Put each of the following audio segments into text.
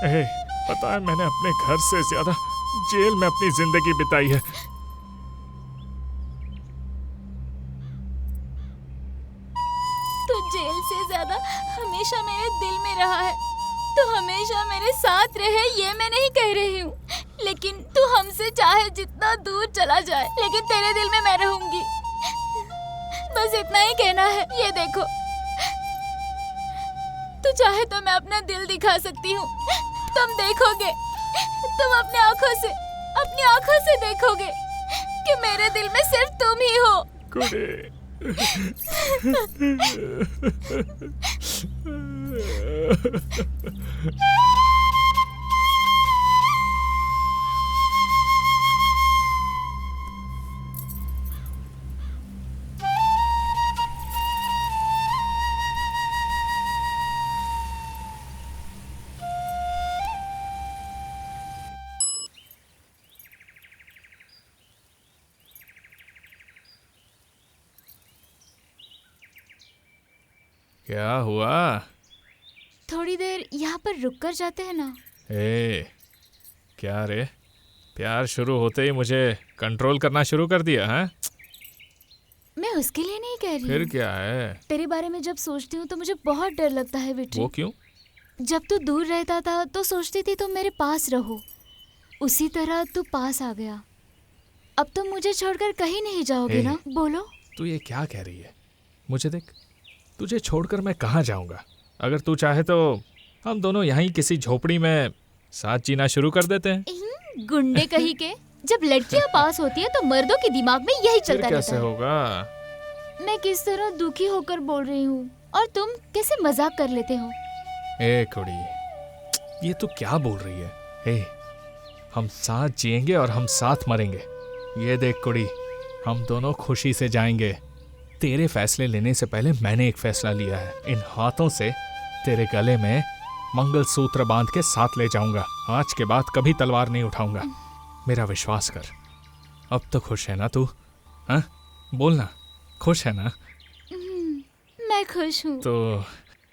ए, पता है मैंने अपने घर से ज्यादा जेल में अपनी जिंदगी बिताई है। तो जेल से ज्यादा हमेशा मेरे दिल में रहा है। तो हमेशा मेरे साथ रहे ये मैं नहीं कह रही हूँ, लेकिन तू हमसे चाहे जितना दूर चला जाए, लेकिन तेरे दिल में मैं रहूंगी। बस इतना ही कहना है। ये देखो, तू चाहे तो मैं अपना दिल दिखा सकती हूँ। तुम देखोगे, तुम अपनी आंखों से देखोगे कि मेरे दिल में सिर्फ तुम ही हो। कुड़ी। क्या हुआ? थोड़ी देर यहाँ पर रुक कर जाते हैं ना। क्या रे, प्यार शुरू होते ही मुझे कंट्रोल करना शुरू कर दिया है? मैं उसके लिए नहीं कह रही। फिर क्या है? तेरे बारे में जब सोचती हूँ तो मुझे बहुत डर लगता है विट्री। वो क्यों? जब तू दूर रहता था तो सोचती थी तुम मेरे पास रहो, उसी तरह तू पास आ गया। अब तुम मुझे छोड़कर कहीं नहीं जाओगे ना? बोलो। तू ये क्या कह रही है? मुझे देख, तुझे छोड़कर मैं कहाँ जाऊंगा? अगर तू चाहे तो हम दोनों यहीं किसी झोपड़ी में साथ जीना शुरू कर देते हैं। गुंडे कहीं के। जब लड़कियां पास होती है तो मर्दों के दिमाग में यही चलता रहता है। कैसे होगा? मैं किस तरह दुखी होकर बोल रही हूँ और तुम कैसे मजाक कर लेते हो। ए कुड़ी, ये तू क्या बोल रही है? हम साथ जिएंगे और हम साथ मरेंगे। ये देख कुड़ी, हम दोनों खुशी से जाएंगे। तेरे फैसले लेने से पहले मैंने एक फैसला लिया है। इन हाथों से तेरे गले में मंगलसूत्र बांध के साथ ले जाऊंगा। आज के बाद कभी तलवार नहीं उठाऊंगा। मेरा विश्वास कर। अब तो खुश है ना तू? हाँ, बोलना, खुश है ना? मैं खुश हूँ। तो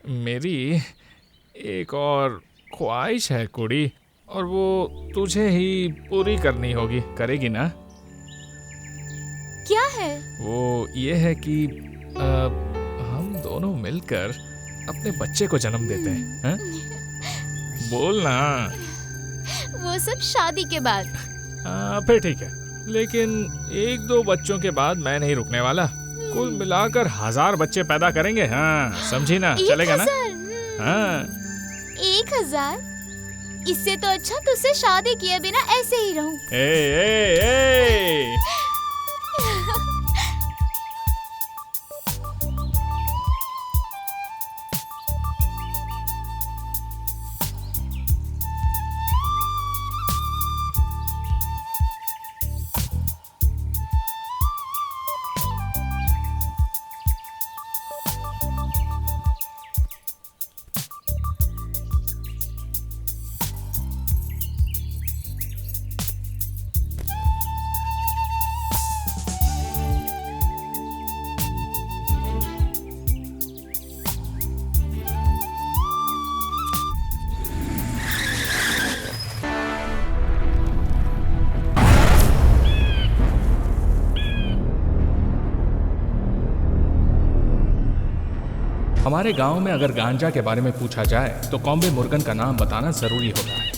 मेरी एक और ख्वाहिश है कुड़ी, और वो तुझे ही पूरी करनी होगी। करेगी ना? क्या है? वो ये है कि हम दोनों मिलकर अपने बच्चे को जन्म देते हैं। बोल ना। वो सब शादी के बाद। फिर ठीक है, लेकिन 1-2 बच्चों के बाद मैं नहीं रुकने वाला। कुल मिलाकर 1000 बच्चे पैदा करेंगे। हाँ, समझी ना? चलेगा ना? 1000? हाँ। 1000? इससे तो अच्छा तुझसे शादी किए बिना ऐसे ही रहूं। ए हमारे गांव में अगर गांजा के बारे में पूछा जाए तो कॉम्बे मुर्गन का नाम बताना जरूरी होता है।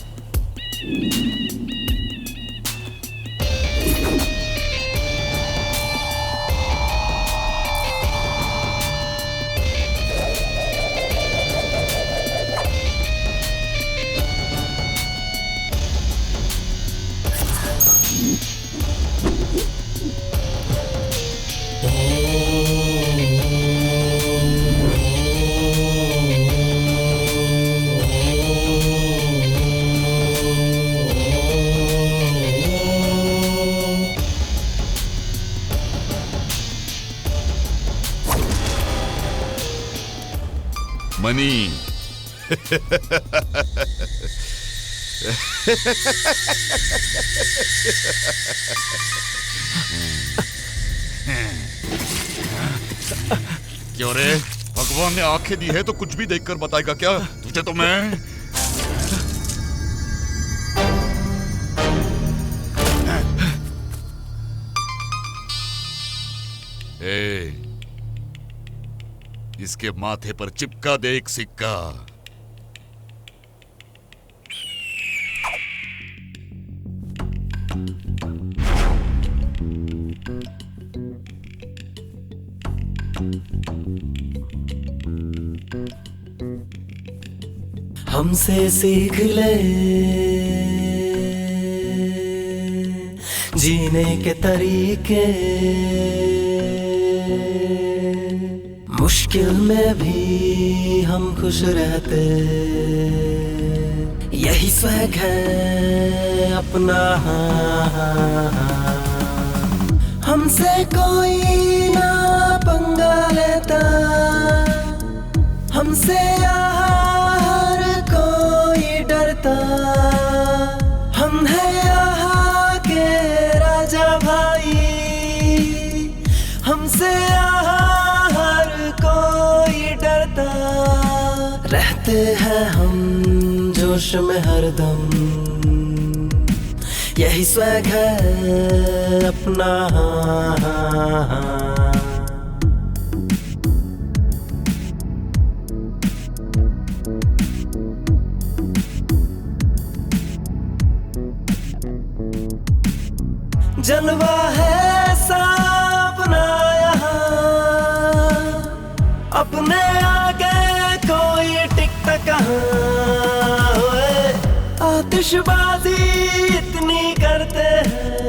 मनी। क्यों रे, भगवान ने आंखें दी है तो कुछ भी देखकर बताएगा क्या तुझे? तो मैं ए, इसके माथे पर चिपका दे एक सिक्का। हमसे सीख ले जीने के तरीके, मुश्किल में भी हम खुश रहते, यही स्वैग है अपना। हमसे कोई ना पंगा लेता, हमसे हर कोई डरता, हम हैं यहाँ के राजा भाई, हमसे यहाँ हर कोई डरता, रहते हैं हम जोश में हरदम, यही स्वैग है अपना। जलवा है अपना यहाँ, अपने आगे कोई टिकता कहाँ। आतिशबाजी इतनी करते हैं,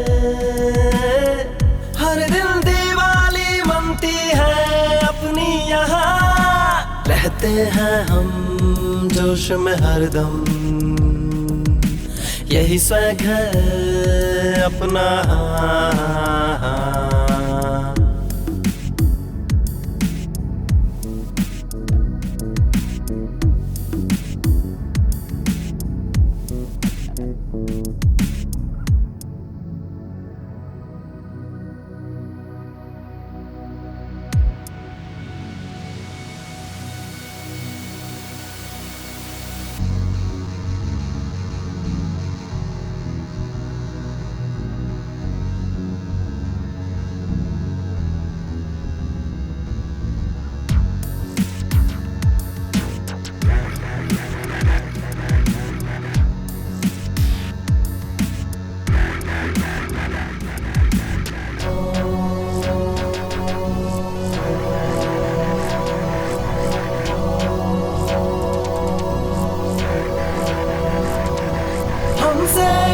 हर दिन दिवाली मनती है अपनी यहाँ, रहते हैं हम जोश में हरदम, यही स्वैग है अपना।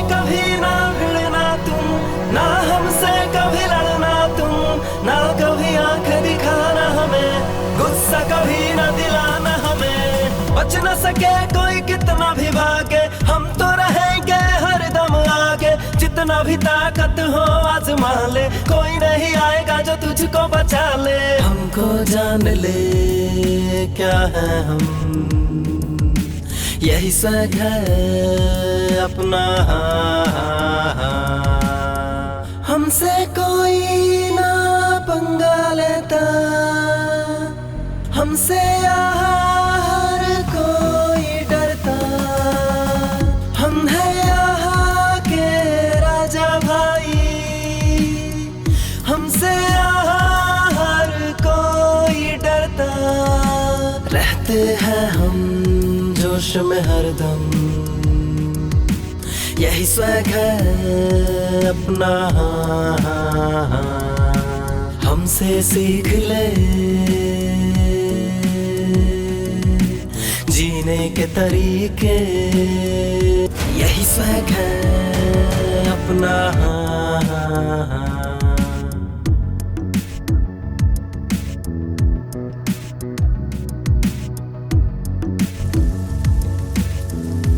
कभी ना भिड़ना तुम, ना हमसे कभी लड़ना तुम, ना कभी आंख दिखाना हमें, गुस्सा कभी ना दिलाना हमें, बच न सके कोई कितना भी भागे, हम तो रहेंगे हर दम आगे, जितना भी ताकत हो आजमा ले, कोई नहीं आएगा जो तुझको बचा ले। हमको जान ले क्या है हम, यही स्वैग है अपना। हमसे कोई ना पंगा लेता, हमसे हर कोई डरता, हम हैं यहाँ के राजा भाई, हमसे हर कोई डरता, रहते हैं हम जोश में हरदम, यही स्वैग है अपना। हमसे सीख ले जीने के तरीके, यही स्वैग है अपना।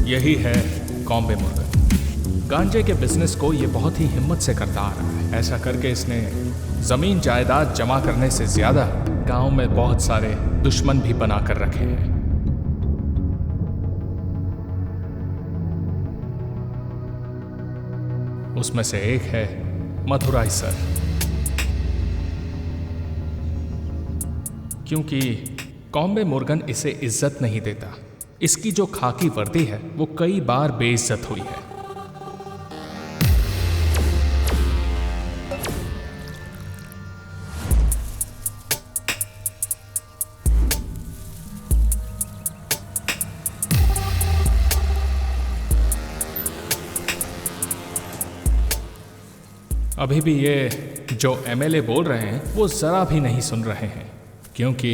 यही है कॉम्बे मुर्गन। गांजे के बिजनेस को ये बहुत ही हिम्मत से करता आ रहा है। ऐसा करके इसने जमीन जायदाद जमा करने से ज्यादा गांव में बहुत सारे दुश्मन भी बना कर रखे हैं। उसमें से एक है मधुराई सर, क्योंकि कॉम्बे मुर्गन इसे इज्जत नहीं देता। इसकी जो खाकी वर्दी है वो कई बार बेइज्जत हुई है। अभी भी ये जो एमएलए बोल रहे हैं वो ज़रा भी नहीं सुन रहे हैं, क्योंकि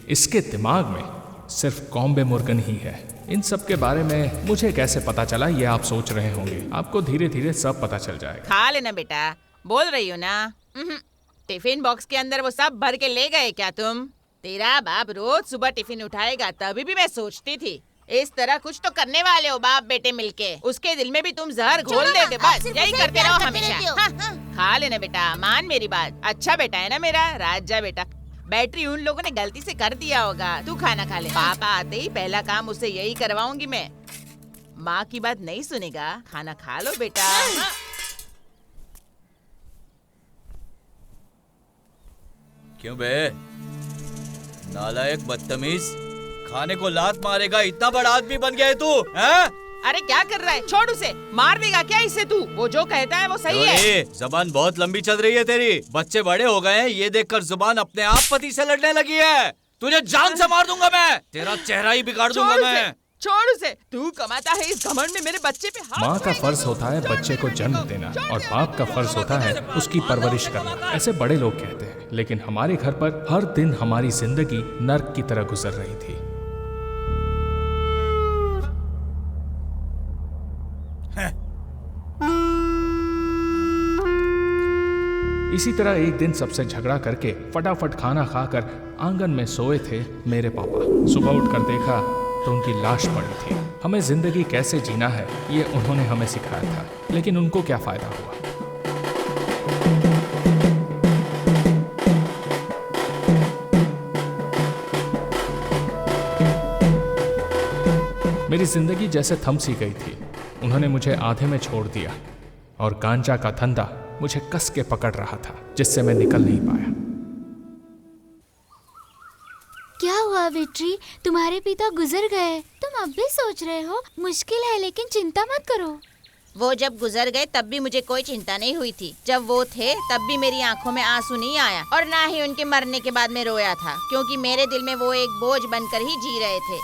इसके दिमाग में सिर्फ कॉम्बे मुर्गन ही है। इन सब के बारे में मुझे कैसे पता चला, ये आप सोच रहे होंगे। आपको धीरे धीरे सब पता चल जाएगा। खा लेना बेटा, बोल रही हो ना। टिफिन बॉक्स के अंदर वो सब भर के ले गए क्या तुम? तेरा बाप रोज सुबह टिफिन उठाएगा, तभी भी मैं सोचती थी इस तरह कुछ तो करने वाले हो बाप बेटे मिलके। उसके दिल में भी तुम जहर घोल देते, बस यही करते रहो हमेशा। हाँ, खा लेना बेटा, मान मेरी बात। अच्छा बेटा है ना मेरा राजा बेटा। बैटरी उन लोगों ने गलती से कर दिया होगा, तू खाना खा ले। पापा आते ही पहला काम उससे यही करवाऊंगी मैं। माँ की बात नहीं सुनेगा, खाना खा लो बेटा। क्यों बे नालायक बदतमीज, खाने को लात मारेगा, इतना बड़ा आदमी बन गया है तू हैं? अरे क्या कर रहा है, छोड़ उसे। मार देगा क्या इससे तू? वो जो कहता है वो सही है। जबान बहुत लंबी चल रही है तेरी। बच्चे बड़े हो गए हैं, ये देखकर जुबान अपने आप पति से लड़ने लगी है। तुझे जान से मार दूंगा मैं, तेरा चेहरा ही बिगाड़ दूंगा मैं। छोड़ उसे, तू कमाता है इस घमंड में मेरे बच्चे पे हाथ। माँ का फर्ज होता है बच्चे को जन्म देना और बाप का फर्ज होता है उसकी परवरिश करना, ऐसे बड़े लोग कहते हैं। लेकिन हमारे घर पर हर दिन हमारी जिंदगी नर्क की तरह गुजर रही थी। इसी तरह एक दिन सबसे झगड़ा करके फटाफट खाना खाकर आंगन में सोए थे मेरे पापा। सुबह उठकर देखा तो उनकी लाश पड़ी थी। हमें जिंदगी कैसे जीना है ये उन्होंने हमें सिखाया था, लेकिन उनको क्या फायदा हुआ। मेरी जिंदगी जैसे थम सी गई थी। उन्होंने मुझे आधे में छोड़ दिया और गांजा का धंधा मुझे कस के पकड़ रहा था, जिससे मैं निकल नहीं पाया। क्या हुआ विक्ट्री, तुम्हारे पिता गुजर गए, तुम अब भी सोच रहे हो? मुश्किल है लेकिन चिंता मत करो। वो जब गुजर गए तब भी मुझे कोई चिंता नहीं हुई थी। जब वो थे तब भी मेरी आंखों में आंसू नहीं आया और ना ही उनके मरने के बाद मैं रोया था, क्योंकि मेरे दिल में वो एक बोझ बनकर ही जी रहे थे।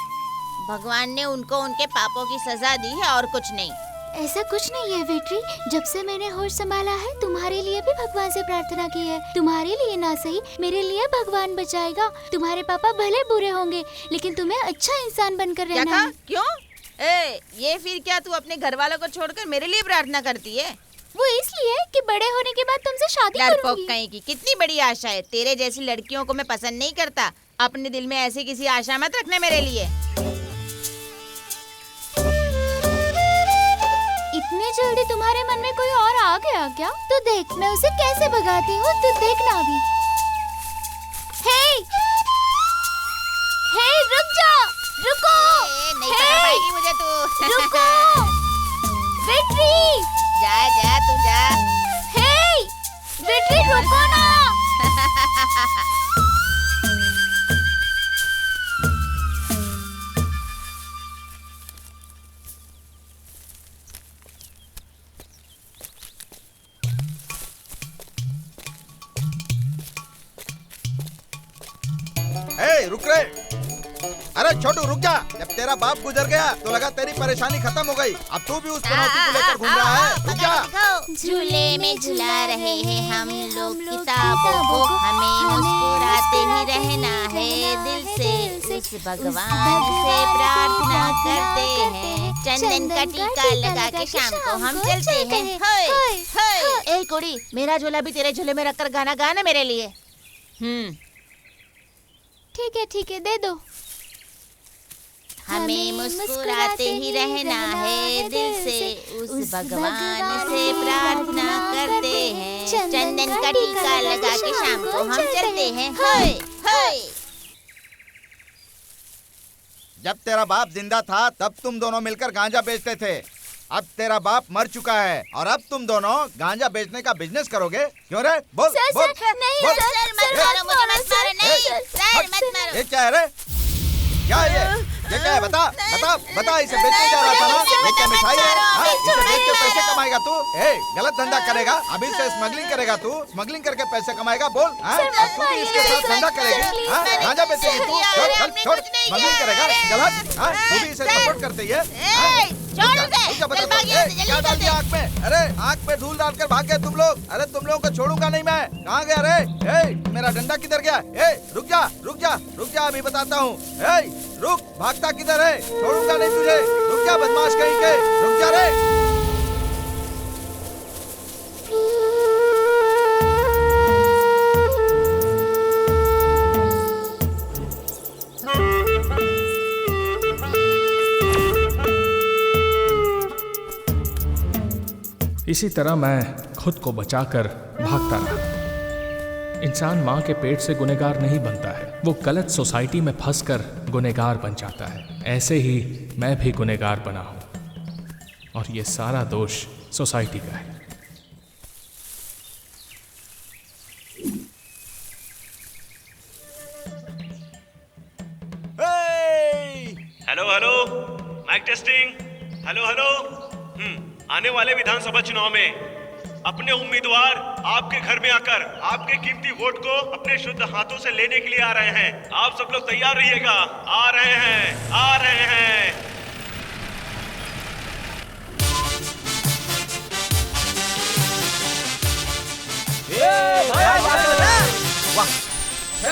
भगवान ने उनको उनके पापों की सजा दी है और कुछ नहीं। ऐसा कुछ नहीं है विक्ट्री, जब से मैंने होश संभाला है तुम्हारे लिए भी भगवान से प्रार्थना की है। तुम्हारे लिए ना सही, मेरे लिए भगवान बचाएगा। तुम्हारे पापा भले बुरे होंगे लेकिन तुम्हें अच्छा इंसान बनकर रहना है। क्यों? ये फिर क्या तू अपने घर वालों को छोड़कर मेरे लिए प्रार्थना करती है? वो इसलिए कि बड़े होने के बाद तुमसे शादी करूंगी। कहीं की कितनी बड़ी आशा है। तेरे जैसी लड़कियों को मैं पसंद नहीं करता। अपने दिल में ऐसी किसी आशा मत रखना मेरे लिए। इतनी जल्दी तुम्हारे मन में कोई और आ गया क्या? तो देख मैं उसे कैसे भगाती हूँ, तो देखना अभी। हे रुक जा, रुको। नहीं पकड़ पाएगी मुझे तू। रुको विक्ट्री, जा तू जा। हे विक्ट्री रुको ना। रुक रे। अरे छोटू रुक जा। जब तेरा बाप गुजर गया तो लगा तेरी परेशानी खत्म हो गई। अब तू भी उस चुनौती को लेकर घूम रहा है। रुक जा। झूले में झुला रहे हैं हम लोग किताबों को, हमें मुस्कुराते ही रहना है दिल से। उस भगवान से प्रार्थना करते हैं, चंदन का टीका लगा के शाम को हम चलते हैं। हाय ए कुड़ी, मेरा झोला भी तेरे झोले में रखकर गाना गाना मेरे लिए। ठीक है दे दो। हमें मुस्कुराते ही रहना है दिल से, उस भगवान से प्रार्थना करते हैं, चंदन का टीका लगा के शाम को हम चलते हैं। हाय हाय। जब तेरा बाप जिंदा था तब तुम दोनों मिलकर गांजा बेचते थे। अब तेरा बाप मर चुका है और अब तुम दोनों गांजा बेचने का बिजनेस करोगे। क्यों रे? बोल सर, बोल, सर, नहीं, बोल। सर, मत मारो मुझे, मत मारो, नहीं सर मत मारो। ये क्या है रे? क्या है ये क्या है? बता बता बता। इसे बेचने जा रहा था ना? ये क्या मिठाई है? हाँ, इसे बेच के पैसे कमाएगा तू? गलत धंधा करेगा। अभी से स्मगलिंग करेगा तू। स्मगलिंग करके पैसे कमाएगा। बोल। अब तू भी इसके साथ धंधा करेगी? गांजा बेचेगी तू? छोड़, स्मगलिंग करेगा। गलत। तू भी इसे सपोर्ट करती है? छोड़ उसे। रुक जा, बता चल दो। भाग यहाँ से, क्या जल्दी डाल चल। दिया आँख में? अरे आँख में धूल डालकर भाग गए तुम लोग। अरे तुम लोगों को छोड़ूंगा नहीं मैं। कहाँ गया रे? मेरा डंडा किधर गया? रुक जा, रुक जा, रुक जा, अभी बताता हूँ। रुक, भागता किधर है? छोड़ूंगा नहीं तुझे। रुक जा बदमाश कहीं के, रुक जा रे। इसी तरह मैं खुद को बचाकर भागता रहा। इंसान माँ के पेट से गुनहगार नहीं बनता है, वो गलत सोसाइटी में फंसकर गुनहगार बन जाता है। ऐसे ही मैं भी गुनहगार बना हूं और ये सारा दोष सोसाइटी का है। Hello hello, mike testing. Hello hello. आने वाले विधानसभा चुनाव में अपने उम्मीदवार आपके घर में आकर आपके कीमती वोट को अपने शुद्ध हाथों से लेने के लिए आ रहे हैं। आप सब लोग तैयार रहिएगा। आ रहे हैं, आ रहे हैं।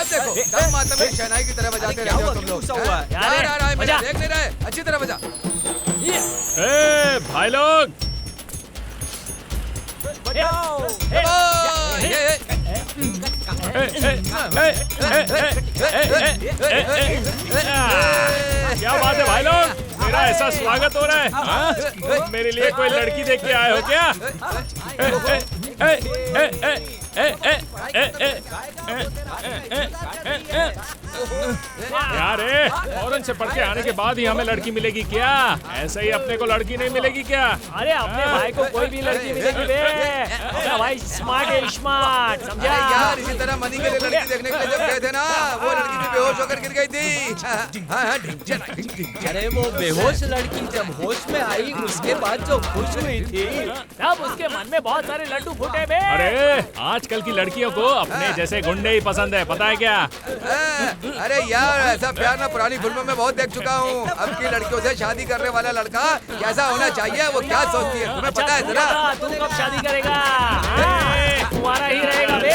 देखो, दम मातम में शहनाई की तरह बजाते रहते हो तुम लोग। देख नहीं रहे, अच्छी तरह बजा। भाई लोग, क्या बात है भाई लोग, मेरा ऐसा स्वागत हो रहा है। हाँ? मेरे लिए कोई लड़की देख के आए हो क्या? यार फौरन से पढ़ के आने के बाद ही हमें लड़की मिलेगी क्या? ऐसे ही अपने को लड़की नहीं मिलेगी क्या? अरे अपने भाई को कोई भी लड़की मिलेगी बे। अपना भाई स्मार्ट है, स्मार्ट, समझा? यार इसी तरह मनी के लिए लड़की देखने के लिए जब गए थे ना, वो लड़की भी बेहोश होकर गिर गई थी। अरे वो बेहोश लड़की जब होश में आई उसके बाद जो खुश हुई थी, तब उसके मन में बहुत सारे लड्डू फूटे बे। अरे आजकल की लड़कियों को अपने जैसे गुंडे ही पसंद है, पता है क्या? अरे यार ऐसा प्यार ना पुरानी फिल्मों में बहुत देख चुका हूँ। अब की लड़कियों से शादी करने वाला लड़का कैसा होना चाहिए, वो क्या सोचती है तुम्हें पता है जरा? तू कब शादी करेगा? तुम्हारा ही रहेगा बे।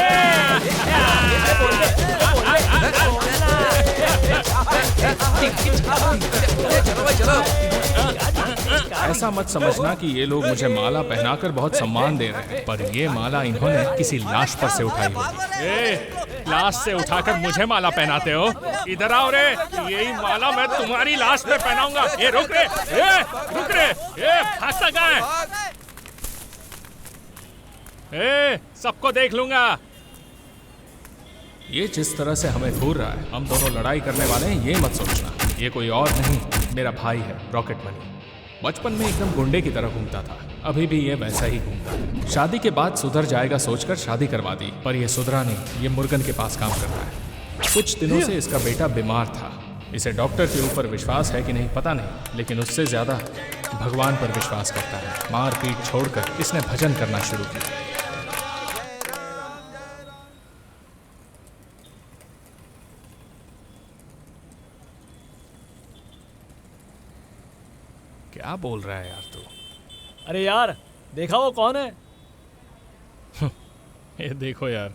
चलो भाई चलो। ऐसा मत समझना कि ये लोग मुझे माला पहनाकर बहुत सम्मान दे रहे हैं, पर ये माला इन्होंने किसी लाश पर से उठाई होगी। लाश से उठाकर मुझे माला पहनाते हो? इधर आओ रे, यही माला मैं तुम्हारी लाश पे पहनाऊंगा। ये रुक रे, रुक रे, भागता कहाँ है? सबको देख लूंगा। ये जिस तरह से हमें घूर रहा है, हम दोनों लड़ाई करने वाले हैं, ये मत सोचना। ये कोई और नहीं, मेरा भाई है रॉकेट मनी। बचपन में एकदम गुंडे की तरह घूमता था, अभी भी ये वैसा ही घूमता है। शादी के बाद सुधर जाएगा सोचकर शादी करवा दी, पर ये सुधरा नहीं। ये मुर्गन के पास काम कर रहा है। कुछ दिनों से इसका बेटा बीमार था। इसे डॉक्टर के ऊपर विश्वास है कि नहीं पता नहीं, लेकिन उससे ज्यादा भगवान पर विश्वास करता है। मार पीट छोड़कर इसने भजन करना शुरू किया। क्या बोल रहा है यार तू? अरे यार देखा वो कौन है? ये देखो यार,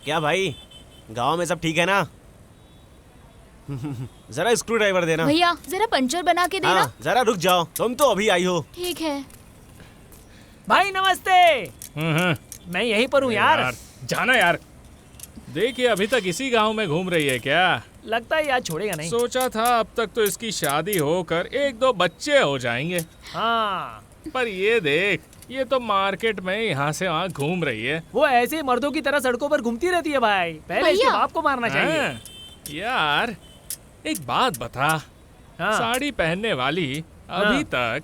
क्या भाई, गांव में सब ठीक है ना? जरा स्क्रू ड्राइवर देना। भैया जरा पंचर बना के देना। हाँ, जरा रुक जाओ, तुम तो अभी आई हो। ठीक है। भाई नमस्ते। मैं यहीं पर हूँ यार। जाना यार। देखिए अभी तक इसी गांव में घूम रही है क्या? लगता है यार छोड़ेगा नहीं। सोचा था अब तक तो इसकी शादी होकर एक दो बच्चे हो जाएंगे। हाँ पर ये देख, ये तो मार्केट में यहाँ से वहाँ घूम रही है। वो ऐसे ही मर्दों की तरह सड़कों पर घूमती रहती है भाई। पहले इसके बाप को मारना चाहिए। हाँ, यार एक बात बता। हाँ। साड़ी पहनने वाली अभी तक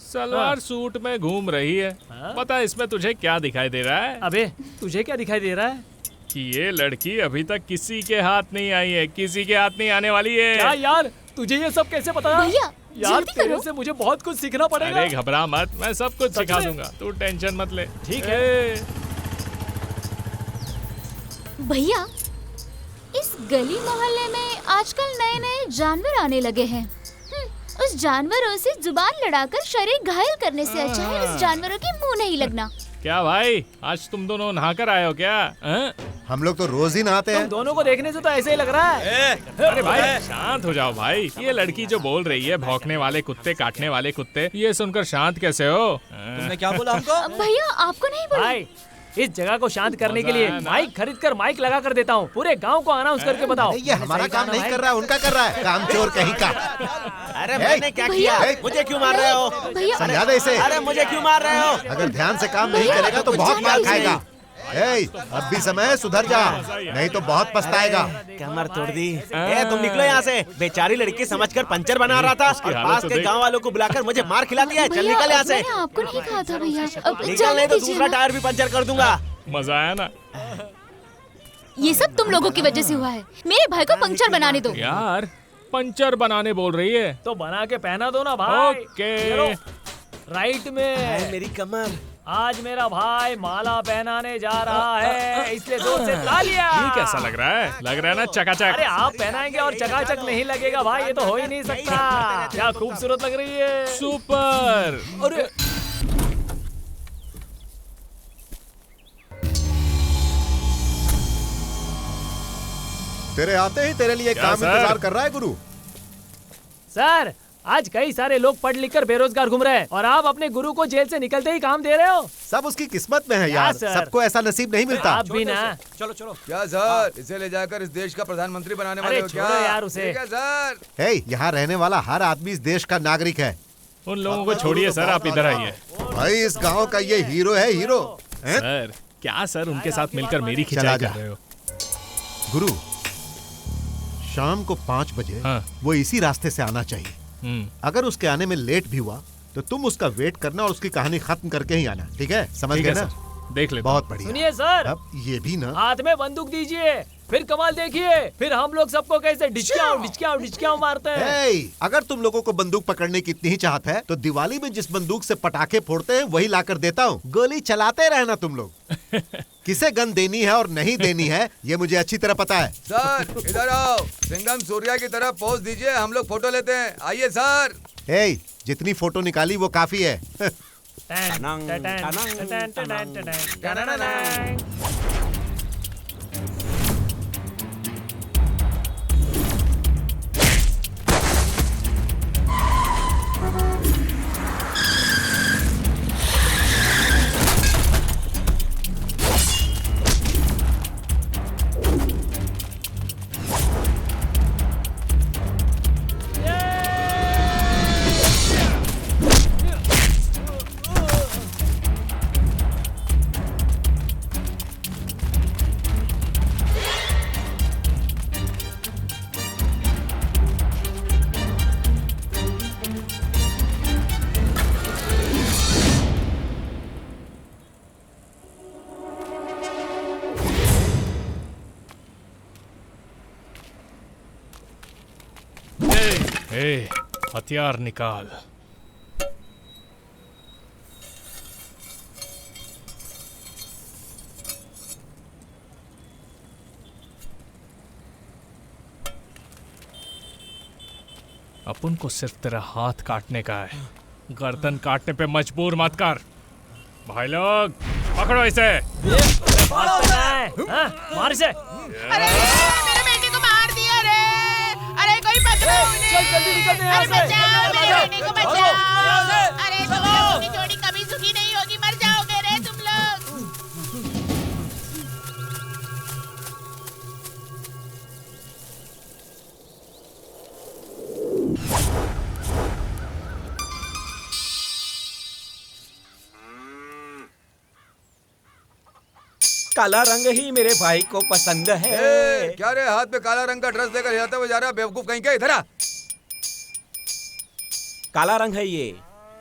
सलवार सूट में घूम रही है। पता है इसमें तुझे क्या दिखाई दे रहा है? अबे तुझे क्या दिखाई दे रहा है? कि ये लड़की अभी तक किसी के हाथ नहीं आई है, किसी के हाथ नहीं आने वाली है। क्या यार तुझे ये सब कैसे पता? भैया यार जल्दी तेरे करो। से मुझे बहुत कुछ सीखना पड़ेगा। अरे घबरा मत, मैं सब कुछ सच सिखा में? दूंगा, तू टेंशन मत ले। ठीक है। भैया, इस गली मोहल्ले में आजकल नए नए जानवर आने लगे हैं। उस जानवरों से जुबान लड़ाकर शरीर घायल करने से अच्छा है उस जानवरों के मुंह नहीं लगना। क्या भाई, आज तुम दोनों नहाकर आए हो क्या? हम लोग तो रोज ही नहाते हैं। तुम दोनों को देखने से तो ऐसे ही लग रहा है। अरे भाई शांत हो जाओ भाई। ये लड़की जो बोल रही है भौंकने वाले कुत्ते, काटने वाले कुत्ते, ये सुनकर शांत कैसे हो? तुमने क्या बोला हमको? भैया आपको नहीं बोला। भाई, इस जगह को शांत करने के लिए माइक खरीद कर माइक लगा कर देता हूँ। पूरे गांव को अनाउंस करके बताओ। ये हमारा काम नहीं कर रहा है, उनका कर रहा है। काम चोर कहीं का। अरे मैंने क्या किया? मुझे क्यों मार रहे हो? समझा दे इसे। अरे मुझे क्यों मार रहे हो? अगर ध्यान से काम नहीं करेगा तो बहुत मार खाएगा। अब भी समय है, सुधर जा, नहीं तो बहुत पछताएगा। कमर तोड़ दी। तुम निकलो यहाँ से। बेचारी लड़की समझकर पंचर बना रहा था और पास के गांव वालों को बुलाकर मुझे मार खिला दिया। चल निकल यहाँ से। आपको नहीं कहा था भैया। निकल नहीं तो दूसरा टायर भी पंचर कर दूंगा। मजा आया ना? ये सब तुम लोगों की वजह से हुआ है। मेरे भाई को पंचर बनाने दो। यार पंचर बनाने बोल रही है तो बना के पहना दो ना भाई। ओके। राइट में मेरी कमर। आज मेरा भाई माला पहनाने जा रहा है, इसलिए जोर से तालियां। ये कैसा लग रहा है? लग रहा है ना चकाचक। अरे आप पहनाएंगे और चकाचक नहीं लगेगा भाई, ये तो हो ही नहीं सकता। क्या खूबसूरत लग रही है। सुपर। अरे तेरे आते ही तेरे लिए काम इंतजार कर रहा है गुरु। सर, आज कई सारे लोग पढ़ लिख कर बेरोजगार घूम रहे हैं और आप अपने गुरु को जेल से निकलते ही काम दे रहे हो। सब उसकी किस्मत में है यार, सबको ऐसा नसीब नहीं मिलता। आप भी ना। चलो चलो। क्या सर, इसे ले जाकर इस देश का प्रधानमंत्री बनाने वाले हो क्या? यार उसे। क्या सर? यहाँ रहने वाला हर आदमी इस देश का नागरिक है। उन लोगों को छोड़िए सर, आप इधर आइए। भाई इस गांव का ये हीरो है, हीरो। सर क्या सर, उनके साथ मिलकर मेरी खिंचाई कर रहे हो? गुरु, शाम को 5 बजे वो इसी रास्ते से आना चाहिए। अगर उसके आने में लेट भी हुआ तो तुम उसका वेट करना और उसकी कहानी खत्म करके ही आना, ठीक है? समझ गए ना? देख ले। बहुत बढ़िया। सुनिए सर, अब ये भी ना, हाथ में बंदूक दीजिए, फिर कमाल देखिए, फिर हम लोग सबको कैसे डिचकियाओ मारते हैं। अगर तुम लोगों को बंदूक पकड़ने की इतनी ही चाहत है तो दिवाली में जिस बंदूक से पटाखे फोड़ते हैं वही लाकर देता हूँ। गोली चलाते रहना तुम लोग। किसे गन देनी है और नहीं देनी है ये मुझे अच्छी तरह पता है। सर इधर आओ, सिंघम सूर्या की तरफ पोज दीजिए, हम लोग फोटो लेते हैं। आइए सर। जितनी फोटो निकाली वो काफी है। हथियार निकाल। अपन को सिर्फ तेरा हाथ काटने का है, गर्दन काटने पे मजबूर मत कर। भाई लोग पकड़ो इसे। मार इसे। अरे मेरे बेटे को मार दिया रे। अरे कोई पकड़ो उन्हें। चल जल्दी निकल यहाँ से। बचाओ मेरे बेटे को, बचाओ। अरे तुम लोगों की जोड़ी कभी सुखी नहीं होगी, मर जाओगे रे तुम लोग। काला रंग ही मेरे भाई को पसंद है। क्या रे, हाथ में काला रंग का ड्रेस लेकर जाते हुए जा रहा है बेवकूफ कहीं का? इधर आ। काला रंग है ये,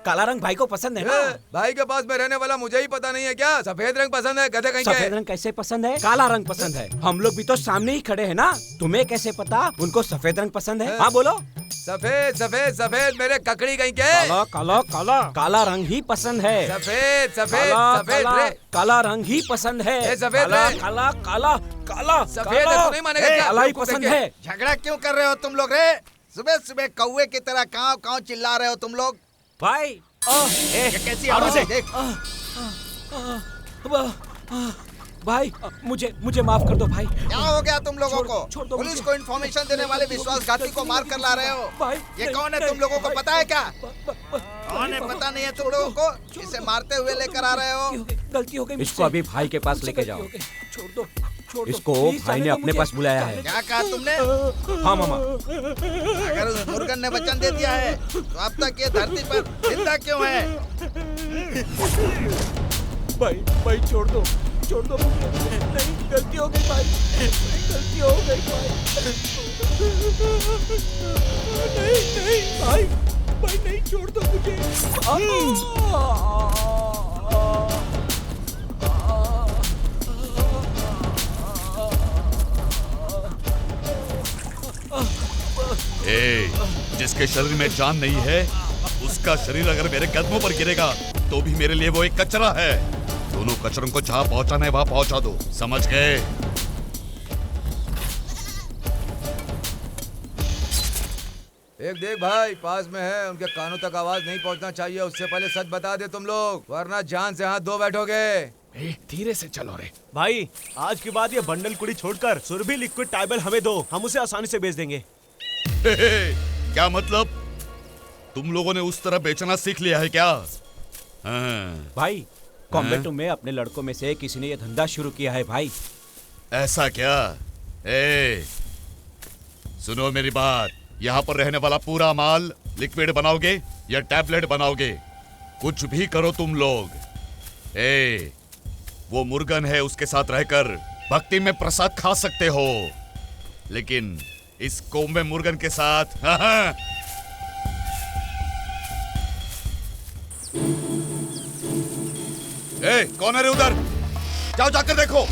काला रंग भाई को पसंद है ना? भाई के पास में रहने वाला मुझे ही पता नहीं है क्या? सफेद रंग पसंद है, गधे कहीं के? सफेद रंग कैसे पसंद है? काला रंग पसंद है। हम लोग भी तो सामने ही खड़े हैं ना, तुम्हें कैसे पता उनको सफेद रंग पसंद है? हाँ बोलो। सफेद सफेद सफेद मेरे ककड़ी कहीं के। काला काला काला काला रंग ही पसंद है। सफेद सफेद काला, सफेद काला, रे। काला रंग ही पसंद है। सफेद काला रे। काला काला काला सफेद है, तू नहीं मानेगा क्या? काला ही पसंद है। झगड़ा क्यों कर रहे हो तुम लोग रे? सुबह सुबह कौवे की तरह काव काव चिल्ला रहे हो तुम लोग। भाई ये कैसी आवाज है? देख भाई मुझे माफ कर दो भाे। क्या हो गया तुम लोगों को? छोड़ दो पुलिस मुझे। को इन्फॉर्मेशन देने वाले विश्वासघाती को मार कर ला रहे हो। भाई, ये नहीं, कौन है? नहीं, तुम लोगों को नहीं, पता है क्या? कौन है पता नहीं है तुम लोगों को? इसे मारते हुए लेकर आ रहे हो। गलती हो गई। इसको अभी भाई के पास लेके जाओ। छोड़ दो इसको। भाई ने अपने पास बुलाया है। क्या कहा तुमने? हाँ मामा। अगर उस मुर्गन ने वचन दे दिया है तो अब तक ये धरती पर जिंदा क्यों है? भाई छोड़ दो मुझे। नहीं, गलती हो गई भाई। गलती हो गई भाई। नहीं भाई नहीं, छोड़ दो मुझे। जिसके शरीर में जान नहीं है उसका शरीर अगर मेरे कदमों पर गिरेगा तो भी मेरे लिए वो एक कचरा है। दोनों कचरों को जहां पहुंचाना है वहां पहुंचा दो, समझ गए? देख भाई, पास में है, उनके कानों तक आवाज नहीं पहुंचना चाहिए। उससे पहले सच बता दे तुम लोग, वरना जान से हाथ धो बैठोगे। धीरे से चलो रे भाई। आज के बाद ये बंडल कुड़ी छोड़कर सुरभि लिक्विड टाइबल हमें दो, हम उसे आसानी से बेच देंगे। क्या मतलब? तुम लोगों ने उस तरह बेचना सीख लिया है क्या? भाई कॉम्बेटो में अपने लड़कों में से किसी ने ये धंधा शुरू किया है भाई। ऐसा क्या? सुनो मेरी बात, यहाँ पर रहने वाला पूरा माल लिक्विड बनाओगे या टैबलेट बनाओगे? कुछ भी करो तुम लोग। वो मुर्गन है, उसके साथ रहकर भक्ति में प्रसाद खा सकते हो, लेकिन इस कोम्बे मुर्गन के साथ कौन है रे उधर? जाओ जाकर देखो।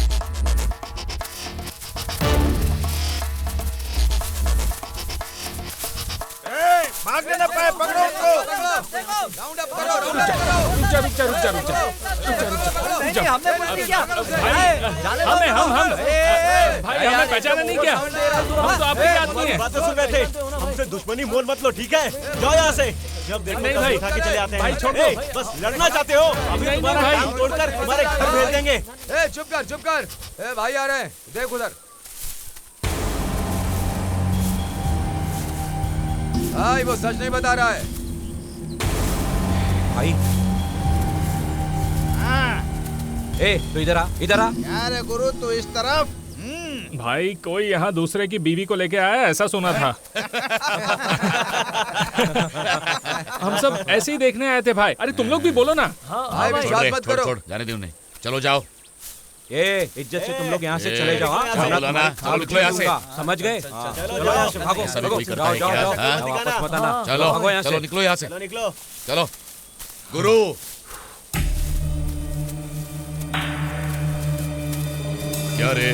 भागने न पाए, पकड़ो उनको। राउंड अप करो, राउंड अप करो। रुक जा हमने कुछ नहीं किया। भाई हमें पहचाना नहीं क्या? हम तो आपके आदमी हैं। बातें सुन रहे थे। हमसे दुश्मनी मोल मत लो, ठीक है? जाओ यहाँ से। जब देखो नहीं तब भाई, उठा के चले आते हैं। भाई छोड़ दो। बस लड़ना चाहते हो? अभी नहीं, तुम्हारा भाई। काम तोड़कर तुम्हारे घर भेज देंगे। चुप कर। भाई आ रहे हैं, देख उधर। भाई वो सच नहीं बता रहा है। भाई तो इधर आ। क्या रे गुरु, तू इस तरफ? भाई कोई यहाँ दूसरे की बीवी को लेके आया, ऐसा सुना था। हम सब ऐसे ही देखने आए थे भाई। अरे तुम लोग भी बोलो ना। भाई विश्वास मत करो। छोड़, जाने दे उन्हें। चलो जाओ। इज्जत से तुम लोग यहाँ से चले जाओ। बोला ना, चलो निकलो यहाँ से। समझ गए? चलो यहाँ से भागो। ऐसा भी कोई करता है क्या? वापस मत आना। चलो भागो यहाँ से। चलो निकलो यहाँ से। निकलो। चलो गुरु। क्या रे,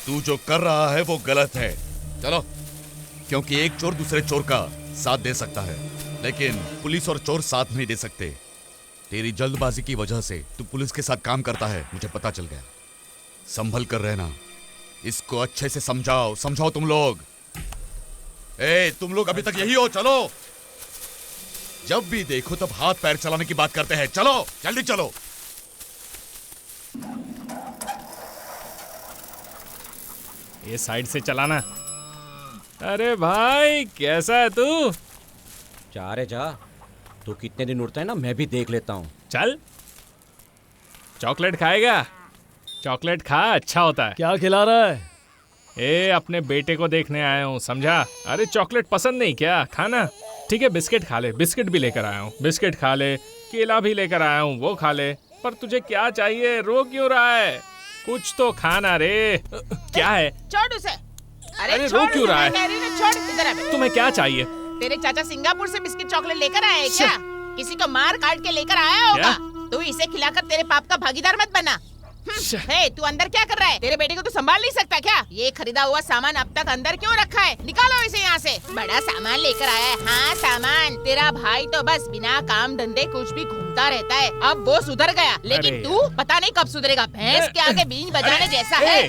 तू जो कर रहा है वो गलत है। चलो, क्योंकि एक चोर दूसरे चोर का साथ दे सकता है, लेकिन पुलिस और चोर साथ नहीं दे सकते। तेरी जल्दबाजी की वजह से तू पुलिस के साथ काम करता है, मुझे पता चल गया। संभल कर रहना। इसको अच्छे से समझाओ तुम लोग। तुम लोग अभी तक यही हो? चलो, जब भी देखो तब हाथ पैर चलाने की बात करते हैं। चलो जल्दी चलो। ये साइड से चलाना। अरे भाई कैसा है तू? जा रे जा। तू कितने दिन उड़ता है ना, मैं भी देख लेता हूँ। चल, चॉकलेट खाएगा? चॉकलेट खा, अच्छा होता है। क्या खिला रहा है? अपने बेटे को देखने आया हूँ, समझा? अरे चॉकलेट पसंद नहीं क्या? खाना। ठीक है, बिस्किट खा ले। बिस्किट भी लेकर आया हूँ। बिस्किट खा ले। केला भी लेकर आया हूँ, वो खा ले। पर तुझे क्या चाहिए? रो क्यों रहा है? कुछ तो खाना रे। क्या है? छोड़ उसे। अरे रो क्यों रहा है? छोड़, इधर आ। तुम्हें क्या चाहिए? तेरे चाचा सिंगापुर से बिस्किट चॉकलेट लेकर आए हैं क्या? किसी को मार काट के लेकर आया होगा। तू इसे खिलाकर तेरे पाप का भागीदार मत बना। हे, तू अंदर क्या कर रहा है? तेरे बेटे को तू संभाल नहीं सकता क्या? ये खरीदा हुआ सामान अब तक अंदर क्यों रखा है? निकालो इसे यहाँ से। बड़ा सामान लेकर आया है। हाँ, सामान। तेरा भाई तो बस बिना काम धंधे कुछ भी घूमता रहता है। अब वो सुधर गया, लेकिन तू पता नहीं कब सुधरेगा। भैंस के आगे बीन बजाने जैसा है।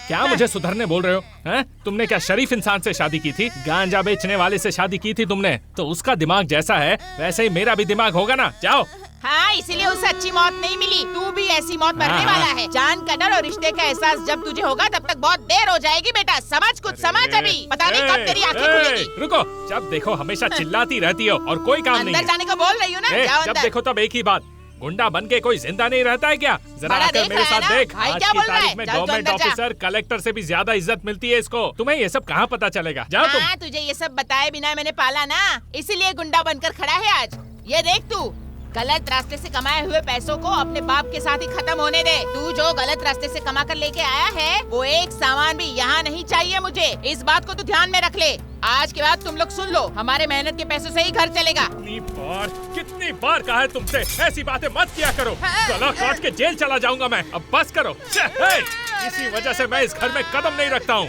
क्या मुझे सुधरने बोल रहे हो? हैं? तुमने क्या शरीफ इंसान से शादी की थी? गांजा बेचने वाले से शादी की थी तुमने? तो उसका दिमाग जैसा है वैसे ही मेरा भी दिमाग होगा ना। जाओ। हाँ, इसीलिए उसे अच्छी मौत नहीं मिली। तू भी ऐसी मौत मरने वाला है। जान का डर और रिश्ते का एहसास जब तुझे होगा तब तक बहुत देर हो जाएगी बेटा। समझ कुछ समझ अभी। पता नहीं कब तेरी आंखें खुलेगी। रुको, जब देखो हमेशा चिल्लाती रहती हो और कोई काम नहीं है। अंदर जाने को बोल रही हूँ ना, जाओ जब अंदर। देखो तब एक ही बात, गुंडा बन के कोई जिंदा नहीं रहता है क्या? जरा आकर मेरे साथ देख। भाई आज क्या की बोल रहा है? तारीख में चल तू गवर्नमेंट अंदर जा। ऑफिसर कलेक्टर से भी ज्यादा इज्जत मिलती है इसको। तुम्हें ये सब कहाँ पता चलेगा? जाओ तुम। हाँ, तुझे ये सब बताए बिना मैंने पाला ना, इसीलिए गुंडा बनकर खड़ा है आज। ये देख, तू गलत रास्ते से कमाए हुए पैसों को अपने बाप के साथ ही खत्म होने दे। तू जो गलत रास्ते से कमा कर लेके आया है वो एक सामान भी यहाँ नहीं चाहिए मुझे। इस बात को तू ध्यान में रख ले। आज के बाद तुम लोग सुन लो, हमारे मेहनत के पैसों से ही घर चलेगा। कितनी बार कहा है तुमसे ऐसी बातें मत किया करो। गला काट के जेल चला जाऊंगा मैं। अब बस करो। इसी वजह से मैं इस घर में कदम नहीं रखता हूँ।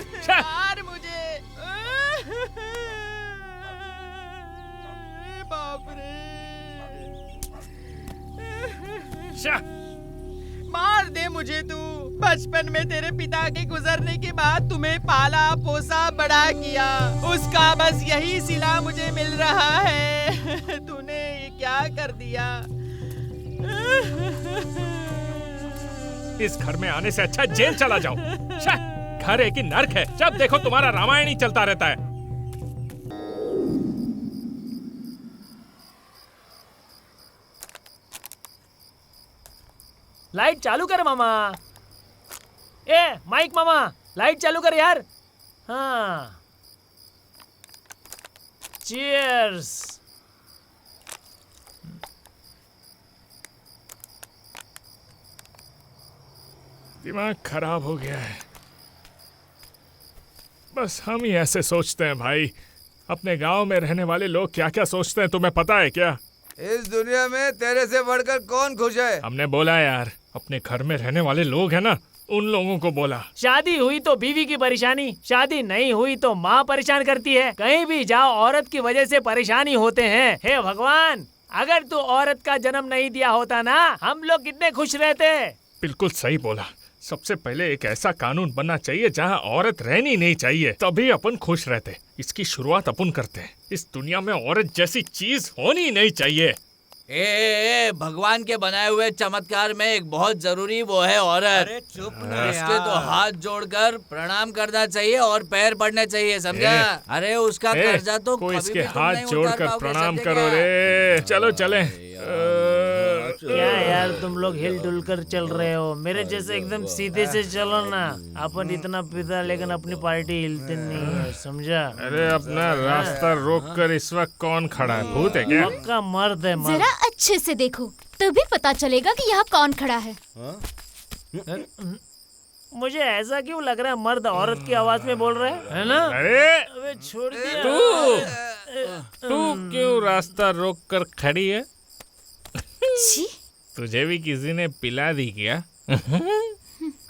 मार दे मुझे तू। बचपन में तेरे पिता के गुजरने के बाद तुम्हें पाला पोसा बड़ा किया, उसका बस यही सिला मुझे मिल रहा है। तूने ये क्या कर दिया? इस घर में आने से अच्छा जेल चला जाओ। घर एक ही नर्क है, जब देखो तुम्हारा रामायण ही चलता रहता है। लाइट चालू कर मामा। ए माइक मामा, लाइट चालू कर यार। हाँ, चीयर्स। दिमाग खराब हो गया है। बस हम ही ऐसे सोचते हैं भाई। अपने गांव में रहने वाले लोग क्या क्या सोचते हैं तुम्हें पता है क्या? इस दुनिया में तेरे से बढ़कर कौन खुश है? हमने बोला यार, अपने घर में रहने वाले लोग हैं ना, उन लोगों को बोला। शादी हुई तो बीवी की परेशानी, शादी नहीं हुई तो माँ परेशान करती है। कहीं भी जाओ औरत की वजह से परेशानी होते हैं। हे भगवान, अगर तू औरत का जन्म नहीं दिया होता ना, हम लोग कितने खुश रहते। बिल्कुल सही बोला। सबसे पहले एक ऐसा कानून बनना चाहिए जहाँ औरत रहनी नहीं चाहिए, तभी अपन खुश रहते। इसकी शुरुआत अपन करते हैं। इस दुनिया में औरत जैसी चीज होनी नहीं चाहिए। ए, भगवान के बनाए हुए चमत्कार में एक बहुत जरूरी वो है औरत। अरे चुप उसके तो हाथ जोड़कर प्रणाम करना चाहिए और पैर पड़ने चाहिए, समझा? अरे उसका कर्जा तो कोई कभी इसके भी तुम हाथ नहीं जोड़कर उतार पाओगे, प्रणाम समझे करो क्या? रे। चलो चले। क्या यार तुम लोग हिल डुल कर चल रहे हो? मेरे जैसे एकदम सीधे से चलो ना। अपन इतना पिता लेकिन अपनी पार्टी हिलती नहीं है, समझा? अरे अपना रास्ता रोक कर इस वक्त कौन खड़ा है? भूत है क्या? पक्का मर्द है, मर्द। जरा अच्छे से देखो तभी पता चलेगा कि यहाँ कौन खड़ा है। मुझे ऐसा क्यों लग रहा है मर्द औरत की आवाज में बोल रहे हैं, है ना? अरे छोड़ दिया। तू क्यों रास्ता रोक कर खड़ी है? तुझे भी किसी ने पिला दी क्या?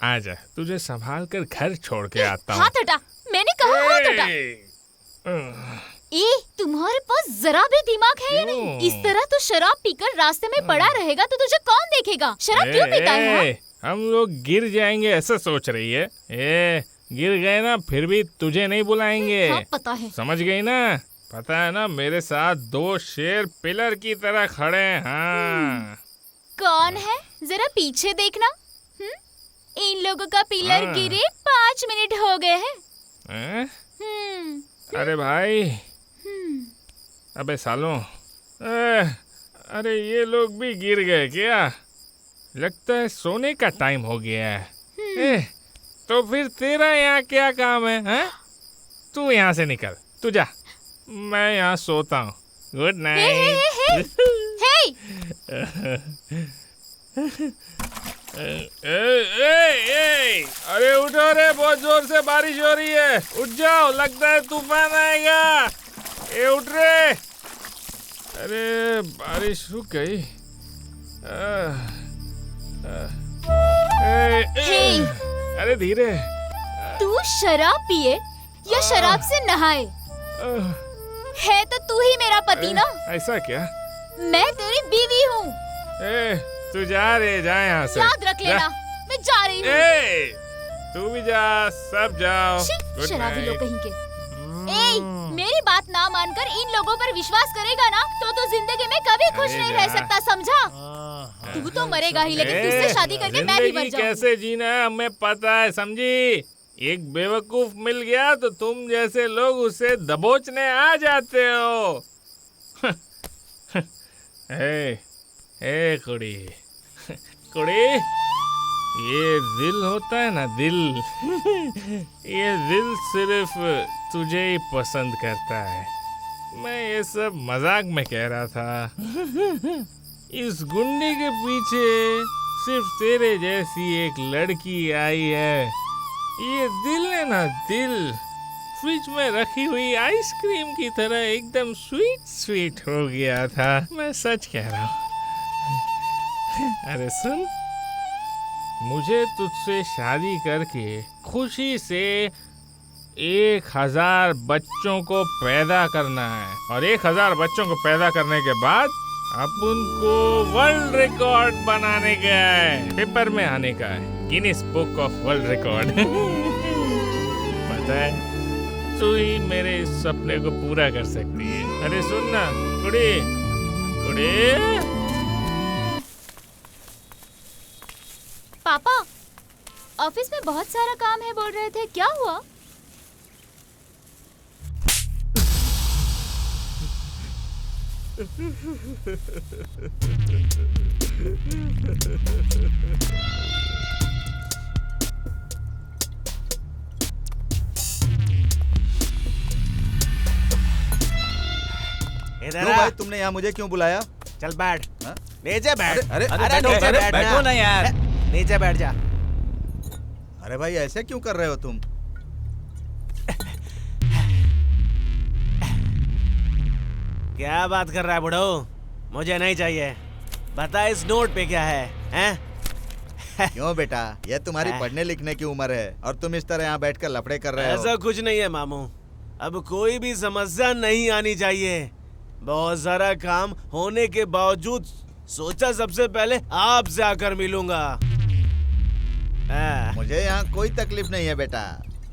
आजा, तुझे संभाल कर घर छोड़ के आता हूँ। हाथ हटा, मैंने कहा हाथ हटा। तुम्हारे पास जरा भी दिमाग है या नहीं? इस तरह तो शराब पीकर रास्ते में पड़ा रहेगा तो तुझे कौन देखेगा? शराब क्यों पीता है? हम लोग गिर जाएंगे ऐसा सोच रही है? गिर गए ना फिर भी तुझे नहीं बुलाएंगे। हाँ, पता है। समझ गई ना? पता है ना, मेरे साथ 2 शेर पिलर की तरह खड़े हैं। हाँ। कौन है? जरा पीछे देखना। इन लोगों का पिलर गिरे 5 मिनट हो गए हैं। अरे भाई, अबे सालों, अरे ये लोग भी गिर गए क्या? लगता है सोने का टाइम हो गया है। तो फिर तेरा यहाँ क्या काम है? हैं? तू यहाँ से निकल, तू जा, मैं यहाँ सोता हूँ। Good night. अरे उठो रे, बहुत जोर से बारिश हो रही है। उठ जाओ, लगता है तूफान आएगा। उठ रे। अरे बारिश रुक गई। धीरे धीरे। तू शराब पिए या शराब से नहाए, है तो तू ही मेरा पति ना। ऐसा क्या? मैं तेरी बीवी हूँ। तू जा रे, जा यहाँ से। याद रख लेना, मैं जा रही हूँ। तू भी जा, सब जाओ। शराबी लोग कहीं के। मेरी बात ना मानकर इन लोगों पर विश्वास करेगा ना तो जिंदगी में कभी खुश नहीं रह सकता, समझा? तू तो मरेगा ही, लेकिन तुझसे शादी करके मैं भी मर जाऊंगी। कैसे जीना है हमें पता है, समझी? एक बेवकूफ मिल गया तो तुम जैसे लोग उसे दबोचने आ जाते हो। कुड़ी कुड़ी, ये दिल होता है ना, दिल, ये दिल सिर्फ तुझे ही पसंद करता है। मैं ये सब मजाक में कह रहा था। इस गुंडे के पीछे सिर्फ तेरे जैसी एक लड़की आई है। ये दिल है ना, दिल फ्रिज में रखी हुई आइसक्रीम की तरह एकदम स्वीट स्वीट हो गया था। मैं सच कह रहा हूँ। अरे सुन, मुझे तुझसे शादी करके खुशी से 1000 बच्चों को पैदा करना है, और 1000 बच्चों को पैदा करने के बाद अपन को वर्ल्ड रिकॉर्ड बनाने का है, पेपर में आने का है, Guinness book of world record. पता है, तू ही मेरे इस सपने को पूरा कर सकती है। अरे सुन ना कुड़ी, कुड़ी। पापा, ऑफिस में बहुत सारा काम है बोल रहे थे, क्या हुआ? क्यों भाई, तुमने यहाँ मुझे क्यों बुलाया? चल बैठ। नीचे बैठ। अरे बैठो ना यार, नीचे बैठ जा। अरे भाई, ऐसे क्यों कर रहे हो तुम? क्या बात कर रहा है बुढ़ो? मुझे नहीं चाहिए। बता इस नोट पे क्या है, हैं? क्यों बेटा, ये तुम्हारी पढ़ने लिखने की उम्र है और तुम इस तरह यहाँ बैठकर लफड़े कर रहे हो। ऐसा कुछ नहीं है मामू, अब कोई भी समस्या नहीं आनी चाहिए। बहुत सारा काम होने के बावजूद सोचा सबसे पहले आपसे आकर मिलूंगा। मुझे यहाँ कोई तकलीफ नहीं है बेटा,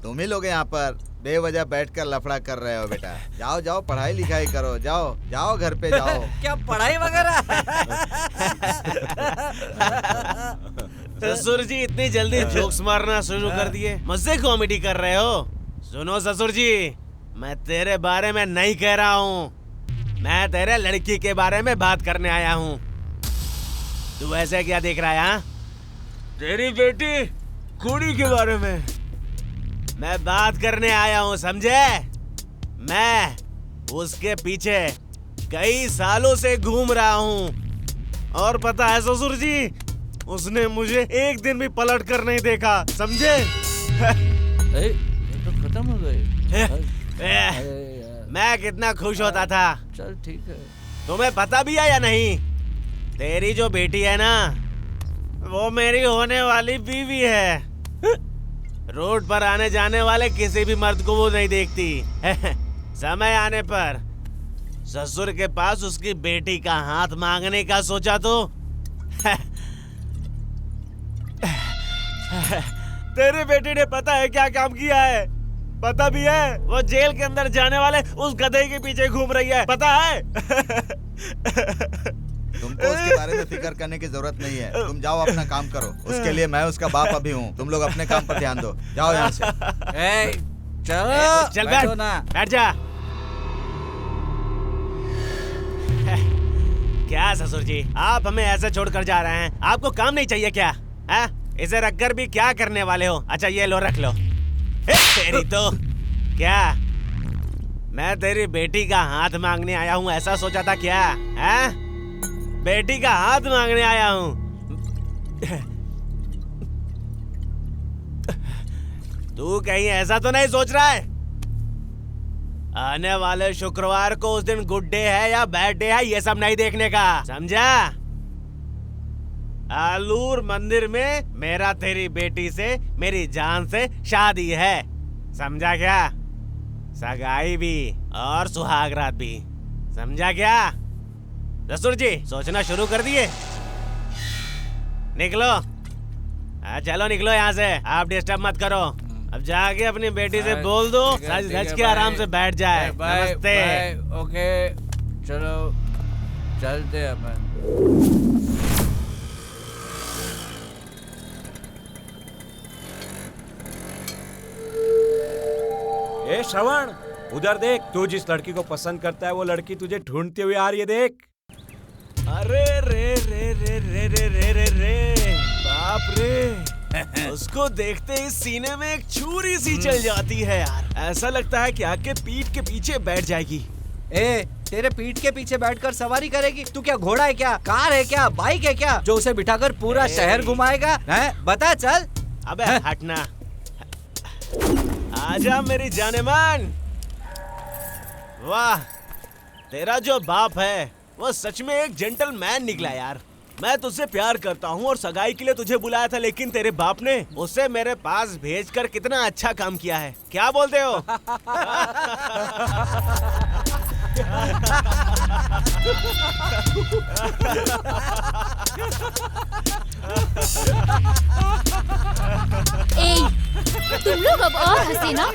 तुम ही लोग यहाँ पर बेवजह बैठकर लफड़ा कर रहे हो। बेटा जाओ जाओ, पढ़ाई लिखाई करो, जाओ जाओ घर पे जाओ। क्या पढ़ाई वगैरह? ससुर जी इतनी जल्दी जोक्स मारना शुरू कर दिए, मुझसे कॉमेडी कर रहे हो? सुनो ससुर जी, मैं तेरे बारे में नहीं कह रहा हूँ, मैं तेरे लड़की के बारे में बात करने आया हूँ। तू ऐसे क्या देख रहा है? हाँ, तेरी बेटी कुड़ी के बारे में मैं बात करने आया हूँ, समझे? मैं उसके पीछे कई सालों से घूम रहा हूँ और पता है ससुर जी, उसने मुझे एक दिन भी पलट कर नहीं देखा, समझे? ये तो खत्म हो गए। मैं कितना खुश होता था। चल ठीक है। तुम्हें पता भी है या नहीं, तेरी जो बेटी है ना, वो मेरी होने वाली बीवी है। रोड पर आने जाने वाले किसी भी मर्द को वो नहीं देखती। समय आने पर ससुर के पास उसकी बेटी का हाथ मांगने का सोचा तो तेरी बेटी ने पता है क्या काम किया है? पता भी है, वो जेल के अंदर जाने वाले उस गधे के पीछे घूम रही है, पता है? तुमको उसके बारे में फिक्र करने की जरूरत नहीं है, तुम जाओ अपना काम करो, उसके लिए मैं उसका बाप अभी हूँ। तुम लोग अपने काम पर ध्यान दो, जाओ यहाँ से। चल बैठ ना, बैठ जा। क्या ससुर जी, आप हमें ऐसे छोड़कर जा रहे हैं? आपको काम नहीं चाहिए क्या? है? इसे रखकर भी क्या करने वाले हो? अच्छा ये लो, रख लो। तेरी तो क्या, मैं तेरी बेटी का हाथ मांगने आया हूँ ऐसा सोचा था क्या? है? बेटी का हाथ मांगने आया हूँ। तू कहीं ऐसा तो नहीं सोच रहा है आने वाले शुक्रवार को उस दिन गुड डे है या बैड डे है ये सब नहीं देखने का, समझा? आलूर मंदिर में मेरा तेरी बेटी से, मेरी जान से शादी है, समझा क्या? सगाई भी और सुहागरात भी, समझा क्या? ससुर जी सोचना शुरू कर दिए? निकलो, चलो निकलो यहाँ से, आप डिस्टर्ब मत करो। अब जाके अपनी बेटी से बोल दो सच सच के आराम से बैठ जाए। नमस्ते। ओके चलो चलते अपन। ए श्रवण, उधर देख, तू जिस लड़की को पसंद करता है वो लड़की तुझे ढूंढती हुई आ रही है, देख। अरे रे रे रे रे रे रे रे रे, बाप रे। उसको देखते ही सीने में एक छुरी सी चल जाती है यार। ऐसा लगता है कि आके पीठ के पीछे बैठ जाएगी। ए, तेरे पीठ के पीछे बैठकर सवारी करेगी? तू क्या घोड़ा है क्या, कार है क्या, बाइक है क्या, जो उसे बिठाकर पूरा शहर घुमाएगा? हैं? बता चल। अबे हटना। आजा मेरी जानेमान। वाह, तेरा जो बाप है वो सच में एक जेंटलमैन निकला यार। मैं तुझसे प्यार करता हूँ और सगाई के लिए तुझे बुलाया था, लेकिन तेरे बाप ने उसे मेरे पास भेजकर कितना अच्छा काम किया है। क्या बोलते हो? ए, तुम लोग अब और हंसे ना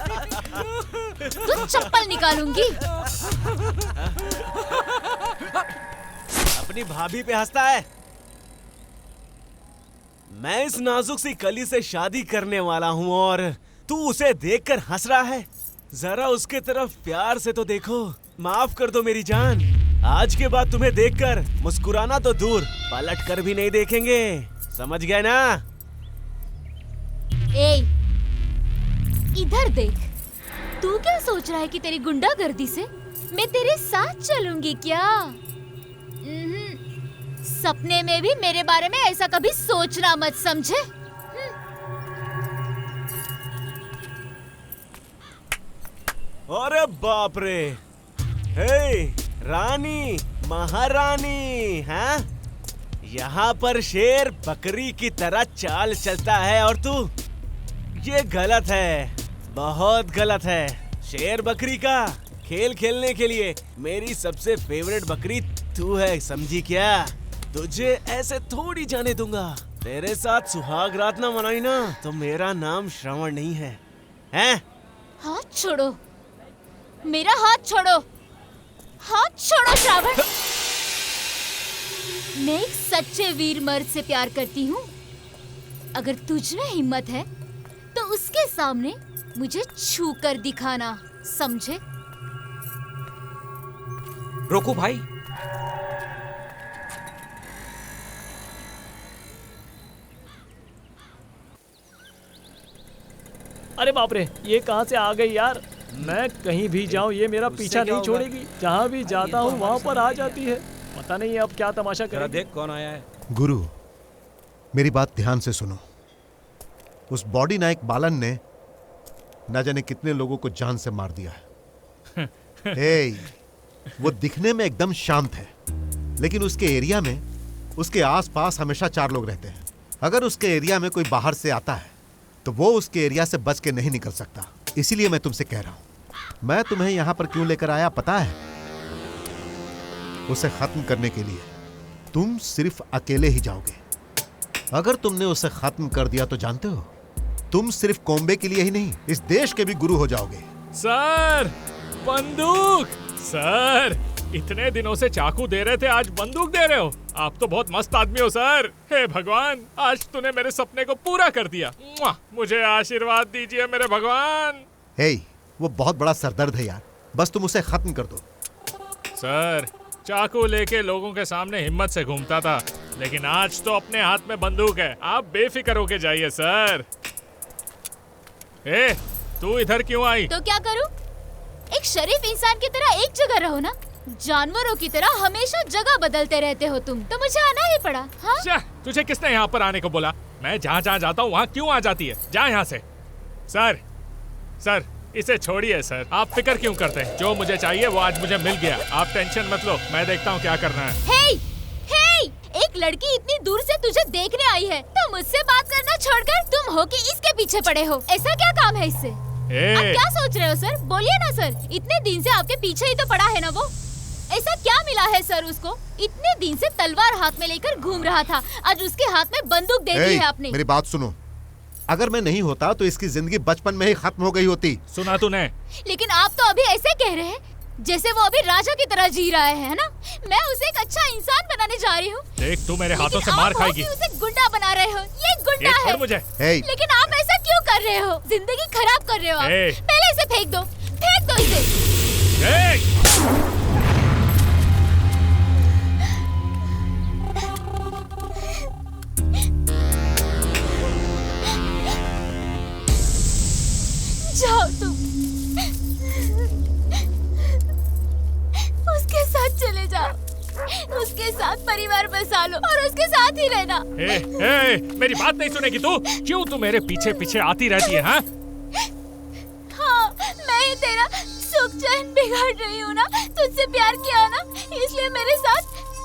तो चप्पल निकालूंगी। अपनी भाभी पे हंसता है। मैं इस नाजुक सी कली से शादी करने वाला हूँ और तू उसे देखकर हंस रहा है। जरा उसके तरफ प्यार से तो देखो। माफ कर दो मेरी जान, आज के बाद तुम्हें देखकर मुस्कुराना तो दूर, पलट कर भी नहीं देखेंगे, समझ गए ना? ए, इधर देख, तू क्या सोच रहा है कि तेरी गुंडागर्दी से मैं तेरे साथ चलूंगी क्या? सपने में भी मेरे बारे में ऐसा कभी सोचना मत, समझे? अरे बाप रे, हे रानी, महारानी, हैं? यहाँ पर शेर बकरी की तरह चाल चलता है और तू, ये गलत है, बहुत गलत है। शेर बकरी का खेल खेलने के लिए मेरी सबसे फेवरेट बकरी तू है, समझी क्या? तुझे ऐसे थोड़ी जाने दूंगा। तेरे साथ सुहाग रात ना मनाई ना तो मेरा नाम श्रवण नहीं है, हैं? हाथ छोड़ो, मेरा हाथ छोड़ो, हाथ छोड़ो श्रावण। मैं एक सच्चे वीर मर्द से प्यार करती हूँ। अगर तुझ में हिम्मत है तो उसके सामने मुझे छू कर दिखाना, समझे? रोको भाई। अरे बाप रे, ये कहाँ से आ गई यार? मैं कहीं भी जाऊँ ये मेरा पीछा नहीं छोड़ेगी। जहाँ भी जाता हूँ वहाँ पर आ जाती है। पता नहीं अब क्या तमाशा करेगी। देख कौन आया है। गुरु, मेरी बात ध्यान से सुनो। उस बॉडी नायक बालन ने न जाने कितने लोगों को जान से मार दिया है। हे, वो दिखने में एकदम शांत है, लेकिन उसके एरिया में, उसके आसपास हमेशा 4 लोग रहते हैं। अगर उसके एरिया में कोई बाहर से आता है तो वो उसके एरिया से बच के नहीं निकल सकता। इसीलिए मैं तुमसे कह रहा हूं। मैं तुम्हें यहां पर क्यों लेकर आया पता है? उसे खत्म करने के लिए। तुम सिर्फ अकेले ही जाओगे। अगर तुमने उसे खत्म कर दिया तो जानते हो, तुम सिर्फ कोम्बे के लिए ही नहीं, इस देश के भी गुरु हो जाओगे। सर, बंदूक! सर, इतने दिनों से चाकू दे रहे थे, आज बंदूक दे रहे हो? आप तो बहुत मस्त आदमी हो सर। हे भगवान, आज तूने मेरे सपने को पूरा कर दिया। मुझे आशीर्वाद दीजिए मेरे भगवान। हे, वो बहुत बड़ा सरदर्द है यार, बस तुम उसे खत्म कर दो। सर, चाकू लेके लोगों के सामने हिम्मत से घूमता था, लेकिन आज तो अपने हाथ में बंदूक है। आप बेफिक्र होके जाइए सर। ए, तू इधर क्यों आई? तो क्या करूं? एक शरीफ इंसान की तरह एक जगह रहो ना। जानवरों की तरह हमेशा जगह बदलते रहते हो तुम, तो मुझे आना ही पड़ा। हाँ? तुझे किसने यहाँ पर आने को बोला? मैं जहाँ जहाँ जाता हूँ वहाँ क्यों आ जाती है? जा यहाँ से। सर, सर, इसे छोड़िए सर, आप फिक्र क्यों करते हैं? जो मुझे चाहिए वो आज मुझे मिल गया। आप टेंशन मत लो, मैं देखता हूँ क्या करना है। हे, हे, एक लड़की इतनी दूर से तुझे देखने आई है तो मुझसे बात करना छोड़कर तुम हो कि इसके पीछे पड़े हो। ऐसा क्या काम है इससे? आप क्या सोच रहे हो सर? बोलिए ना सर, इतने दिन से आपके पीछे ही तो पड़ा है ना वो। ऐसा क्या मिला है सर उसको? इतने दिन से तलवार हाथ में लेकर घूम रहा था, आज उसके हाथ में बंदूक दे दी है आपने। मेरी बात सुनो, अगर मैं नहीं होता तो इसकी जिंदगी बचपन में ही खत्म हो गई होती। सुना तूने? लेकिन आप तो अभी ऐसे कह रहे हैं जैसे वो अभी राजा की तरह जी रहा है ना? मैं उसे एक अच्छा इंसान बनाने जा रही हूँ। देख तू मेरे हाथों से मार खाएगी। उसे गुंडा बना रहे हो, ये गुंडा है। मुझे। लेकिन आप ऐसा क्यों कर रहे हो? जिंदगी खराब कर रहे हो आप। पहले इसे फेंक दो, फेंक दो इसे। जाओ तुम, उसके साथ चले जाओ, उसके साथ परिवार बसा लो और उसके साथ ही रहना। मेरी बात नहीं सुनेगी तू? क्यों तू मेरे पीछे पीछे आती रहती है? हाँ, मैं ही तेरा सुख चैन बिगाड़ रही हूँ ना, तुझसे प्यार किया ना, इसलिए मेरे साथ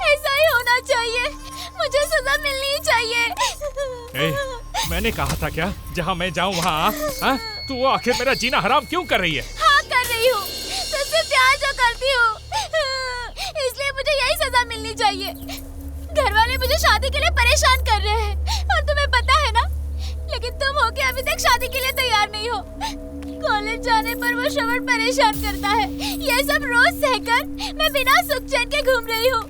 ऐसा ही होना चाहिए, मुझे सजा मिलनी चाहिए। मैंने कहा था क्या जहाँ मैं जाऊँ वहाँ? तू आखिर मेरा जीना हराम क्यों कर रही है? हाँ कर रही हूँ, तुझसे प्यार जो करती हूँ, इसलिए मुझे यही सजा मिलनी चाहिए। घर वाले मुझे शादी के लिए परेशान कर रहे हैं और तुम्हें पता है ना, लेकिन तुम हो के अभी तक शादी के लिए तैयार नहीं हो। कॉलेज जाने पर वो श्रवण परेशान करता है, ये सब रोज सहकर मैं बिना सुख चैन के घूम रही हूँ।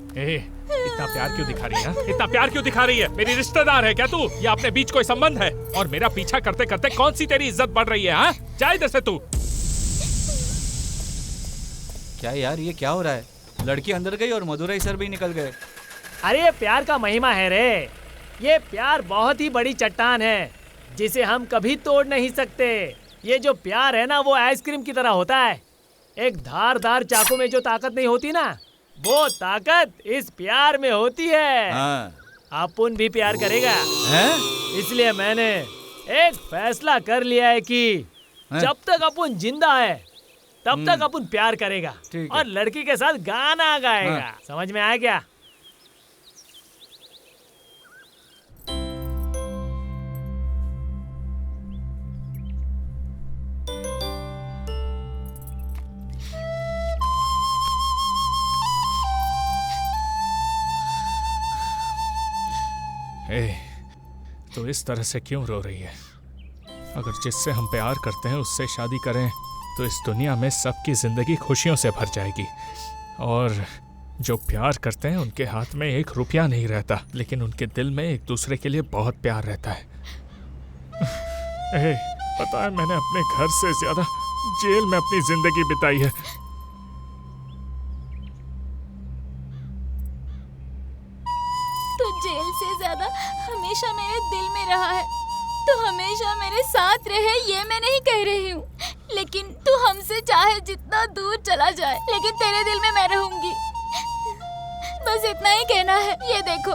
इतना प्यार क्यों दिखा रही है? इतना प्यार क्यों दिखा रही है? मेरी रिश्तेदार है क्या तू? या अपने बीच कोई संबंध है? और मेरा पीछा करते करते कौन सी तेरी इज्जत बढ़ रही है? हाँ, जा इधर से तू। क्या यार, ये क्या हो रहा है? लड़की अंदर गई और मदुरई सर भी निकल गए। अरे ये प्यार का महिमा है रे। ये प्यार बहुत ही बड़ी चट्टान है जिसे हम कभी तोड़ नहीं सकते। ये जो प्यार है ना, वो आइसक्रीम की तरह होता है। एक धारदार चाकू में जो ताकत नहीं होती ना, वो ताकत इस प्यार में होती है। अपुन भी प्यार करेगा है? इसलिए मैंने एक फैसला कर लिया है कि जब तक अपुन जिंदा है तब तक अपुन प्यार करेगा और लड़की के साथ गाना गाएगा। समझ में आया क्या? तो इस तरह से क्यों रो रही है? अगर जिससे हम प्यार करते हैं उससे शादी करें तो इस दुनिया में सबकी जिंदगी खुशियों से भर जाएगी। और जो प्यार करते हैं उनके हाथ में एक रुपया नहीं रहता, लेकिन उनके दिल में एक दूसरे के लिए बहुत प्यार रहता है। पता है, मैंने अपने घर से ज्यादा जेल में अपनी जिंदगी बिताई है। तो जेल से ज्यादा हमेशा मेरे दिल में रहा है, तो हमेशा मेरे साथ रहे ये मैं नहीं कह रही हूँ, लेकिन तू हमसे चाहे जितना दूर चला जाए, लेकिन तेरे दिल में मैं रहूंगी। बस इतना ही कहना है। ये देखो,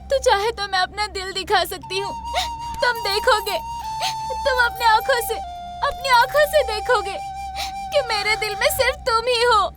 तू चाहे तो मैं अपना दिल दिखा सकती हूँ, तुम देखोगे, तुम अपनी आंखों से देखोगे कि मेरे दिल में सिर्फ तुम ही हो।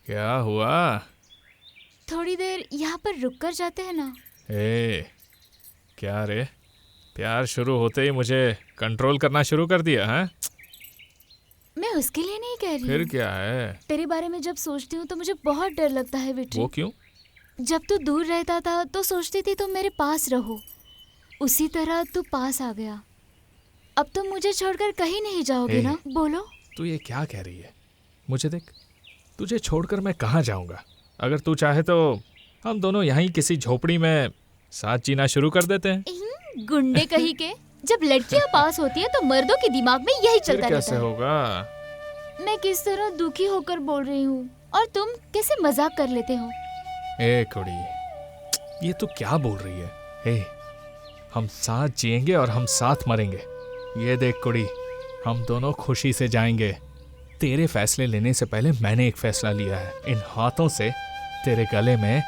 क्या हुआ? थोड़ी देर यहाँ पर रुक कर जाते हैं ना। क्या रे, प्यार शुरू होते ही मुझे कंट्रोल करना शुरू कर दिया है? मैं उसके लिए नहीं कह रही। फिर क्या है? तेरे बारे में जब सोचती हूँ तो मुझे बहुत डर लगता है विट्री। वो क्यों? जब तू दूर रहता था तो सोचती थी तुम मेरे पास रहो, उसी तरह तू पास आ गया। अब तुम मुझे छोड़कर कहीं नहीं जाओगे ना? बोलो। तू ये क्या कह रही है? मुझे देख, तुझे छोड़कर मैं कहाँ जाऊंगा? अगर तू चाहे तो हम दोनों यहीं किसी झोपड़ी में साथ जीना शुरू कर देते हैं। गुंडे कहीं के, जब लड़कियां पास होती है तो मर्दों के दिमाग में यही चलता रहता है। कैसे होगा? मैं किस तरह दुखी होकर बोल रही हूँ और तुम कैसे मजाक कर लेते हो। ए कुड़ी, ये तू क्या बोल रही है? ए, हम साथ जिएंगे और हम साथ मरेंगे। ये देख कुड़ी, हम दोनों खुशी से जाएंगे। तेरे फैसले लेने से पहले मैंने एक फैसला लिया है। इन हाथों से तेरे गले में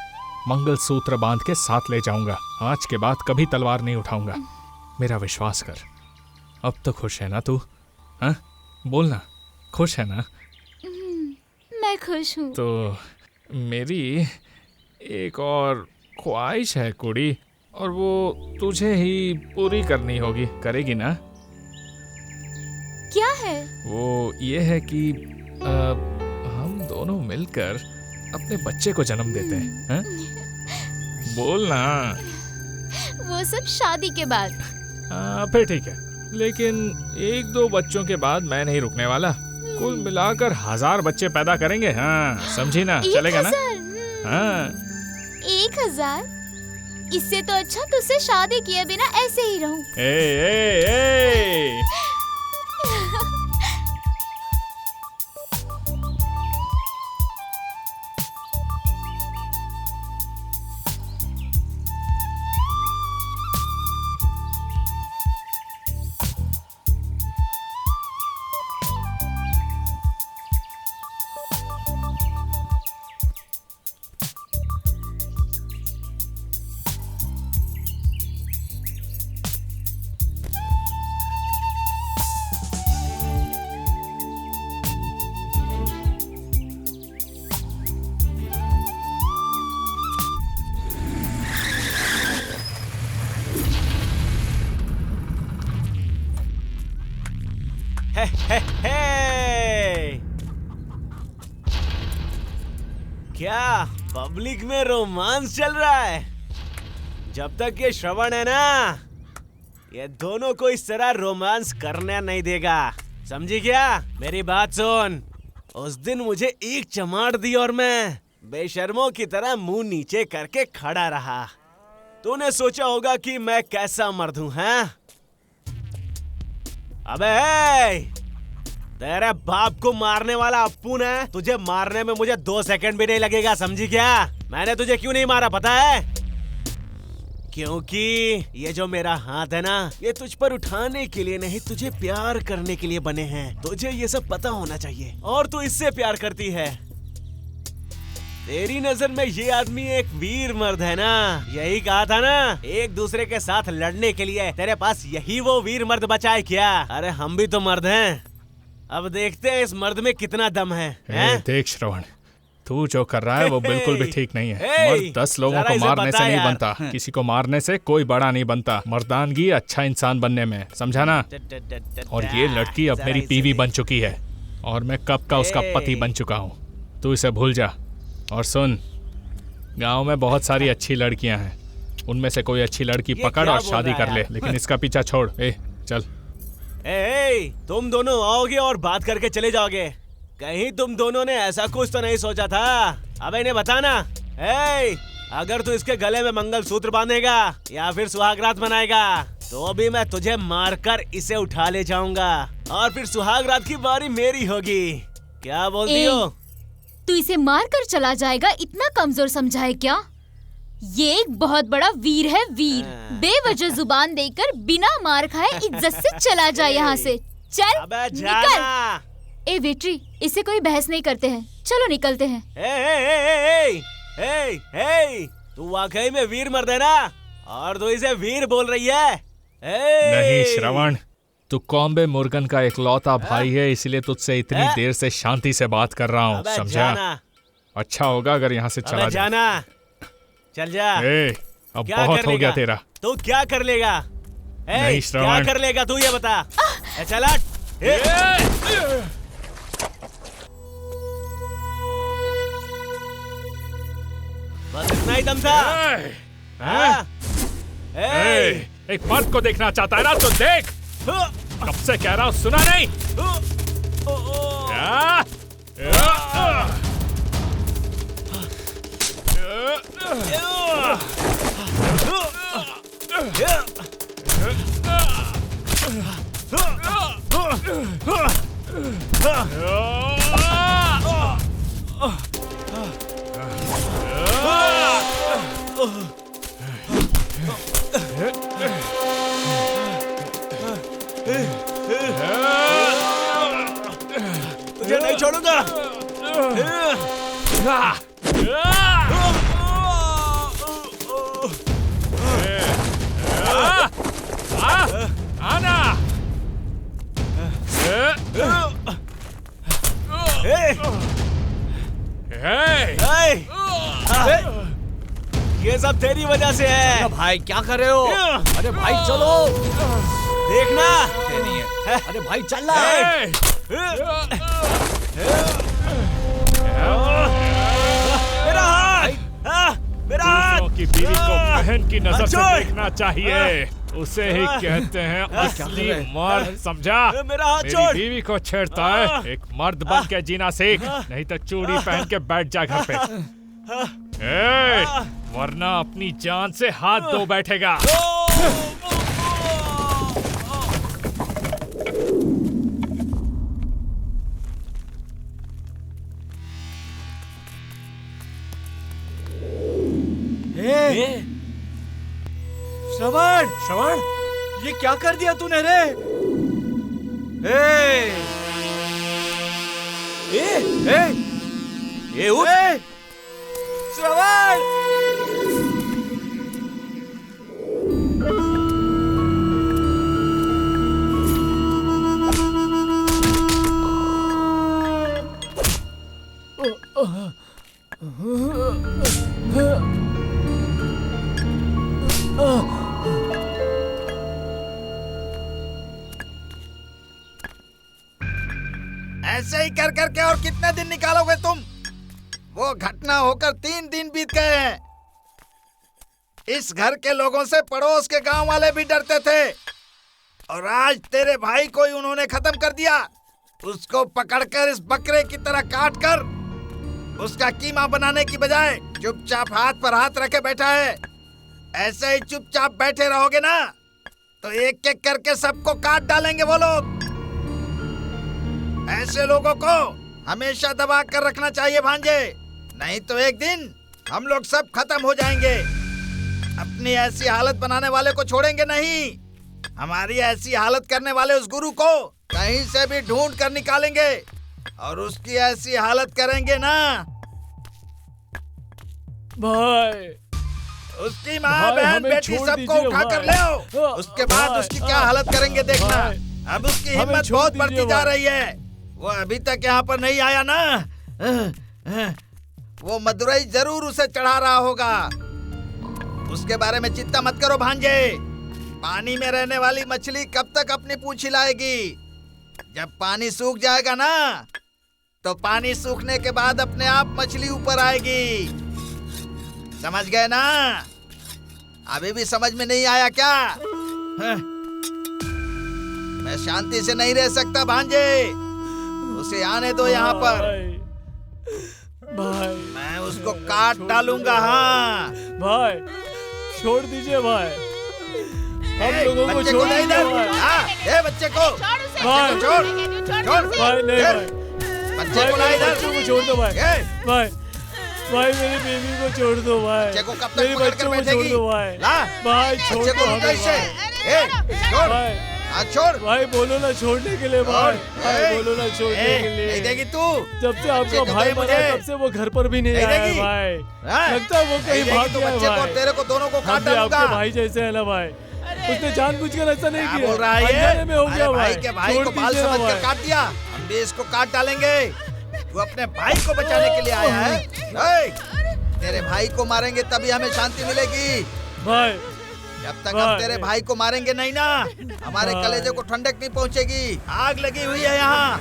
मंगलसूत्र बांध के साथ ले जाऊंगा। आज के बाद कभी तलवार नहीं उठाऊंगा। मेरा विश्वास कर। अब तो खुश है ना तू? हाँ, बोलना, खुश है ना? मैं खुश हूँ। तो मेरी एक और ख्वाहिश है कुड़ी, और वो तुझे ही पूरी करनी होगी। करेगी ना? क्या है? वो ये है कि हम दोनों मिलकर अपने बच्चे को जन्म देते हैं। हाँ? बोलना। वो सब शादी के बाद। फिर ठीक है, लेकिन 1-2 बच्चों के बाद मैं नहीं रुकने वाला। कुल मिलाकर 1000 बच्चे पैदा करेंगे। हाँ, समझी ना? चलेगा ना? हाँ। 1000? इससे तो अच्छा तुझसे शादी किए बिना ऐसे ही रहूं। ए। क्या पब्लिक में रोमांस चल रहा है? जब तक ये श्रवण है ना, ये दोनों को इस तरह रोमांस करने नहीं देगा। समझी क्या? मेरी बात सुन। उस दिन मुझे एक चमाट दी और मैं बेशर्मों की तरह मुंह नीचे करके खड़ा रहा। तूने सोचा होगा कि मैं कैसा मर्द हूं, हैं? अबे तेरे बाप को मारने वाला अप्पू ने तुझे मारने में मुझे 2 सेकंड भी नहीं लगेगा। समझी क्या? मैंने तुझे क्यों नहीं मारा पता है? क्योंकि ये जो मेरा हाथ है ना, ये तुझ पर उठाने के लिए नहीं, तुझे प्यार करने के लिए बने हैं। तुझे ये सब पता होना चाहिए। और तू इससे प्यार करती है। तेरी नजर में ये आदमी एक वीर मर्द है ना? यही कहा था ना, एक दूसरे के साथ लड़ने के लिए तेरे पास यही वो वीर मर्द बचा है क्या? अरे हम भी तो मर्द हैं। अब देखते हैं इस मर्द में कितना दम है। देख श्रवण, तू जो कर रहा है वो बिल्कुल भी ठीक नहीं है। मर्द 10 लोगों को मारने से नहीं बनता, किसी को मारने से कोई बड़ा नहीं बनता। मर्दानगी अच्छा इंसान बनने में, समझा ना? और ये लड़की अब मेरी बीवी बन चुकी है और मैं कब का उसका पति बन चुका हूँ। तू इसे भूल जा। और सुन, गांव में बहुत सारी अच्छी लड़कियां हैं, उनमें से कोई अच्छी लड़की पकड़ और शादी कर ले, लेकिन इसका पीछा छोड़। चल। तुम दोनों आओगे और बात करके चले जाओगे। कहीं तुम दोनों ने ऐसा कुछ तो नहीं सोचा था? अब इन्हें बताना। अगर तू इसके गले में मंगलसूत्र बांधेगा या फिर सुहागरात मनाएगा, तो अभी मैं तुझे मारकर इसे उठा ले जाऊंगा और फिर सुहागरात की बारी मेरी होगी। क्या बोलती हो? तू इसे मार कर चला जाएगा, इतना कमजोर समझा है क्या? ये एक बहुत बड़ा वीर है, वीर। बेवजह जुबान देकर बिना मार खाए इज्जत से चला जा यहाँ से। चल निकल। ए वेट्री, इससे कोई बहस नहीं करते हैं, चलो निकलते हैं। तू वाकई में वीर मर्द है ना? और तू इसे वीर बोल रही है? नहीं श्रवण, तू कॉम्बे मुर्गन का इकलौता भाई है, इसलिए तुझसे इतनी देर से शांति से बात कर रहा हूँ, समझा? अच्छा होगा अगर यहाँ से चला जाना। चल जा। अब बहुत हो गया तेरा। तू क्या कर लेगा? नहीं श्रवण, क्या कर लेगा तू, ये बता। चल हट। बस इतना ही दम था। एक मर्द को देखना चाहता है ना, तो देख। कब से कह रहा हूँ, सुना नहीं? तुझे नहीं छोड़ूंगा। आना। ये सब तेरी वजह से है। भाई क्या कर रहे हो? अरे भाई चलो, देखना। नहीं है। अरे भाई चल रहा है। मेरा हाथ, मेरा हाथ। दूसरों की बीवी को बहन की नजर से छोड़। देखना चाहिए, उसे ही कहते हैं असली मर्द, समझा? मेरा हाथ मेरी छोड़। बीवी को छेड़ता है, एक मर्द बन के जीना सीख, नहीं तो चूड़ी पहन के बैठ जा घर पे। वरना अपनी जान से हाथ धो बैठेगा। श्रवण, श्रवण, ये क्या कर दिया तूने रे? ए उठ! श्रवण! ऐसे ही कर करके और कितने दिन निकालोगे तुम? वो घटना होकर 3 दिन बीत गए हैं। इस घर के लोगों से पड़ोस के गांव वाले भी डरते थे, और आज तेरे भाई को ही उन्होंने खत्म कर दिया। उसको पकड़कर इस बकरे की तरह काट कर उसका कीमा बनाने की बजाय चुपचाप हाथ पर हाथ रखे बैठा है। ऐसे ही चुपचाप बैठे रहोगे ना तो एक एक करके सबको काट डालेंगे वो लोग। ऐसे लोगों को हमेशा दबा कर रखना चाहिए भांजे, नहीं तो एक दिन हम लोग सब खत्म हो जाएंगे। अपनी ऐसी हालत बनाने वाले को छोड़ेंगे नहीं। हमारी ऐसी हालत करने वाले उस गुरु को कहीं से भी ढूंढ कर निकालेंगे और उसकी ऐसी हालत करेंगे ना भाई। उसकी माँ बहन बेटी सबको उठा कर ले आओ। उसके बाद उसकी क्या हालत करेंगे देखना। अब उसकी हिम्मत बहुत बढ़ती जा रही है। वो अभी तक यहाँ पर नहीं आया ना, वो मदुरई जरूर उसे चढ़ा रहा होगा। उसके बारे में चिंता मत करो भांजे। पानी में रहने वाली मछली कब तक अपनी पूंछ हिलाएगी? जब पानी सूख जाएगा ना तो पानी सूखने के बाद अपने आप मछली ऊपर आएगी। समझ गए ना? अभी भी समझ में नहीं आया क्या? मैं शांति से नहीं रह सकता भांजे, उसे आने दो यहाँ पर। भाई मैं उसको काट डालूंगा। हाँ भाई, छोड़ दीजिए भाई, हम लोगों को बच्चे छोड़ नहीं दीजिए दे। भाई। हाँ, बच्चे को भाई छोड़ भाई, नहीं भाई, बच्चे को ला इधर। बच्चों को छोड़ दो भाई। भाई भाई, मेरी बेबी को छोड़ दो भाई। बच्चे को कब तक मेरी पकड़ कर बच्चों को छोड़ बैठेगी? दो भाई। ला भाई छोड़ बच्चे को दो उठा हमें इससे। भाई। छोड़ भाई छोड़ भाई, बोलो ना छोड़ने के लिए भाई। भाई बोलो ना छोड़ने के लिए। नहीं देगी तू। जब से आपका बच्चे को भाई दे मरा मुझे। तब से वो घर पर भी नहीं नहीं आया है देगी। भाई। लगता है वो कहीं नहीं भाग देगी तो गया है बच्चे को और भाई। तेरे को दोनों को हम काट भी डालूंगा। आपके भाई जैसे है ना भाई। उसने जानबूझकर ऐसा नहीं क्या किया। बोल रहा है ये? अनजाने में हो अरे गया भाई भाई। के भाई छोड़ को बाल दीजिए ना समझ कर भाई। काट दिया। हम भी इसको काट डालेंगे। तू अपने भाई को बचाने के लिए आया है? तेरे भाई को मारेंगे तभी हमें शांति मिलेगी भाई। जब तक हम तेरे भाई को मारेंगे नहीं ना, हमारे भाई। कलेजे को ठंडक नहीं पहुंचेगी। आग लगी हुई है यहाँ।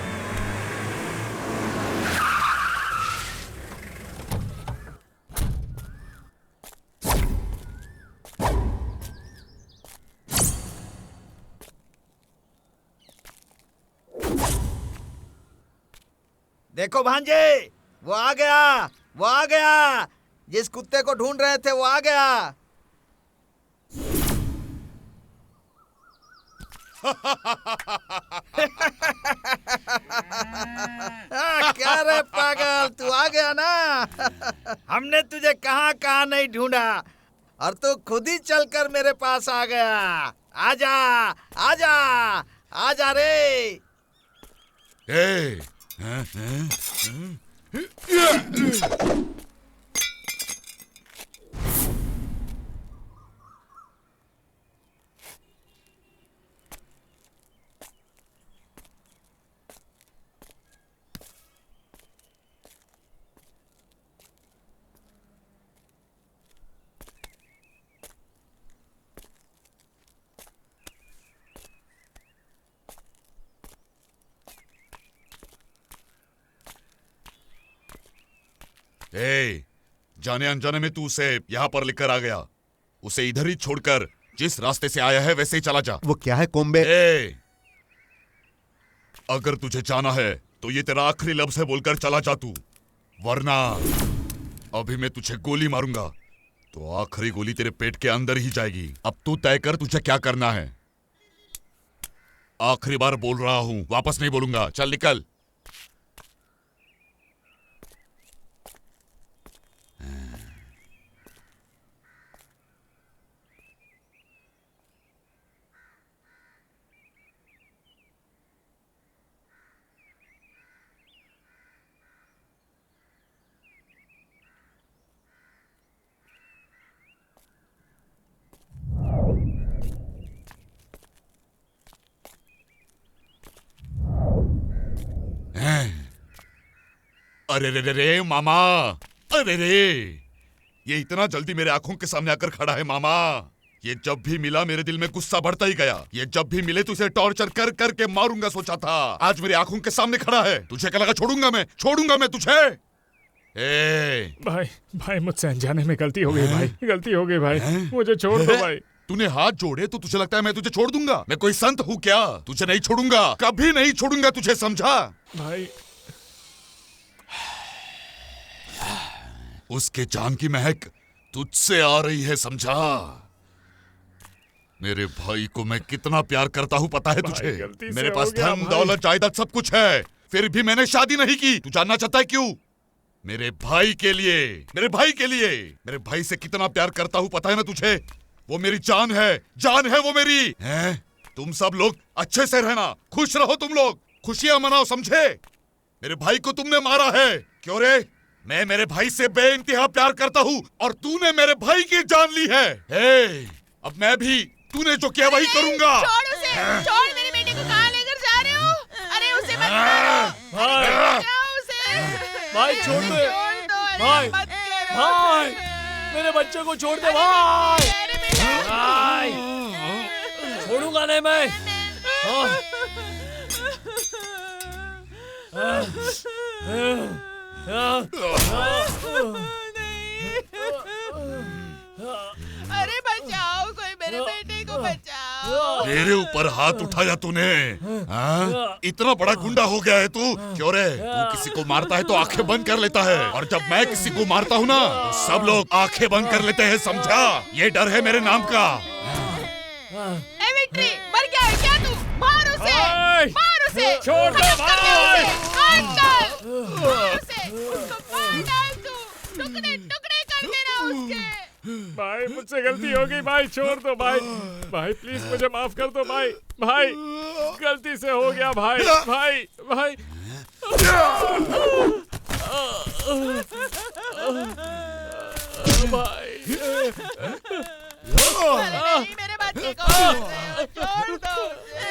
देखो भांजे, वो आ गया, वो आ गया। जिस कुत्ते को ढूंढ रहे थे वो आ गया। क्या रे पागल, तू आ गया ना। हमने तुझे कहाँ कहाँ नहीं ढूंढा और तू खुद ही चलकर मेरे पास आ गया। आजा आजा आजा रे। जाने अनजाने में तू उसे यहाँ पर लेकर आ गया। उसे इधर ही छोड़कर जिस रास्ते से आया है वैसे ही चला जा। वो क्या है कोम्बे? अगर तुझे जाना है तो ये तेरा आखिरी लफ्ज़ है बोलकर चला जा तू, वरना अभी मैं तुझे गोली मारूंगा तो आखिरी गोली तेरे पेट के अंदर ही जाएगी। अब तू तय कर तुझे क्या करना है। आखिरी बार बोल रहा हूं, वापस नहीं बोलूंगा। चल निकल। अरे रे रे रे मामा, अरे रे, ये इतना जल्दी मेरे आंखों के सामने आकर खड़ा है मामा। ये जब भी मिला मेरे दिल में गुस्सा बढ़ता ही गया। ये जब भी मिले तो इसे टॉर्चर कर कर के मारूंगा सोचा था, आज मेरी आंखों के सामने खड़ा है। तुझे क्या लगा छोड़ूंगा मैं तुझे? भाई मुझसे अनजाने में गलती हो गई भाई, गलती हो गई भाई, मुझे छोड़ दो भाई। तूने हाथ जोड़े तो तुझे लगता है मैं तुझे छोड़ दूंगा? मैं कोई संत हूँ क्या? तुझे नहीं छोड़ूंगा, कभी नहीं छोड़ूंगा तुझे, समझा? भाई उसके जान की महक तुझसे आ रही है, समझा? मेरे भाई को मैं कितना प्यार करता हूँ पता है तुझे? मेरे पास धन दौलत जायदाद सब कुछ है, फिर भी मैंने शादी नहीं की। तू जानना चाहता है क्यों? मेरे भाई के लिए, मेरे भाई के लिए। मेरे भाई से कितना प्यार करता हूँ पता है ना तुझे? वो मेरी जान है वो मेरी है। तुम सब लोग अच्छे से रहना, खुश रहो, तुम लोग खुशियां मनाओ, समझे? मेरे भाई को तुमने मारा है, क्यों रे? मैं मेरे भाई से बेइंतहा प्यार करता हूँ और तूने मेरे भाई की जान ली है। अब मैं भी तूने जो किया वही करूंगा। छोड़ उसे, छोड़ मेरे बेटे को। कहाँ लेकर जा रहे हो? अरे उसे मत मारो, भाई छोड़ दो भाई, भाई मेरे बच्चे को छोड़ दे भाई, भाई छोड़ूंगा नहीं मैं। अरे बचाओ, कोई मेरे बेटे को बचाओ। मेरे ऊपर हाथ उठाया तूने? इतना बड़ा गुंडा हो गया है तू? क्यों रे? तू किसी को मारता है तो आंखें बंद कर लेता है, और जब मैं किसी को मारता हूँ ना तो सब लोग आंखें बंद कर लेते हैं, समझा? ये डर है मेरे नाम का। विक्ट्री, मर गया है क्या तू? मार उसे, मार उसे, छोड़ दो भाई, मार उसे, उसको मार डाल तू, टुकड़े टुकड़े कर देना उसके। भाई मुझसे गलती हो गई भाई, छोड़ दो भाई, भाई प्लीज मुझे माफ कर दो भाई, भाई गलती से हो गया भाई, भाई भाई नहीं, मेरे बच्चे को छोड़ दो।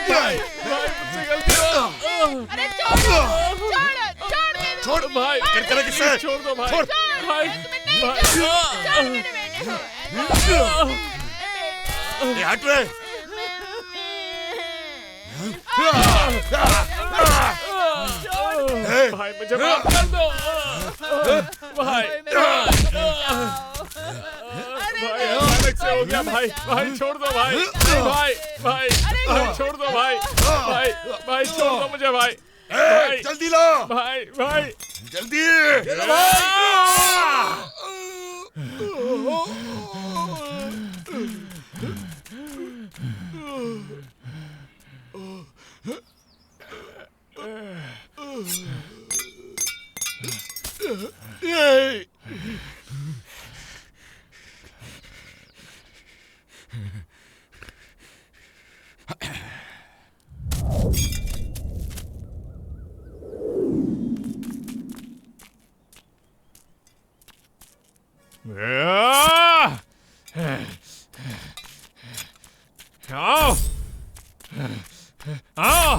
भाई मुझसे गलती हो। अरे छोड़ भाई, कर किससे? छोड़ दो भाई, छोड़ भाई, छोड़ मेरे बेटे को। हट रे। भाई मुझे माफ कर दो भाई, भाई अचानक से हो गया भाई, भाई छोड़ दो भाई, भाई भाई भाई छोड़ दो भाई, भाई भाई छोड़ दो मुझे भाई, भाई जल्दी ला भाई, भाई जल्दी आओ आओ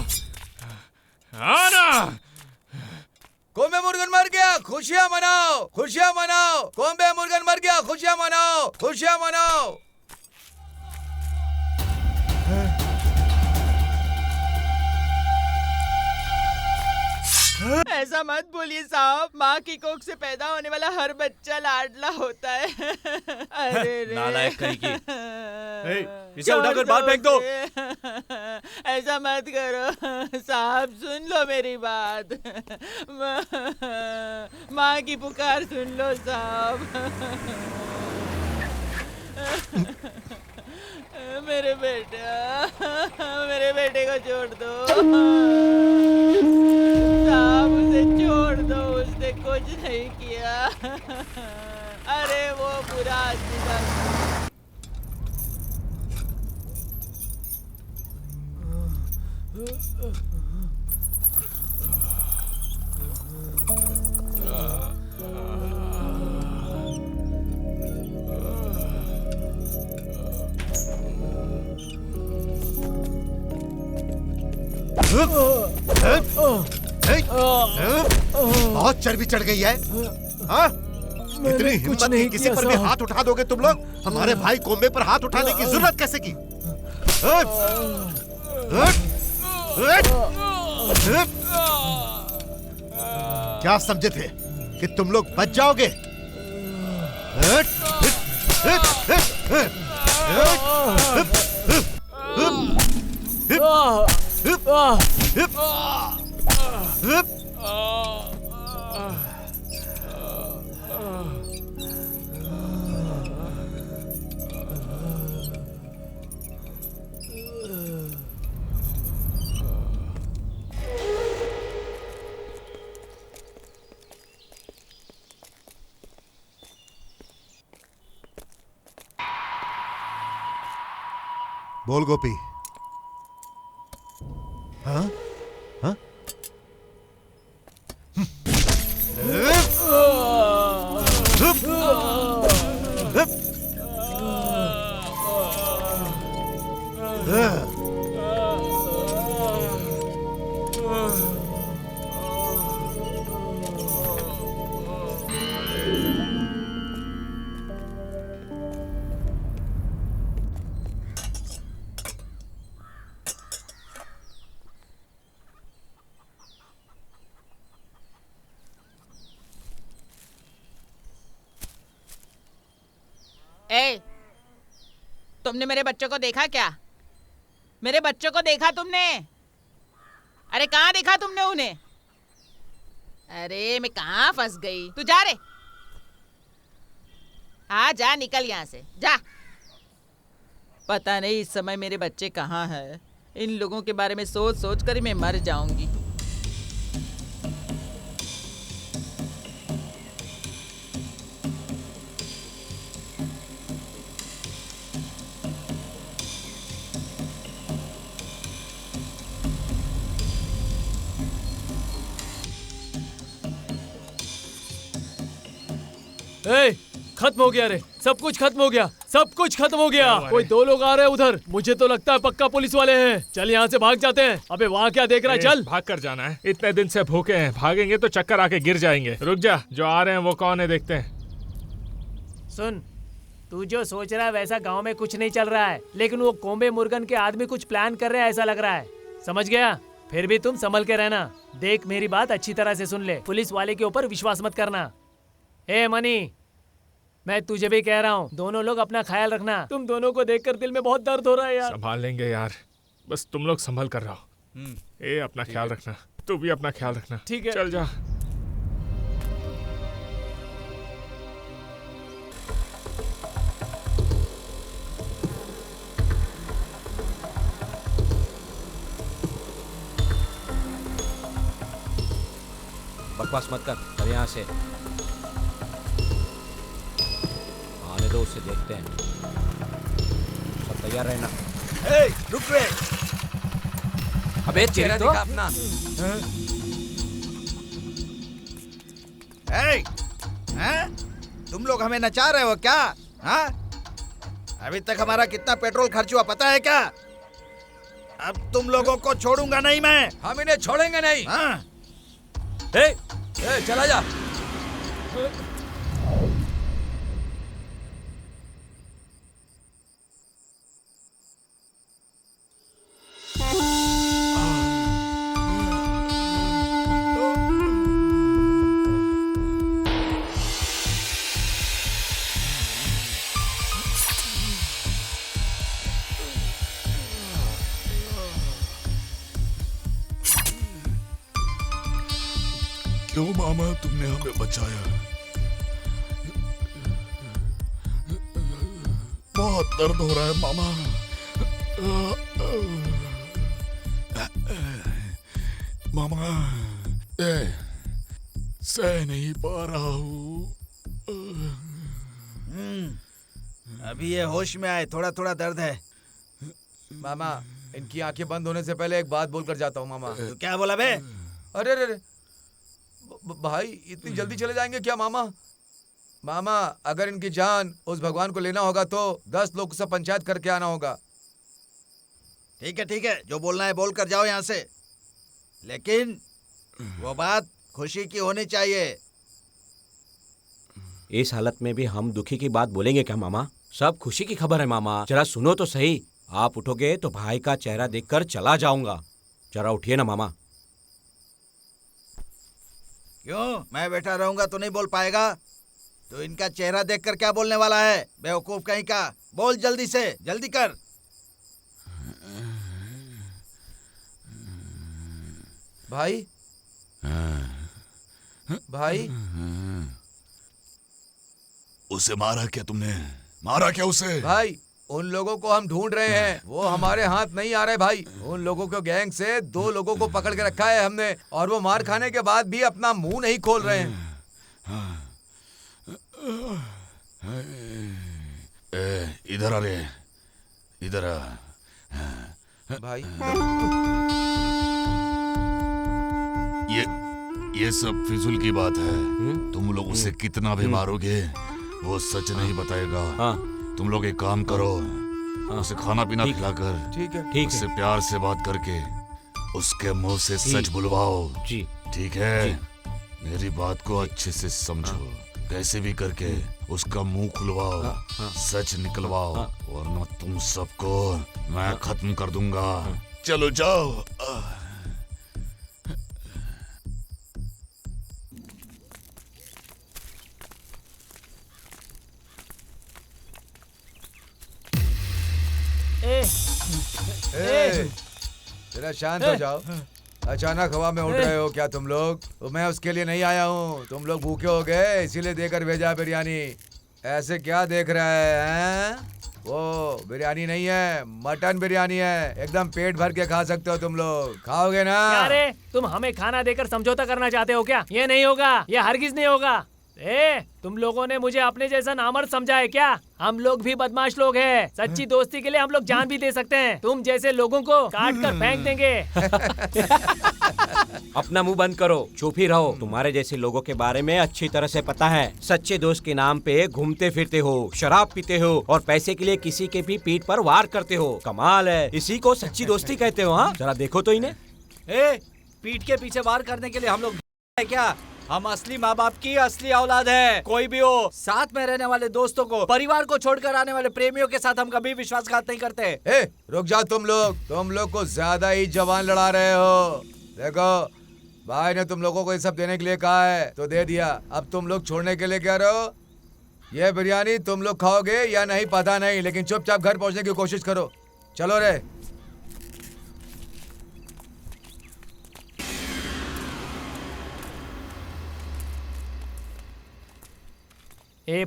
आओ ना। कोम्बे मुर्गन मर गया, खुशियां मनाओ, खुशियां मनाओ। कोम्बे मुर्गन मर गया, खुशियां मनाओ, खुशियां मनाओ। ऐसा मत बोलिए साहब, माँ की कोख से पैदा होने वाला हर बच्चा लाडला होता है। अरे रे। नालायक कहीं की। इसे उठाकर बाहर फेंक दो। ऐसा मत करो साहब, सुन लो मेरी बात। माँ की पुकार सुन लो साहब। मेरे बेटे को छोड़ दो साहब, उसे छोड़ दो, उसने कुछ नहीं किया। अरे वो बुरा आदमी था। बहुत चर्बी चढ़ गई है। हाँ? इतनी हिम्मत नहीं, किसी पर भी हाथ उठा दोगे तुम लोग? हमारे भाई कोम्बे पर हाथ उठाने की जरूरत कैसे की? क्या समझे थे कि तुम लोग बच जाओगे? बोल गोपी। हाँ? हाँ? ए, तुमने मेरे बच्चों को देखा क्या? मेरे बच्चों को देखा तुमने? अरे कहाँ देखा तुमने उन्हें? अरे मैं कहाँ फंस गई? तू जा रे, आ जा, निकल यहाँ से जा। पता नहीं इस समय मेरे बच्चे कहाँ हैं। इन लोगों के बारे में सोच सोच कर मैं मर जाऊंगी। ए, खत्म हो गया रे, सब कुछ खत्म हो गया, सब कुछ खत्म हो गया। कोई दो लोग आ रहे हैं उधर, मुझे तो लगता है पक्का पुलिस वाले हैं। चल यहाँ से भाग जाते हैं। अबे वहाँ क्या देख रहा है, चल। भाग कर जाना है, इतने दिन से भूखे हैं, भागेंगे तो चक्कर आके गिर जाएंगे। रुक जा, जो आ रहे हैं वो कौन है देखते हैं। सुन, तू जो सोच रहा है वैसा गांव में कुछ नहीं चल रहा है, लेकिन वो कोम्बे मुर्गन के आदमी कुछ प्लान कर रहे हैं ऐसा लग रहा है, समझ गया? फिर भी तुम संभल के रहना। देख मेरी बात अच्छी तरह से सुन ले, पुलिस वाले के ऊपर विश्वास मत करना। ए मनी, मैं तुझे भी कह रहा हूँ, दोनों लोग अपना ख्याल रखना। तुम दोनों को देखकर दिल में बहुत दर्द हो रहा है यार। संभाल लेंगे यार, बस तुम लोग संभल कर रहो। ए अपना ख्याल रखना, तू भी अपना ख्याल रखना। ठीक है, चल जा। बकवास मत कर, चल यहाँ से। आने दो, उसे देखते हैं। तैयार रहना। ए, रुक रे। अबे चेहरा तेरी तो दिखा अपना। ए, हैं? तुम लोग हमें नचा रहे हो क्या? हाँ? अभी तक हमारा कितना पेट्रोल खर्च हुआ पता है क्या? अब तुम लोगों को छोड़ूंगा नहीं मैं। हम इन्हें छोड़ेंगे नहीं। हाँ? ए, चला जा। क्यों मामा तुमने हमें बचाया? बहुत दर्द हो रहा है मामा। मामा सह नहीं पा रहा हूँ। अभी ये होश में आए, थोड़ा थोड़ा दर्द है। मामा इनकी आंखें बंद होने से पहले एक बात बोलकर जाता हूँ मामा। तो क्या बोला बे? अरे अरे भाई इतनी जल्दी चले जाएंगे क्या मामा? मामा अगर इनकी जान उस भगवान को लेना होगा तो 10 लोग से पंचायत करके आना होगा। ठीक है, जो बोलना है बोल कर जाओ यहाँ से, लेकिन वो बात खुशी की होनी चाहिए। इस हालत में भी हम दुखी की बात बोलेंगे क्या मामा? सब खुशी की खबर है मामा, जरा सुनो तो सही। आप उठोगे तो भाई का चेहरा देखकर चला जाऊंगा। जरा उठिए ना मामा। क्यों? मैं बैठा रहूंगा तो नहीं बोल पाएगा? तो इनका चेहरा देखकर क्या बोलने वाला है? बेवकूफ कहीं का। बोल जल्दी से, जल्दी कर। भाई भाई उसे मारा क्या तुमने? मारा क्या उसे? भाई उन लोगों को हम ढूंढ रहे हैं, वो हमारे हाथ नहीं आ रहे भाई। उन लोगों के गैंग से 2 लोगों को पकड़ के रखा है हमने, और वो मार खाने के बाद भी अपना मुंह नहीं खोल रहे हैं। इधर आ रे, इधर आ। भाई ये सब फिजूल की बात है। तुम लोग उसे कितना भी मारोगे वो सच नहीं बताएगा। तुम लोग एक काम करो, उसे खाना पीना खिलाकर ठीक उससे प्यार से बात करके उसके मुंह से सच बुलवाओ। जी ठीक है? मेरी बात को अच्छे से समझो। कैसे भी करके उसका मुंह खुलवाओ, सच निकलवाओ, वरना तुम सबको मैं खत्म कर दूंगा। चलो जाओ। जरा शांत हो जाओ। अचानक हवा में उड़ रहे हो क्या तुम लोग? तो मैं उसके लिए नहीं आया हूँ। तुम लोग भूखे हो गए इसीलिए देकर भेजा बिरयानी। ऐसे क्या देख रहा है? वो बिरयानी नहीं है, मटन बिरयानी है। एकदम पेट भर के खा सकते हो तुम लोग। खाओगे ना? क्या रे, तुम हमें खाना देकर समझौता करना चाहते हो क्या? ये नहीं होगा, ये हरगिज नहीं होगा। तुम लोगों ने मुझे अपने जैसा नामर्द समझा है क्या? हम लोग भी बदमाश लोग हैं। सच्ची दोस्ती के लिए हम लोग जान भी दे सकते हैं। तुम जैसे लोगों को काट कर फेंक देंगे। अपना मुंह बंद करो, चुप ही रहो। तुम्हारे जैसे लोगों के बारे में अच्छी तरह से पता है। सच्चे दोस्त के नाम पे घूमते फिरते हो, शराब पीते हो और पैसे के लिए किसी के भी पीठ पर वार करते हो। कमाल है, इसी को सच्ची दोस्ती कहते हो। हाँ, जरा देखो तो इन्हें। पीठ के पीछे वार करने के लिए हम लोग है क्या? हम असली माँ बाप की असली औलाद है। कोई भी हो, साथ में रहने वाले दोस्तों को, परिवार को छोड़कर आने वाले प्रेमियों के साथ हम कभी विश्वासघात नहीं करते। रुक जाओ तुम लोग को ज्यादा ही जवान लड़ा रहे हो। देखो भाई ने तुम लोगों को ये सब देने के लिए कहा है तो दे दिया। अब तुम लोग छोड़ने के लिए कह रहे हो। ये बिरयानी तुम लोग खाओगे या नहीं पता नहीं, लेकिन चुपचाप घर पहुंचने की कोशिश करो। चलो रे।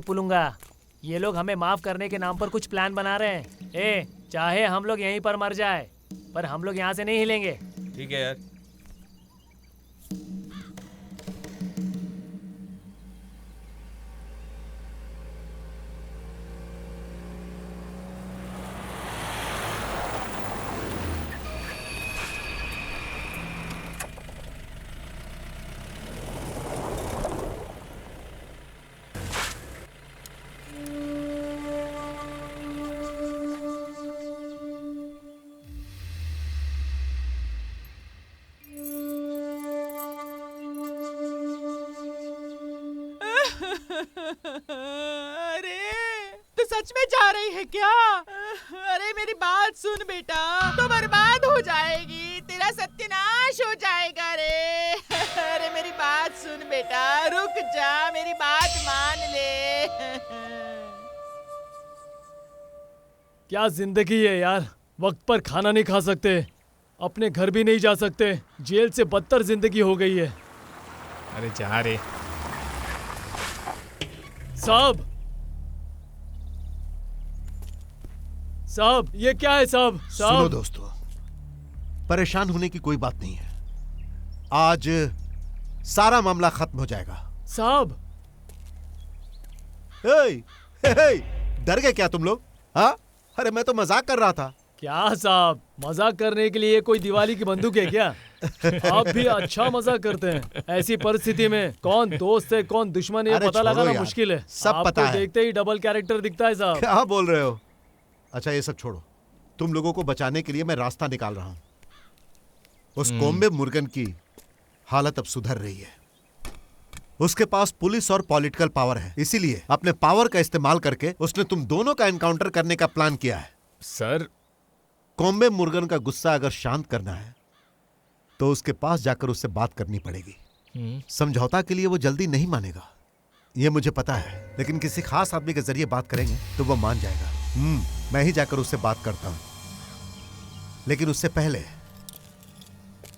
पुलुंगा, ये लोग हमें माफ करने के नाम पर कुछ प्लान बना रहे हैं। चाहे हम लोग यहीं पर मर जाए, पर हम लोग यहाँ से नहीं हिलेंगे। ठीक है यार। अरे तू सच में जा रही है क्या? अरे मेरी बात सुन बेटा, तो बर्बाद हो जाएगी, तेरा सत्यानाश हो जाएगा रे। अरे मेरी बात सुन बेटा, रुक जा, मेरी बात मान ले। क्या जिंदगी है यार, वक्त पर खाना नहीं खा सकते, अपने घर भी नहीं जा सकते, जेल से बदतर जिंदगी हो गई है। अरे जा रे साहब, साहब ये क्या है साहब? सुनो दोस्तों, परेशान होने की कोई बात नहीं है, आज सारा मामला खत्म हो जाएगा। साहब डर गए क्या तुम लोग? हाँ, अरे मैं तो मजाक कर रहा था। क्या साहब, मजाक करने के लिए कोई दिवाली की बंदूक है क्या? आप भी अच्छा मजाक करते हैं। ऐसी परिस्थिति में कौन दोस्त है कौन दुश्मन है ये पता लगाना मुश्किल है। सब पता है। देखते ही डबल कैरेक्टर दिखता है साहब। क्या बोल रहे हो? अच्छा ये सब छोड़ो, तुम लोगों को बचाने के लिए मैं रास्ता निकाल रहा हूं। उस कोम्बे मुर्गन की हालत अब सुधर रही है, उसके पास पुलिस और पॉलिटिकल पावर है, इसीलिए अपने पावर का इस्तेमाल करके उसने तुम दोनों का एनकाउंटर करने का प्लान किया है। सर, कोम्बे मुर्गन का गुस्सा अगर शांत करना है तो उसके पास जाकर उससे बात करनी पड़ेगी। समझौता के लिए वो जल्दी नहीं मानेगा, ये मुझे पता है, लेकिन किसी खास आदमी के जरिए बात करेंगे तो वो मान जाएगा। मैं ही जाकर उससे बात करता हूं, लेकिन उससे पहले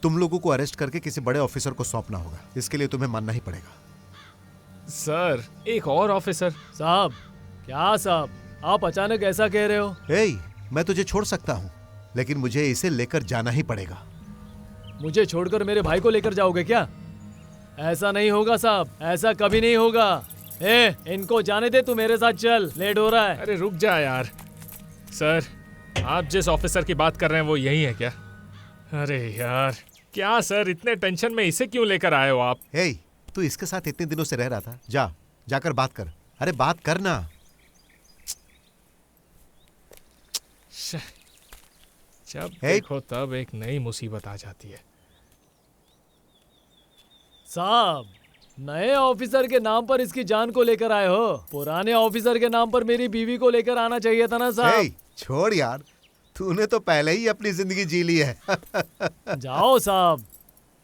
तुम लोगों को अरेस्ट करके किसी बड़े ऑफिसर को सौंपना होगा, इसके लिए तुम्हें मानना ही पड़ेगा। सर, एक और ऑफिसर। साहब, क्या साहब आप अचानक ऐसा कह रहे हो? मैं तुझे छोड़ सकता हूं, लेकिन मुझे इसे लेकर जाना ही पड़ेगा। मुझे छोड़कर मेरे भाई को लेकर जाओगे क्या? ऐसा नहीं होगा साहब, ऐसा कभी नहीं होगा। इनको जाने दे, तू मेरे साथ चल, लेट हो रहा है। अरे रुक जा यार। सर, आप जिस ऑफिसर की बात कर रहे हैं वो यही है क्या? अरे यार, क्या सर इतने टेंशन में इसे क्यों लेकर आए हो आप? तू इसके साथ इतने दिनों से रह रहा था, जाकर बात कर। अरे बात करना। जब देखो तब एक नई मुसीबत आ जाती है। साहब, नए ऑफिसर के नाम पर इसकी जान को लेकर आए हो, पुराने ऑफिसर के नाम पर मेरी बीवी को लेकर आना चाहिए था ना साहब। छोड़ यार, तूने तो पहले ही अपनी जिंदगी जी ली है। जाओ साहब,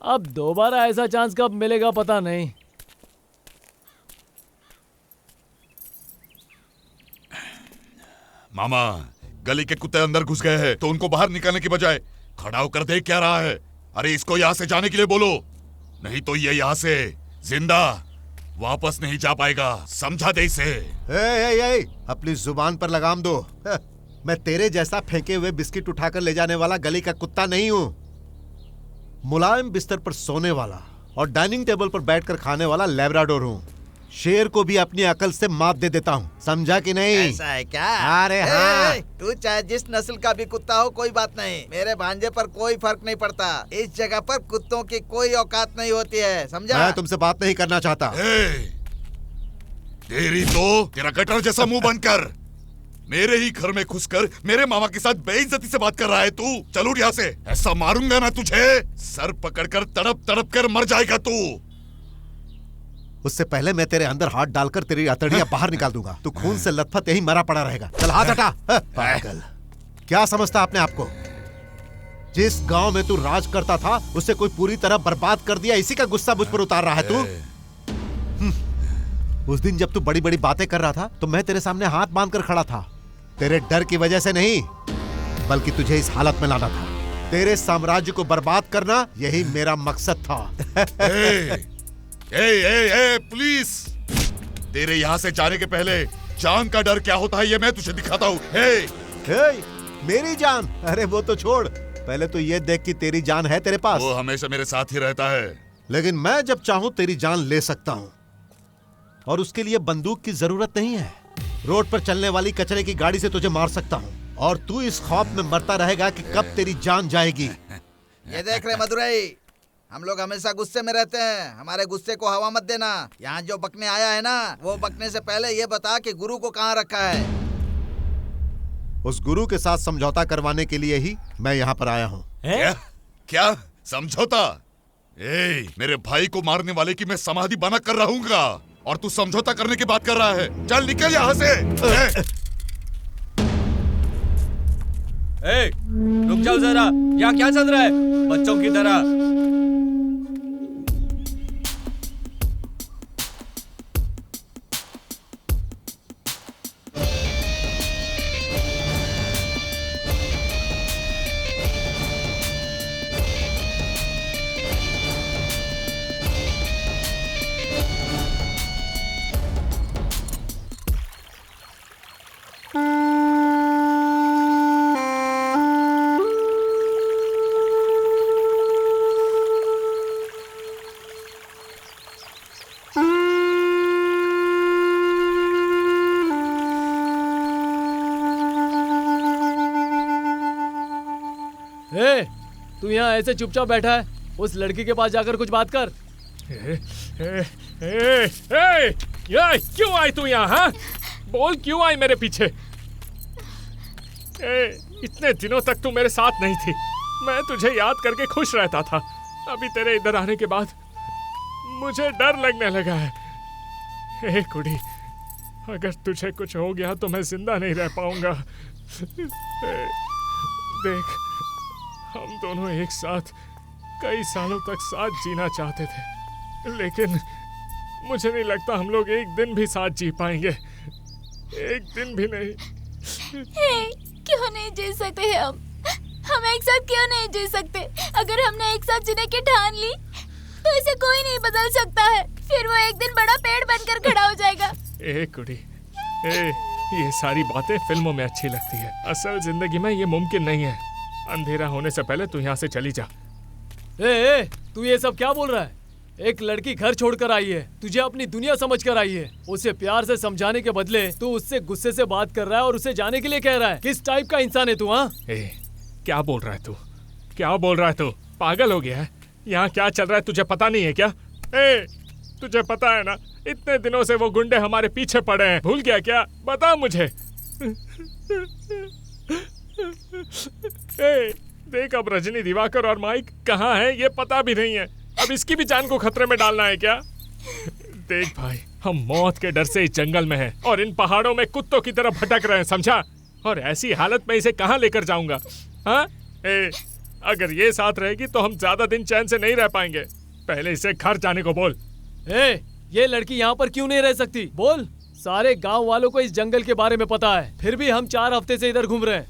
अब दोबारा ऐसा चांस कब मिलेगा पता नहीं। मामा, गली के कुत्ते अंदर घुस गए हैं तो उनको बाहर निकालने की बजाय खड़ा होकर देख क्या रहा है? अरे इसको यहाँ से जाने के लिए बोलो, नहीं तो ये यहाँ से जिंदा वापस नहीं जा पाएगा, समझा दे इसे। अपनी जुबान पर लगाम दो। मैं तेरे जैसा फेंके हुए बिस्किट उठाकर ले जाने वाला गली का कुत्ता नहीं हूँ। मुलायम बिस्तर पर सोने वाला और डाइनिंग टेबल पर बैठकर खाने वाला लैब्राडोर हूँ। शेर को भी अपनी अकल से मात दे देता हूँ, समझा कि नहीं? ऐसा है क्या? अरे हाँ। तू चाहे जिस नस्ल का भी कुत्ता हो, कोई बात नहीं, मेरे भांजे पर कोई फर्क नहीं पड़ता। इस जगह पर कुत्तों की कोई औकात नहीं होती है, समझा? मैं तुमसे बात नहीं करना चाहता। तेरी तो तेरा गटर जैसा मुंह बंद कर। मेरे ही घर में घुसकर मेरे मामा के साथ बेइज्जती से बात कर रहा है तू। चल उठ यहाँ से, ऐसा मारूंगा ना तुझे, सर पकड़कर तड़प तड़प कर मर जाएगा तू। उससे पहले मैं तेरे अंदर हाथ डालकर तेरी अतड़ियां बाहर निकाल दूंगा। तू खून से लथपथ यही मरा पड़ा रहेगा। चल हाथ हटा। पागल, क्या समझता अपने आप को? जिस गांव में तू राज करता था उसे कोई पूरी तरह बर्बाद कर दिया, इसी का गुस्सा मुझ पर उतार रहा है तू? उस दिन जब तू बड़ी बड़ी बातें कर रहा था तो मैं तेरे सामने हाथ बांधकर खड़ा था, तेरे डर की वजह से नहीं, बल्कि तुझे इस हालत में लाना था। तेरे साम्राज्य को बर्बाद करना यही मेरा मकसद था। पुलिस, तेरे यहाँ से जाने के पहले जान का डर क्या होता है ये मैं तुझे दिखाता हूँ। मेरी जान? अरे वो तो छोड़, पहले तो ये देख कि तेरी जान है तेरे पास। वो हमेशा मेरे साथ ही रहता है, लेकिन मैं जब चाहूँ तेरी जान ले सकता हूँ, और उसके लिए बंदूक की जरूरत नहीं है। रोड पर चलने वाली कचरे की गाड़ी से तुझे मार सकता हूँ, और तू इस खौफ में मरता रहेगा कि कब तेरी जान जाएगी। ये देख रहे मदुरई, हम लोग हमेशा गुस्से में रहते हैं, हमारे गुस्से को हवा मत देना। यहाँ जो बकने आया है ना, वो बकने से पहले ये बता कि गुरु को कहाँ रखा है। उस गुरु के साथ समझौता करवाने के लिए ही मैं यहाँ पर आया हूँ। क्या समझौता? मेरे भाई को मारने वाले की मैं समाधि बना कर रहूंगा। और तू समझौता करने की बात कर रहा है। चल निकल यहाँ से। ए, रुक जाओ जरा, यहाँ क्या चल रहा है बच्चों की तरह? तू यहाँ ऐसे चुपचाप बैठा है, उस लड़की के पास जाकर कुछ बात कर। ये क्यों आई तू यहाँ? हाँ? बोल क्यों आई मेरे पीछे? इतने दिनों तक तू मेरे साथ नहीं थी, मैं तुझे याद करके खुश रहता था। अभी तेरे इधर आने के बाद मुझे डर लगने लगा है। कुड़ी, अगर तुझे कुछ हो गया तो मैं जिंदा नहीं रह पाऊंगा। देख, हम दोनों एक साथ कई सालों तक साथ जीना चाहते थे, लेकिन मुझे नहीं लगता हम लोग एक दिन भी साथ जी पाएंगे। एक दिन भी नहीं। क्यों नहीं जी सकते हम एक साथ क्यों नहीं जी सकते? अगर हमने एक साथ जीने की ठान ली तो इसे कोई नहीं बदल सकता है। फिर वो एक दिन बड़ा पेड़ बनकर खड़ा हो जाएगा। कुड़ी, ये सारी बातें फिल्मों में अच्छी लगती है, असल जिंदगी में ये मुमकिन नहीं है। अंधेरा होने से पहले तू यहाँ से चली जा। तू ये सब क्या बोल रहा है? एक लड़की घर छोड़कर आई है, तुझे अपनी दुनिया समझकर आई है। उसे प्यार से समझाने के बदले तू उससे गुस्से से बात कर रहा है और उसे जाने के लिए कह रहा है। किस टाइप का इंसान है तू? हाँ, क्या बोल रहा है तू? क्या बोल रहा है तू? पागल हो गया है? यहाँ क्या चल रहा है तुझे पता नहीं है क्या? तुझे पता है ना, इतने दिनों से वो गुंडे हमारे पीछे पड़े हैं, भूल गया क्या? बता मुझे। देख, अब रजनी दिवाकर और माइक कहाँ हैं ये पता भी नहीं है। अब इसकी भी जान को खतरे में डालना है क्या? देख भाई, हम मौत के डर से इस जंगल में हैं और इन पहाड़ों में कुत्तों की तरह भटक रहे हैं, समझा? और ऐसी हालत में इसे कहाँ लेकर जाऊंगा? हाँ, अगर ये साथ रहेगी तो हम ज्यादा दिन चैन से नहीं रह पाएंगे। पहले इसे घर जाने को बोल। ये लड़की यहाँ पर क्यों नहीं रह सकती? बोल। सारे गांव वालों को इस जंगल के बारे में पता है, फिर भी हम 4 हफ्ते से इधर घूम रहे हैं।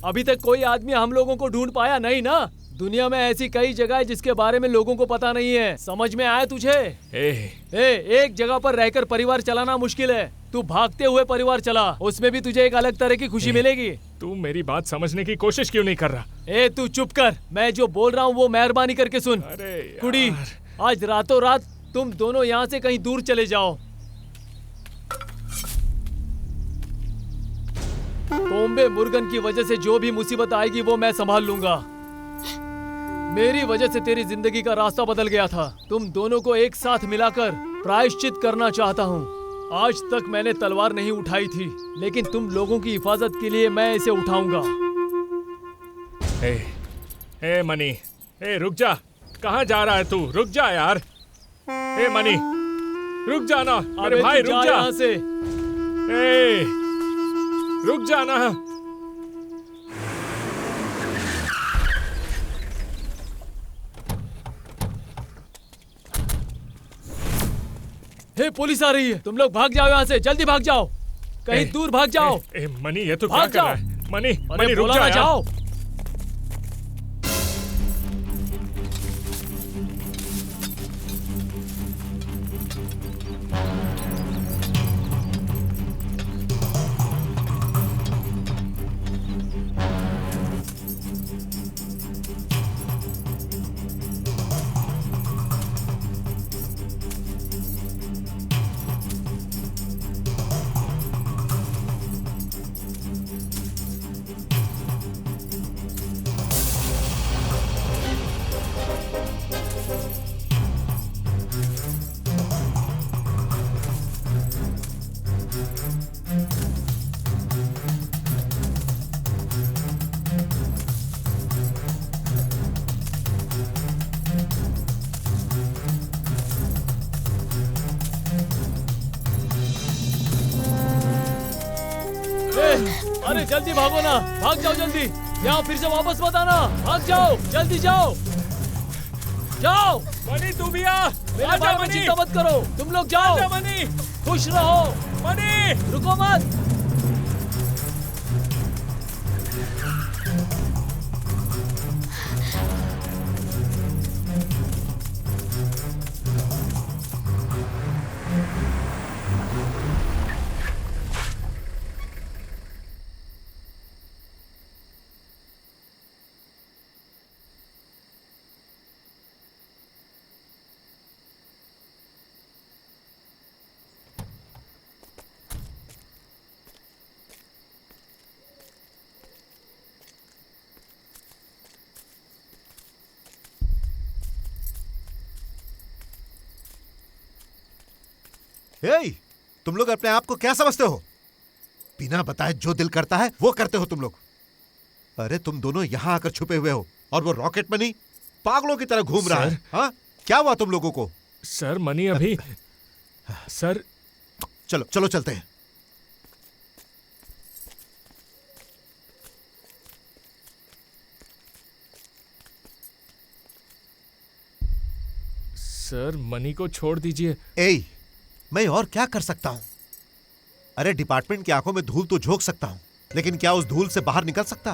अभी तक कोई आदमी हम लोगों को ढूंढ पाया नहीं ना? दुनिया में ऐसी कई जगह है जिसके बारे में लोगों को पता नहीं है। समझ में आया तुझे? एक जगह पर रहकर परिवार चलाना मुश्किल है, तू भागते हुए परिवार चला, उसमें भी तुझे एक अलग तरह की खुशी मिलेगी। तू मेरी बात समझने की कोशिश क्यों नहीं कर रहा? तू चुप कर, मैं जो बोल रहा हूँ वो मेहरबानी करके सुन। कुड़ी, आज रातों रात तुम दोनों यहाँ से कहीं दूर चले जाओ। बॉम्बे मुर्गन की वजह से जो भी मुसीबत आएगी वो मैं संभाल लूंगा। मेरी वजह से तेरी जिंदगी का रास्ता बदल गया था। तुम दोनों को एक साथ मिलाकर प्रायश्चित करना चाहता हूँ। आज तक मैंने तलवार नहीं उठाई थी, लेकिन तुम लोगों की हिफाजत के लिए मैं इसे उठाऊंगा। मनी, रुक जा। कहाँ जा रहा है तू? रुक जा यार। मनी, रुक जाना। अरे भाई रुक जा यहाँ से। रुक जाना। पुलिस आ रही है, तुम लोग भाग जाओ यहाँ से, जल्दी भाग जाओ, कहीं दूर भाग जाओ। मनी, ये तो क्या कर रहा है? मनी रुक जाओ। अरे जल्दी भागो ना, भाग जाओ जल्दी, यहाँ फिर से वापस मत आना, भाग जाओ, जल्दी जाओ, जाओ। मनी तू भी आ, मेरे बारे में चिंता मत करो, तुम लोग जाओ। मनी, खुश रहो, मनी, रुको मत। हे, तुम लोग अपने आप को क्या समझते हो? बिना बताए जो दिल करता है वो करते हो तुम लोग। अरे तुम दोनों यहाँ आकर छुपे हुए हो और वो रॉकेट मनी पागलों की तरह घूम रहा है। हाँ, क्या हुआ तुम लोगों को? सर मनी अभी सर चलो चलो चलते हैं। सर मनी को छोड़ दीजिए। ए, मैं और क्या कर सकता हूं? अरे डिपार्टमेंट की आंखों में धूल तो झोंक सकता हूं, लेकिन क्या उस धूल से बाहर निकल सकता?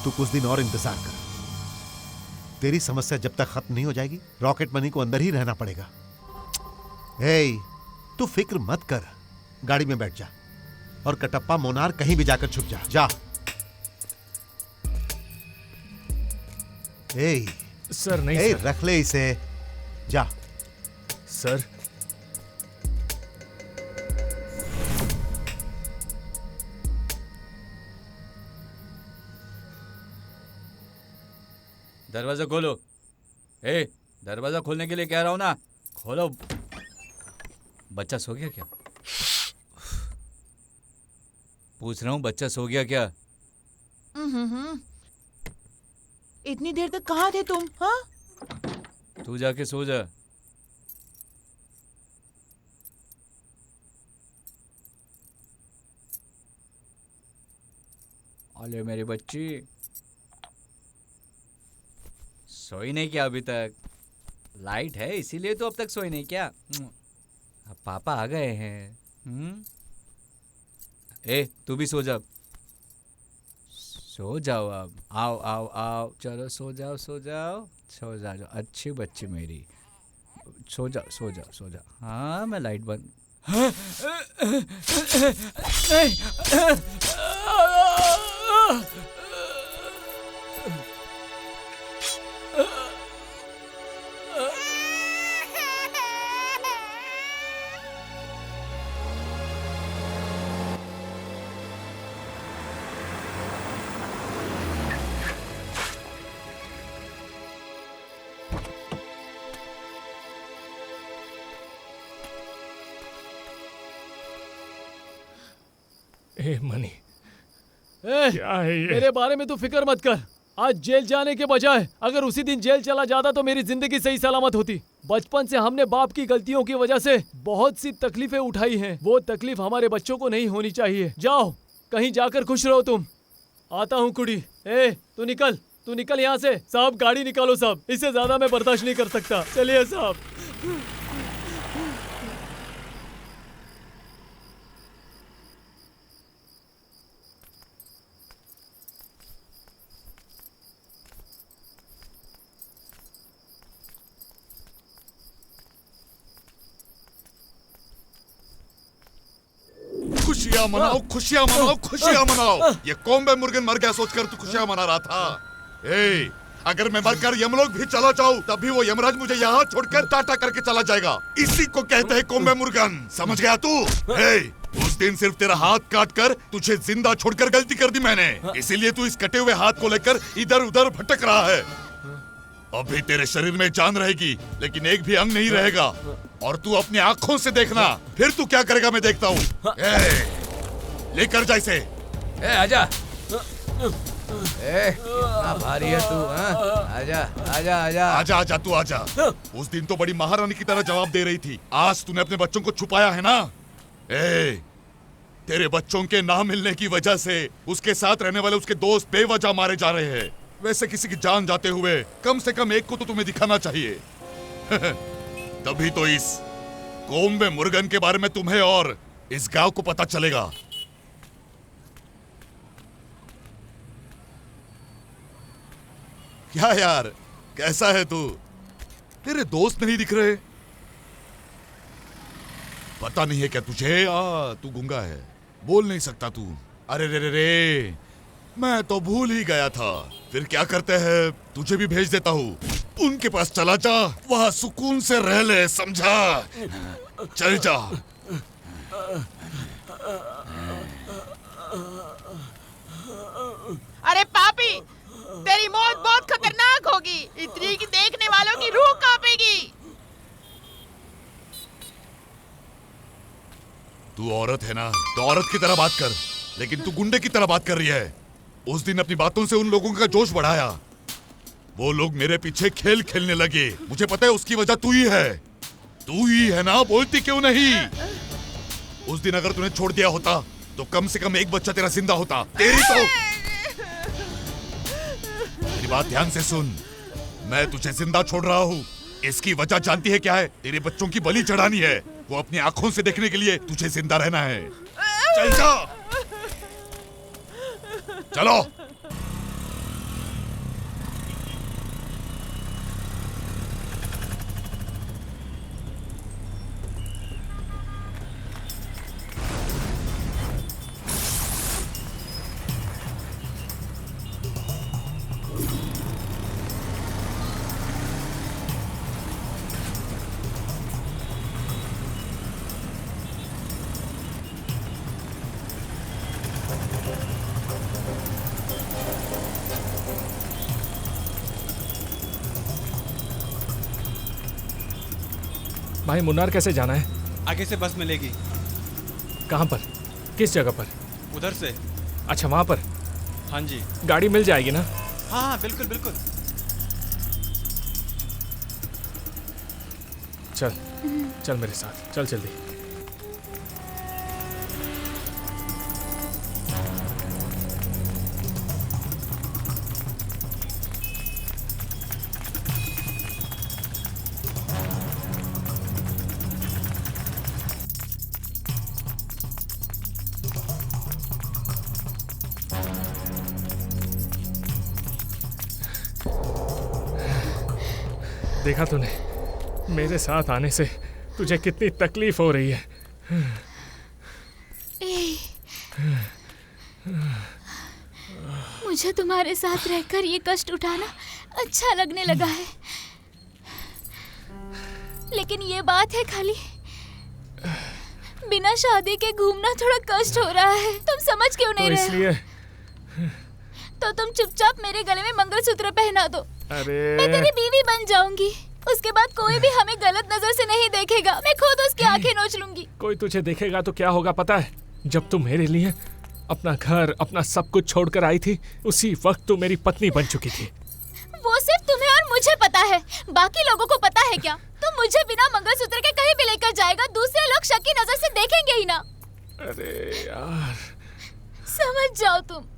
तू कुछ दिन और इंतजार कर। तेरी समस्या जब तक खत्म नहीं हो जाएगी, रॉकेट मनी को अंदर ही रहना पड़ेगा। हे, तू फिक्र मत कर, गाड़ी में बैठ जा और कटप्पा मोनार कहीं भी जाकर छुप जा। जा। ए, सर नहीं ए, सर। रख ले इसे, जा। सर दरवाजा खोलो। ए, दरवाजा खोलने के लिए कह रहा हूं ना, खोलो। बच्चा सो गया क्या? पूछ रहा हूँ, बच्चा सो गया क्या? इतनी देर तक कहाँ थे तुम? हाँ? तू जाके सो जा। अरे मेरी बच्ची, सोई नहीं क्या अभी तक? लाइट है इसीलिए तो अब तक सोई नहीं क्या? अब पापा आ गए हैं। ए, तू भी सो जा। सो जाओ अब। आओ आओ आओ, चलो सो जाओ सो जाओ सो जाओ, अच्छी बच्ची मेरी। सो जाओ सो जाओ सो जाओ। हाँ, मैं लाइट बंद। ए मनी, क्या है ये? मेरे बारे में तो फिक्र मत कर। आज जेल जाने के बजाय अगर उसी दिन जेल चला जाता तो मेरी जिंदगी सही सलामत होती। बचपन से हमने बाप की गलतियों की वजह से बहुत सी तकलीफें उठाई हैं। वो तकलीफ हमारे बच्चों को नहीं होनी चाहिए। जाओ, कहीं जाकर खुश रहो तुम। आता हूँ कुड़ी। ए, तू निकल यहाँ से। साहब, गाड़ी निकालो साहब, इससे ज्यादा मैं बर्दाश्त नहीं कर सकता। चलिए साहब। खुशियां मनाओ, खुशियां मनाओ, खुशियां मनाओ। ये कोम्बे मुर्गन मर गया सोचकर तू खुशियां मना रहा था। ए, अगर मैं मरकर यमलोक भी चला जाऊं, तब भी वो यमराज मुझे यहाँ छोड़कर टाटा करके चला जाएगा। इसी को कहते हैं कोम्बे मुर्गन, समझ गया तू? ए, उस दिन सिर्फ तेरा हाथ काट कर तुझे जिंदा छोड़कर गलती कर दी मैंने, इसीलिए तू इस कटे हुए हाथ को लेकर इधर उधर भटक रहा है। अभी तेरे शरीर में जान रहेगी, लेकिन एक भी अंग नहीं रहेगा। और तू अपनी आंखों से देखना, फिर तू क्या करेगा मैं देखता हूँ। लेकर जा इसे। आजा। कितना भारी है तू? आजा आजा आजा आजा आजा, तू आजा। उस दिन तो बड़ी महारानी की तरह जवाब दे रही थी, आज तूने अपने बच्चों को छुपाया है ना। तेरे बच्चों के ना मिलने की वजह से उसके साथ रहने वाले उसके दोस्त बेवजह मारे जा रहे हैं। वैसे किसी की जान जाते हुए कम से कम एक को तो तुम्हें दिखाना चाहिए। तभी तो इस कोम्बे मुर्गन के बारे में तुम्हें और इस गांव को पता चलेगा। क्या यार, कैसा है तू? तेरे दोस्त नहीं दिख रहे? पता नहीं है क्या तुझे? तू गूंगा है, बोल नहीं सकता तू। अरे रे रे रे, मैं तो भूल ही गया था। फिर क्या करते हैं, तुझे भी भेज देता हूँ। उनके पास चला जा, वहां सुकून से रह ले, समझा? चल जा। अरे पापी, तेरी मौत बहुत खतरनाक होगी। इतनी कि देखने वालों की रूह कांपेगी। तू औरत है ना, तो औरत की तरह बात कर, लेकिन तू गुंडे की तरह बात कर रही है। उस दिन अपनी बातों से उन लोगों का जोश बढ़ाया। वो लोग मेरे पीछे खेल खेलने लगे। मुझे पता है उसकी वजह तू ही है। तू ही है ना, बोलती क्यों नहीं? उस दिन अगर तूने छोड़ दिया होता तो कम से कम एक बच्चा तेरा जिंदा होता। तेरी तो मेरी बात ध्यान से सुन, मैं तुझे जिंदा छोड़ रहा हूँ। इसकी वजह जानती है क्या है? तेरे बच्चों की बलि चढ़ानी है। वो अपनी आंखों से देखने के लिए तुझे जिंदा रहना है। चल जा, चलो। भाई मुन्नार कैसे जाना है? आगे से बस मिलेगी। कहाँ पर? किस जगह पर? उधर से। अच्छा, वहाँ पर? हाँ जी। गाड़ी मिल जाएगी ना? हाँ हाँ, बिल्कुल बिल्कुल। चल चल मेरे साथ, चल जल्दी। देखा तूने, मेरे साथ आने से तुझे कितनी तकलीफ हो रही है। मुझे तुम्हारे साथ रहकर ये कष्ट उठाना अच्छा लगने लगा है, लेकिन ये बात है खाली बिना शादी के घूमना थोड़ा कष्ट हो रहा है। तुम समझ क्यों नहीं रहे? इसलिए तो तुम चुपचाप मेरे गले में मंगलसूत्र पहना दो। अरे मैं तेरी बीवी बन जाऊंगी। उसके बाद कोई भी हमें गलत नजर से नहीं देखेगा। मैं खुद उसकी आंखें नोच लूंगी। कोई तुझे देखेगा तो क्या होगा पता है? जब तू मेरे लिए अपना घर, अपना सब कुछ छोड़कर आई थी, उसी वक्त तू मेरी पत्नी बन चुकी थी। वो सिर्फ तुम्हें और मुझे पता है, बाकी लोगों को पता है क्या? तुम मुझे बिना मंगलसूत्र के कहीं भी लेकर जाएगा, दूसरे लोग शक की नजर से देखेंगे ही ना। अरे यार, समझ जाओ तुम।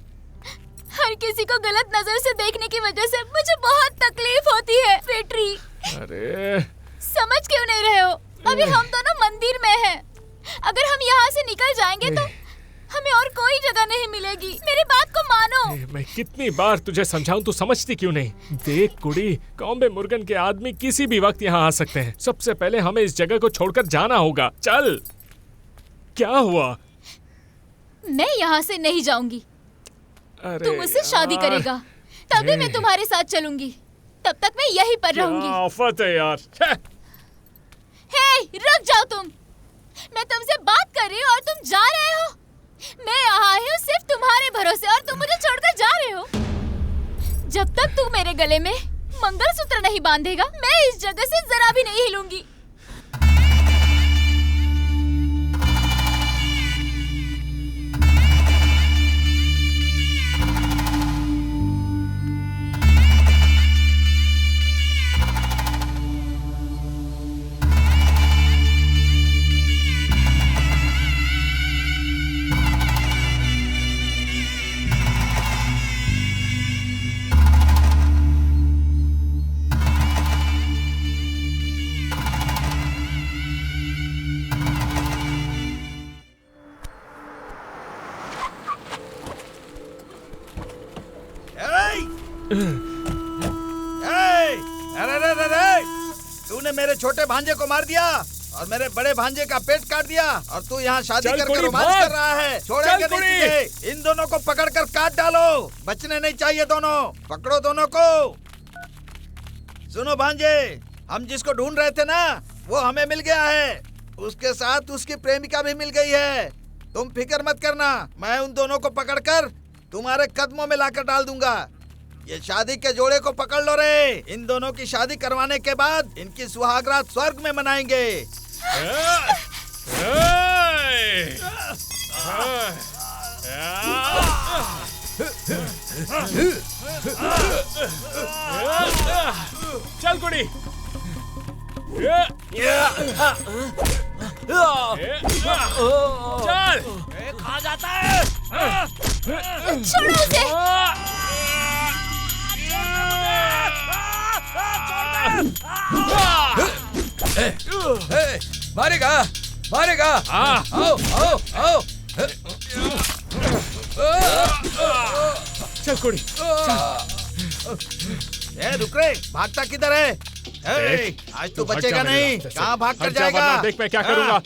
हर किसी को गलत नजर से देखने की वजह से मुझे बहुत तकलीफ होती है। पेट्री, अरे समझ क्यों नहीं रहे हो? अभी हम दोनों मंदिर में हैं। अगर हम यहाँ से निकल जाएंगे तो हमें और कोई जगह नहीं मिलेगी। मेरी बात को मानो। मैं कितनी बार तुझे समझाऊं, तू समझती क्यों नहीं? देख कुड़ी, कॉम्बे मुर्गन के आदमी किसी भी वक्त यहाँ आ सकते हैं। सबसे पहले हमें इस जगह को छोड़कर जाना होगा। चल। क्या हुआ? मैं यहाँ से नहीं जाऊंगी। तू मुझसे शादी करेगा, तभी मैं तुम्हारे साथ चलूंगी। तब तक मैं यहीं पर रहूंगी। क्या आफत है यार। हे, रुक जाओ तुम। मैं तुमसे बात कर रही हूँ और तुम जा रहे हो। मैं यहाँ आई हूँ सिर्फ तुम्हारे भरोसे और तुम मुझे छोड़कर जा रहे हो। जब तक तू मेरे गले में मंगलसूत्र नहीं बांधेगा, मैं इस जगह से जरा भी नहीं हिलूंगी। अरे अरे अरे, तूने मेरे छोटे भांजे को मार दिया और मेरे बड़े भांजे का पेट काट दिया और तू यहाँ शादी करके रोमांस कर रहा है। छोड़ेंगे नहीं तुझे। इन दोनों को पकड़कर काट डालो, बचने नहीं चाहिए दोनों। पकड़ो दोनों को। सुनो भांजे, हम जिसको ढूंढ रहे थे ना वो हमें मिल गया है। उसके साथ उसकी प्रेमिका भी मिल गई है। तुम फिक्र मत करना, मैं उन दोनों को पकड़कर तुम्हारे कदमों में लाकर डाल दूंगा। ये शादी के जोड़े को पकड़ लो रे। इन दोनों की शादी करवाने के बाद इनकी सुहागरात स्वर्ग में मनाएंगे। चल कुड़ी। चल। खा जाता है। छोड़ो उसे। मारेगा मारेगा। आओ आओ आओ। चल कुड़ी। रुक रे, भागता किधर है? आज तो बचेगा नहीं। कहाँ भाग कर जाएगा? देख मैं क्या करूँगा।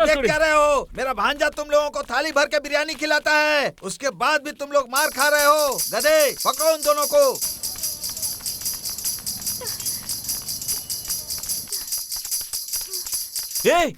देख क्या रहे हो? मेरा भांजा तुम लोगों को थाली भर के बिरयानी खिलाता है, उसके बाद भी तुम लोग मार खा रहे हो। गधे, पकड़ो उन दोनों को। ए!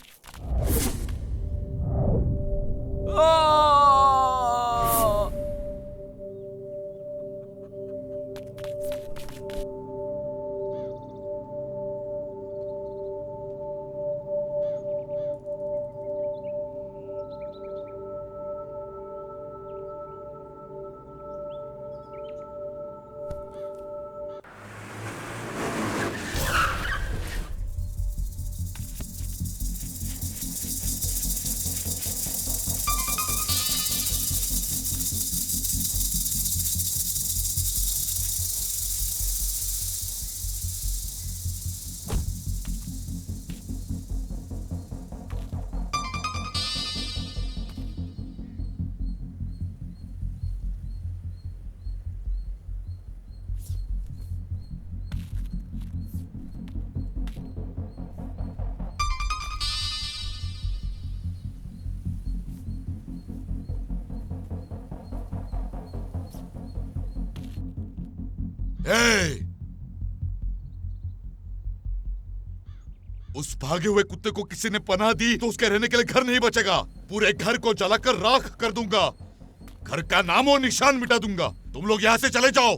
उस भागे हुए कुत्ते को किसी ने पनाह दी तो उसके रहने के लिए घर नहीं बचेगा। पूरे घर को जलाकर राख कर दूंगा। घर का नामो निशान मिटा दूंगा। तुम लोग यहाँ से चले जाओ।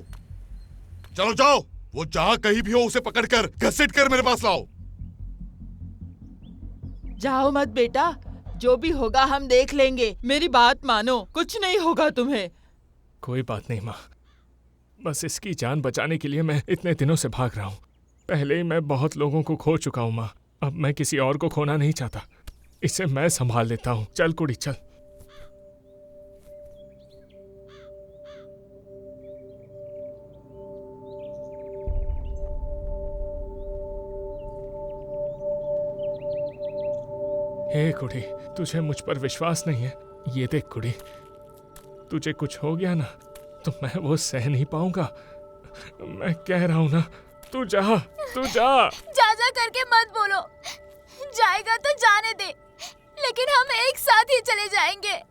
चलो जाओ। वो जहाँ कहीं भी हो उसे पकड़कर घसीट कर मेरे पास लाओ। जाओ मत बेटा, जो भी होगा हम देख लेंगे। मेरी बात मानो, कुछ नहीं होगा तुम्हें। कोई बात नहीं माँ, बस इसकी जान बचाने के लिए मैं इतने दिनों से भाग रहा हूँ। पहले ही मैं बहुत लोगों को खो चुका हूँ माँ, अब मैं किसी और को खोना नहीं चाहता। इसे मैं संभाल लेता हूँ। चल कुड़ी चल। हे कुड़ी, तुझे मुझ पर विश्वास नहीं है? ये देख कुड़ी, तुझे कुछ हो गया ना तो मैं वो सह नहीं पाऊंगा। मैं कह रहा हूं ना, तू जा, तू जा। जा करके मत बोलो। जाएगा तो जाने दे, लेकिन हम एक साथ ही चले जाएंगे।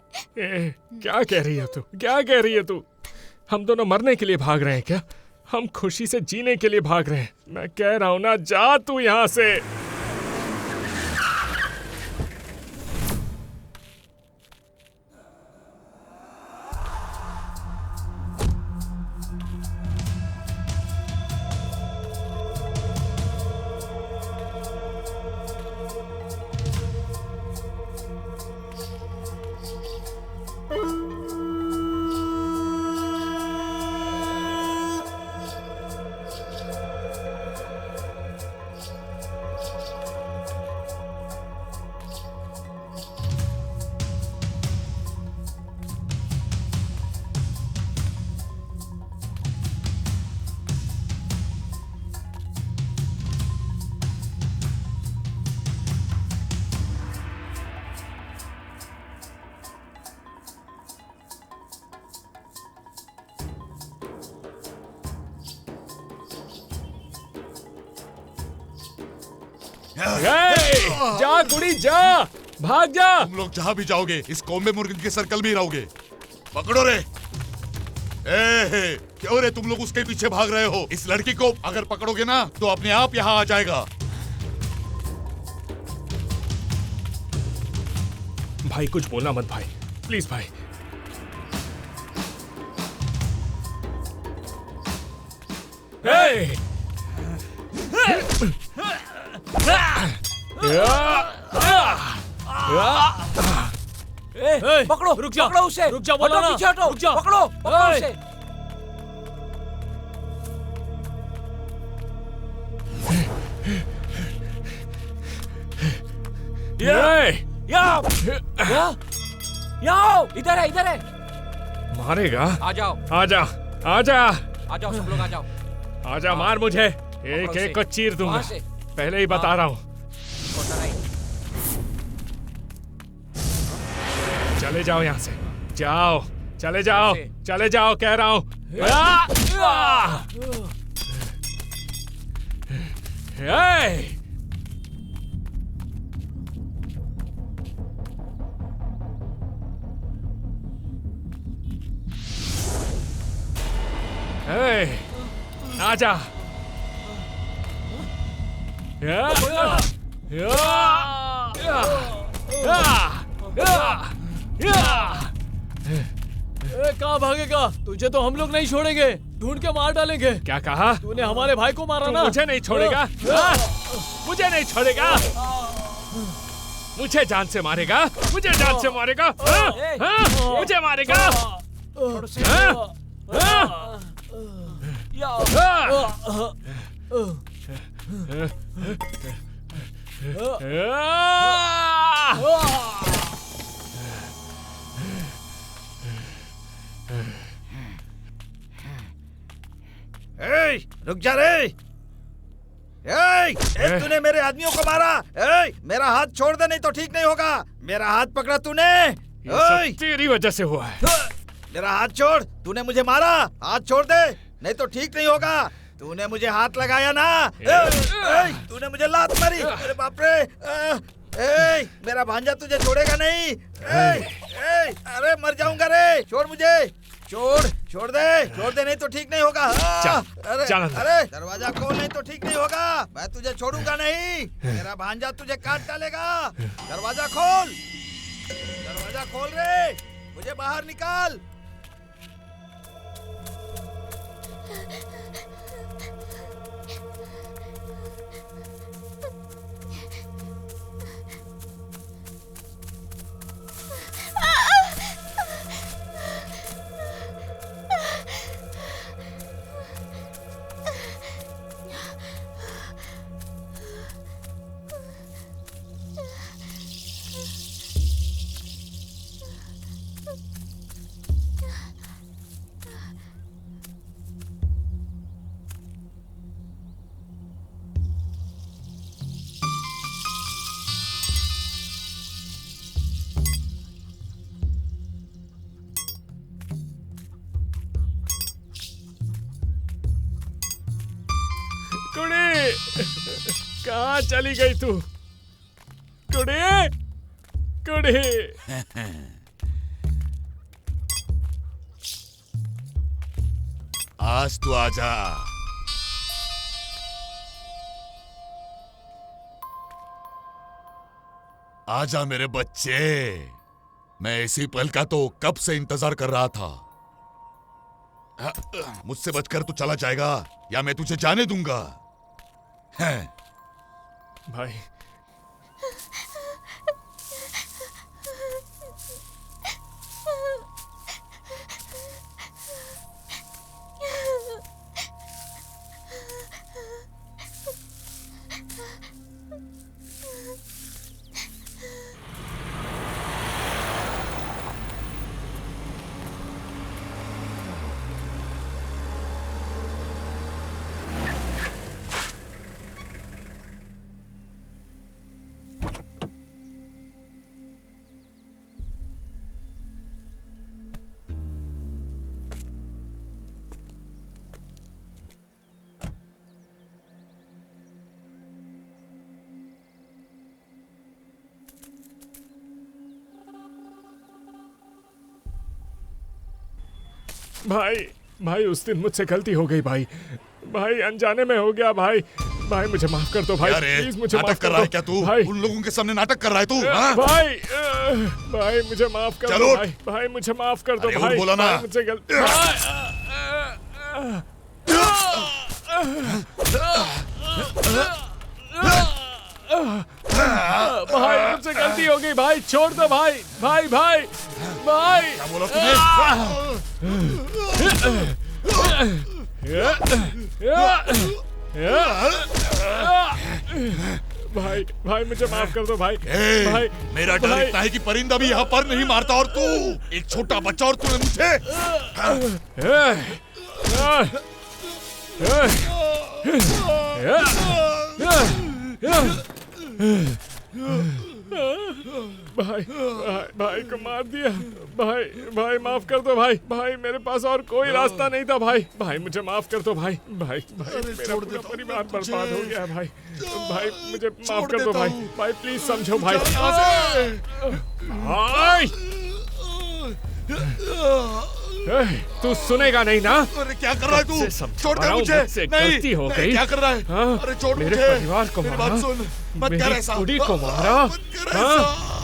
क्या कह रही है तू? क्या कह रही है तू? हम दोनों मरने के लिए भाग रहे हैं क्या? हम खुशी से जीने के लिए भाग रहे हैं। मैं कह रहा हूं ना, जा तू यहाँ से। जा कुड़ी जा, भाग जा। तुम लोग जहां भी जाओगे इस कौमे मुर्गिन के सर्कल में ही रहोगे। पकड़ो रे। क्यों रे तुम लोग उसके पीछे भाग रहे हो? इस लड़की को अगर पकड़ोगे ना तो अपने आप यहाँ आ जाएगा। भाई कुछ बोलना मत भाई, प्लीज भाई। पकड़ो, रुक जा, पकड़ो उसे, रुक जा, बोलो ना, पीछे हटो, रुक जा, पकड़ो, पकड़ो उसे। इधर है, इधर है। मारेगा? आ जाओ, आजा, आजा, आ जाओ, सब लोग आ जाओ। आजा, मार मुझे, एक एक को चीर दूंगा, पहले ही बता रहा हूँ। चले जाओ यहाँ से, जाओ, चले जाओ, चले जाओ, कह रहा हूँ। आजा। कहाँ भागेगा? तुझे तो हम लोग नहीं छोड़ेंगे, ढूंढ के मार डालेंगे। क्या कहा? तूने हमारे भाई को मारा ना। मुझे नहीं छोड़ेगा? मुझे नहीं छोड़ेगा? मुझे जान से मारेगा? मुझे जान से मारेगा? मुझे मारेगा? रुक जा रे। तूने मेरे आदमियों को मारा। मेरा हाथ छोड़ दे, नहीं तो ठीक नहीं होगा। मेरा हाथ पकड़ा तूने। तेरी वजह से हुआ है। मेरा हाथ छोड़, तूने मुझे मारा। हाथ छोड़ दे, नहीं तो ठीक नहीं होगा। तूने मुझे हाथ लगाया ना। तूने मुझे लात मारी। अरे बाप रे। मेरा भांजा तुझे छोड़ेगा नहीं। अरे मर जाऊंगा रे। छोड़ मुझे, छोड़ दे नहीं तो ठीक नहीं होगा। अरे दरवाजा खोल, नहीं तो ठीक नहीं होगा। मैं तुझे छोड़ूंगा नहीं। मेरा भांजा तुझे काट डालेगा। दरवाजा खोल रे, मुझे बाहर निकाल। कहाँ चली गई तू? कुड़ी आज तू आजा। आजा मेरे बच्चे। मैं इसी पल का तो कब से इंतजार कर रहा था। मुझसे बचकर तू चला जाएगा या मैं तुझे जाने दूंगा। भाई भाई भाई उस दिन मुझसे गलती हो गई भाई। भाई अनजाने में हो गया भाई। भाई मुझे माफ कर दो भाई, प्लीज मुझे माफ कर रहा है दो। क्या तू? भाई उन लोगों के सामने नाटक कर रहा है तू? हाँ? भाई भाई मुझे माफ कर दो भाई। भाई मुझे माफ कर दो भाई। बोला ना। भाई, मुझे गलती भाई मुझसे गलती हो गई भाई, छोड़ दो भाई। भाई भाई भाई क्या बोला तूने? भाई भाई मुझे माफ कर दो भाई। भाई मेरा डर इतना है कि परिंदा भी यहाँ पर नहीं मारता और तू एक छोटा बच्चा और तूने मुझे भाई भाई भाई को मार दिया। भाई भाई माफ कर दो भाई। भाई मेरे पास और कोई रास्ता नहीं था भाई। भाई मुझे माफ कर दो भाई। भाई भाई मेरा पूरा परिवार बर्बाद हो गया भाई। भाई मुझे माफ कर दो भाई। भाई प्लीज समझो भाई। भाई तू सुनेगा नहीं ना? अरे क्या कर रहा है तू? छोड़ दे मुझे। गलती हो गई। क्या कर रहा है? अरे छोड़ मेरे मुझे। परिवार को मेरी मारा, बात सुन। मत कर ऐसा। कुड़ी को मारा।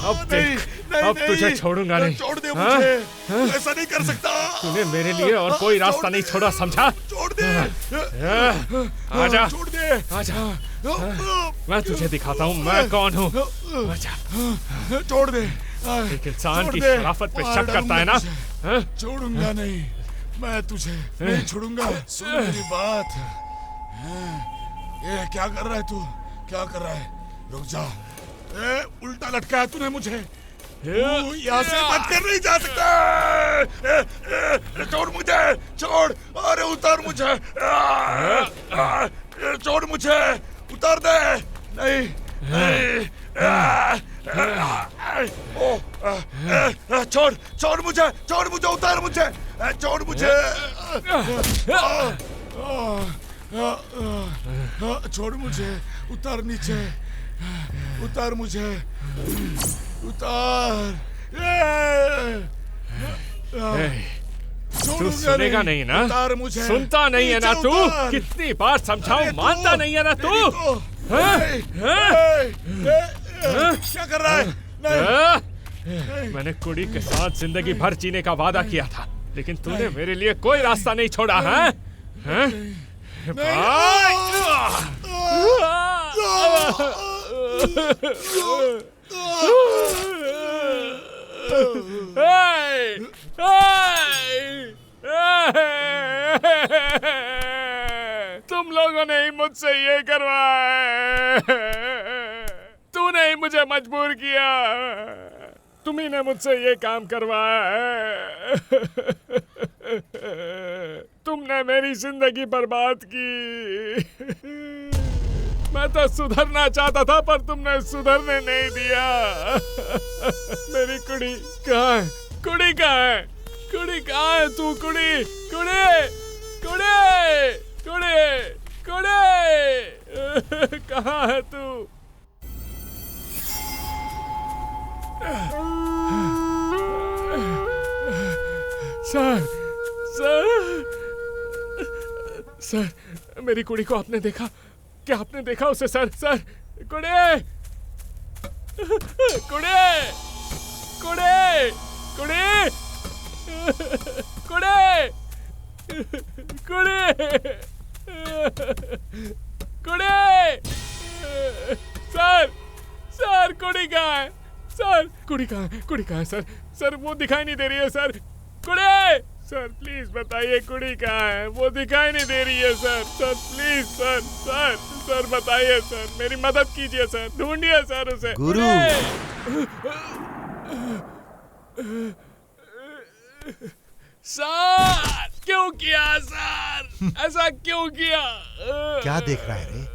अब देख, अब तुझे छोड़ूंगा नहीं। छोड़ दे मुझे। ऐसा नहीं कर सकता। तूने मेरे लिए और कोई रास्ता नहीं छोड़ा, समझा? छोड़ दे। आजा, छोड़ दे। आजा। मैं तुझे दिखाता हूँ मैं कौन हूँ। आजा। छोड़ दे। एक इंसान की शराफत पे शक करता है ना? छोड़ूंगा नहीं, मैं तुझे नहीं छोड़ूंगा। सुन मेरी बात। ये क्या कर रहा है तू? क्या कर रहा है? रुक जा। उल्टा लटका है तूने मुझे। यहाँ से बच कर नहीं जा सकता। छोड़ मुझे, छोड़। अरे उतार मुझे। छोड़ मुझे, उतार दे। नहीं, छोड़, छोड़ मुझे, छोड़ मुझे, उतार मुझे, छोड़ मुझे। छोड़ मुझे, उतार नीचे, उतार मुझे, उतार। तू सुनेगा नहीं ना? उतार मुझे। सुनता नहीं है ना तू? उतार। कितनी बार समझाऊं, मानता नहीं है ना तू? क्या कर रहा है? मैंने कुड़ी के साथ जिंदगी भर जीने का वादा किया था, लेकिन तूने मेरे लिए कोई रास्ता नहीं छोड़ा है। तुम लोगों ने ही मुझसे ये करवाया। तूने ही मुझे मजबूर किया। तुम्ही ने मुझसे ये काम करवाया है। तुमने मेरी जिंदगी बर्बाद की। मैं तो सुधरना चाहता था पर तुमने सुधरने नहीं दिया। मेरी कुड़ी कहाँ है? कुड़ी कहाँ है? कुड़ी कहाँ है तू? कुड़ी, कुड़ी, कुड़ी, कुड़ी, कुड़ी, कहाँ है तू? सर, सर, सर, मेरी कुड़ी को आपने देखा? क्या आपने देखा उसे? सर, सर, कुड़ी, कुड़ी, कुड़ी, कुड़ी, कुड़ी, कुड़ी, कुड़ी, सर, सर, कुड़ी कहाँ है? सर, कुड़ी कहाँ है? कुड़ी कहाँ है सर? सर वो दिखाई नहीं दे रही है सर। कुड़ी, सर प्लीज बताइए कुड़ी कहाँ है? वो दिखाई नहीं दे रही है sir. Sir please sir, sir, sir बताइए सर, मेरी मदद कीजिए सर, ढूंढिए सर उसे। गुरु। सर क्यों किया सर? ऐसा क्यों किया? क्या देख रहा है रे?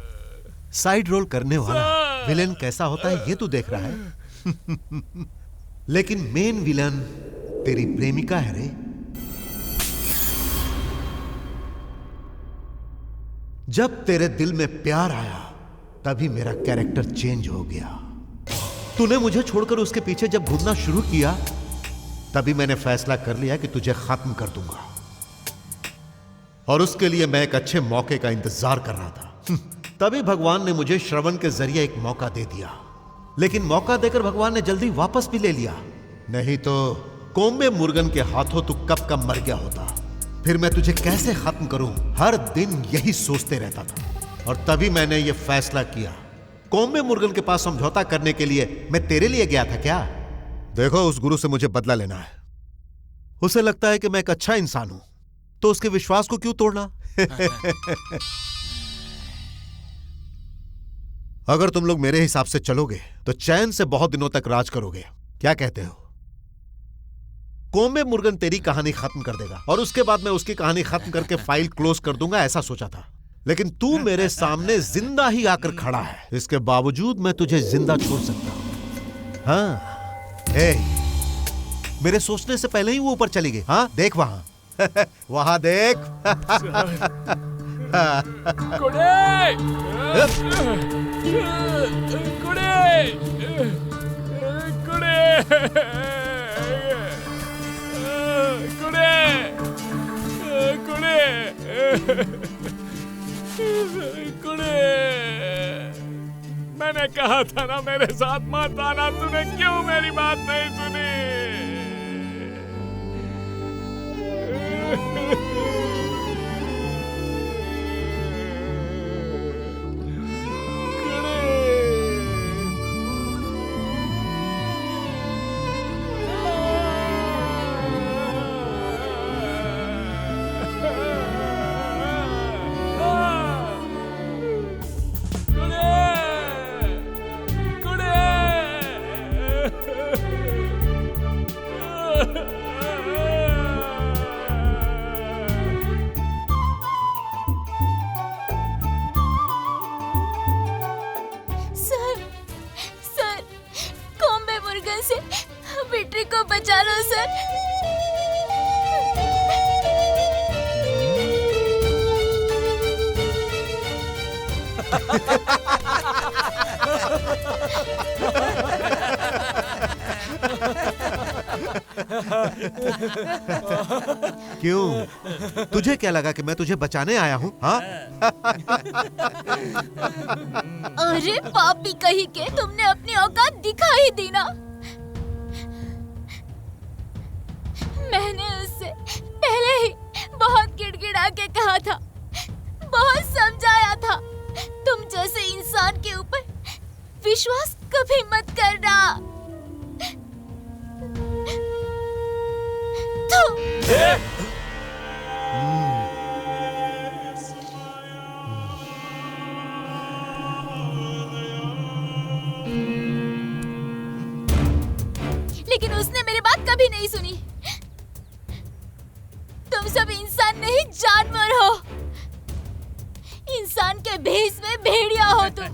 साइड रोल करने वाला विलेन कैसा होता है ये तू देख रहा है। लेकिन मेन विलन तेरी प्रेमिका है रे। जब तेरे दिल में प्यार आया तभी मेरा कैरेक्टर चेंज हो गया। तूने मुझे छोड़कर उसके पीछे जब घूमना शुरू किया तभी मैंने फैसला कर लिया कि तुझे खत्म कर दूंगा। और उसके लिए मैं एक अच्छे मौके का इंतजार कर रहा था। तभी भगवान ने मुझे श्रवण के जरिए एक मौका दे दिया, लेकिन मौका देकर भगवान ने जल्दी वापस भी ले लिया, नहीं तो कोम्बे मुर्गन के हाथों तू कब कब मर गया होता। फिर मैं तुझे कैसे खत्म करूं, हर दिन यही सोचते रहता था। और तभी मैंने ये फैसला किया, कोम्बे मुर्गन के पास समझौता करने के लिए मैं तेरे लिए गया था क्या? देखो, उस गुरु से मुझे बदला लेना है। उसे लगता है कि मैं एक अच्छा इंसान हूं, तो उसके विश्वास को क्यों तोड़ना? अगर तुम लोग मेरे हिसाब से चलोगे तो चैन से बहुत दिनों तक राज करोगे। क्या कहते हो? कोम्बे मुर्गन तेरी कहानी खत्म कर देगा और उसके बाद मैं उसकी कहानी खत्म करके फाइल क्लोज कर दूंगा, ऐसा सोचा था। लेकिन तू मेरे सामने जिंदा ही आकर खड़ा है, इसके बावजूद मैं तुझे जिंदा छोड़ सकता हूं। हाँ, मेरे सोचने से पहले ही वो ऊपर चली गई। हाँ, देख वहां। वहां देख। मैंने कहा था ना मेरे साथ मत आना, तूने क्यों मेरी बात नहीं सुनी? को बचा लो सर। क्यों? तुझे क्या लगा कि मैं तुझे बचाने आया हूँ? हाँ? अरे पापी कहीं के, तुमने अपनी औकात दिखा ही दी ना। मैंने उससे पहले ही बहुत गिड़गिड़ा के कहा था, बहुत समझाया था, तुम जैसे इंसान के ऊपर विश्वास कभी मत करना। लेकिन उसने मेरी बात कभी नहीं सुनी। तुम सब इंसान नहीं, जानवर हो। इंसान के भेष में भेड़िया हो तुम।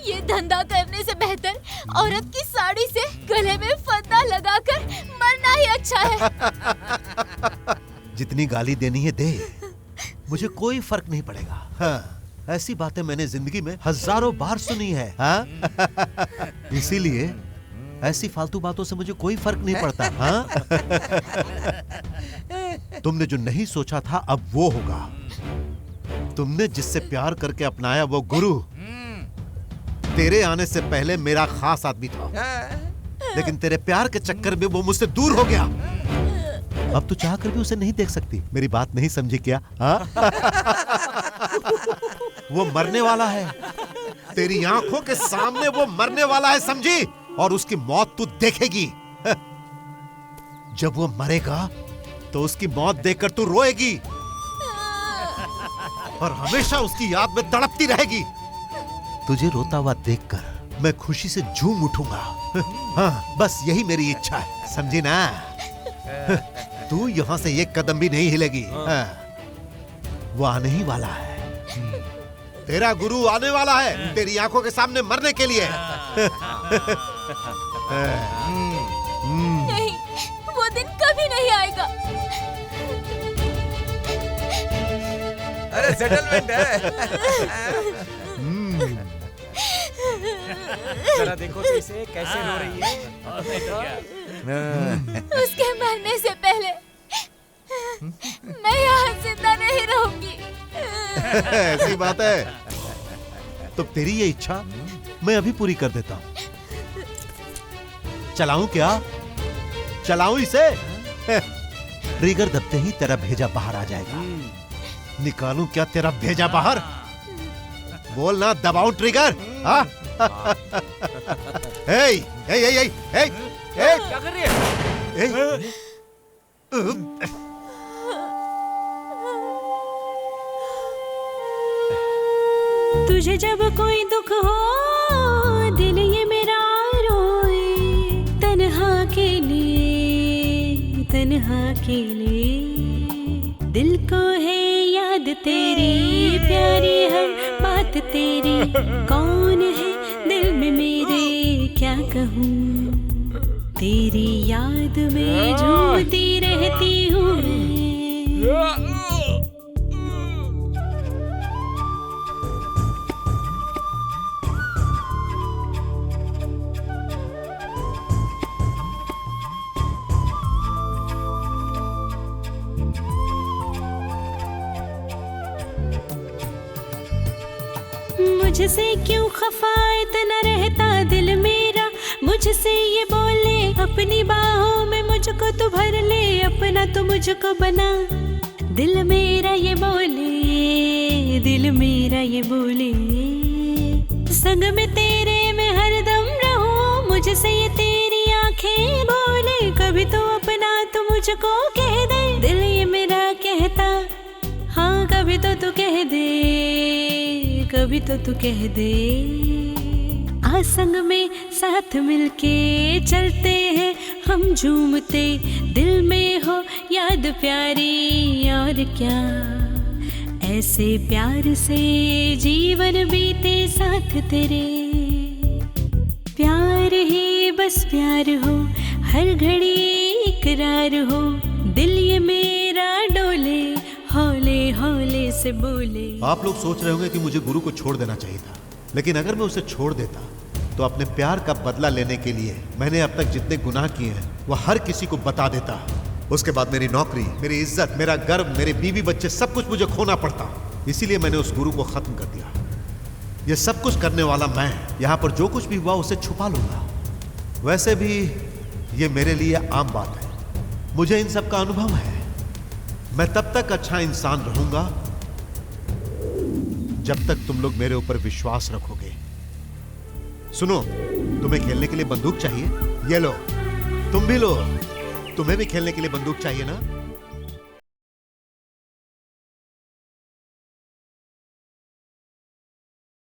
ये धंधा करने से बेहतर औरत की साड़ी से गले में फंदा लगाकर मरना ही अच्छा है। जितनी गाली देनी है दे, मुझे कोई फर्क नहीं पड़ेगा। हाँ, ऐसी बातें मैंने जिंदगी में हजारों बार सुनी है। हाँ? इसीलिए ऐसी फालतू बातों से मुझे कोई फर्क नहीं पड़ता। हाँ? तुमने जो नहीं सोचा था अब वो होगा। तुमने जिससे प्यार करके अपनाया वो गुरु तेरे आने से पहले मेरा खास आदमी था, लेकिन तेरे प्यार के चक्कर में वो मुझसे दूर हो गया। अब तू चाह कर भी उसे नहीं देख सकती। मेरी बात नहीं समझी क्या? वो मरने वाला है, तेरी आंखों के सामने वो मरने वाला है, समझी? और उसकी मौत तू देखेगी। जब वो मरेगा तो उसकी मौत देखकर तू रोएगी और हमेशा उसकी याद में तड़पती रहेगी। तुझे रोता हुआ देखकर मैं खुशी से झूम उठूंगा। हाँ, बस यही मेरी इच्छा है, समझी ना? तू यहाँ से एक कदम भी नहीं हिलेगी। हाँ, वो आने ही वाला है। तेरा गुरु आने वाला है तेरी आंखों के सामने मरने के लिए। नहीं, वो दिन कभी नहीं आएगा। अरे सेटलमेंट है। जरा देखो तो इसे कैसे रो रही है। उसके मरने से पहले मैं यहाँ जिंदा ऐसी बात है। तो तेरी ये इच्छा मैं अभी पूरी कर देता हूं। चलाऊं क्या? चलाऊं इसे? ट्रिगर दबते ही तेरा भेजा बाहर आ जाएगा। निकालूं क्या तेरा भेजा बाहर? बोल ना, दबाऊं ट्रिगर? हाँ? क्या कर रही है? तुझे जब कोई दुख हो दिल ये मेरा रोए, तन्हा के लिए दिल को है याद तेरी प्यारी हर बात तेरी। कौन है दिल में मेरे क्या कहूँ, तेरी याद में झूमती रहती हूँ। मुझसे क्यों खफा इतना रहता दिल मेरा, मुझसे ये बोले अपनी बाहों में मुझको तू भर ले, अपना तो मुझको बना। दिल मेरा ये बोले, दिल मेरा ये बोले, संग में तेरे मैं हरदम रहूं। मुझसे ये तेरी आंखें बोले, कभी तो अपना तू मुझको कह दे। दिल ये मेरा कहता, हाँ कभी तो तू कह दे, कभी तो तू कह दे। आ संग में साथ मिलके चलते हैं हम झूमते, दिल में हो याद प्यारी और क्या। ऐसे प्यार से जीवन बीते साथ तेरे, प्यार ही बस प्यार हो, हर घड़ी इकरार हो। दिल ये मेरा डोले, हौले हौले से बोले। आप लोग सोच रहे होंगे कि मुझे गुरु को छोड़ देना चाहिए था, लेकिन अगर मैं उसे छोड़ देता तो अपने प्यार का बदला लेने के लिए मैंने अब तक जितने गुनाह किए हैं वह हर किसी को बता देता। उसके बाद मेरी नौकरी, मेरी इज्जत, मेरा गर्व, मेरे बीवी बच्चे, सब कुछ मुझे खोना पड़ता। इसीलिए मैंने उस गुरु को खत्म कर दिया। ये सब कुछ करने वाला मैं, यहाँ पर जो कुछ भी हुआ उसे छुपा लूंगा। वैसे भी ये मेरे लिए आम बात है, मुझे इन सब का अनुभव है। मैं तब तक अच्छा इंसान रहूंगा जब तक तुम लोग मेरे ऊपर विश्वास रखोगे। सुनो, तुम्हें खेलने के लिए बंदूक चाहिए? ये लो, तुम भी लो। तुम्हें भी खेलने के लिए बंदूक चाहिए ना?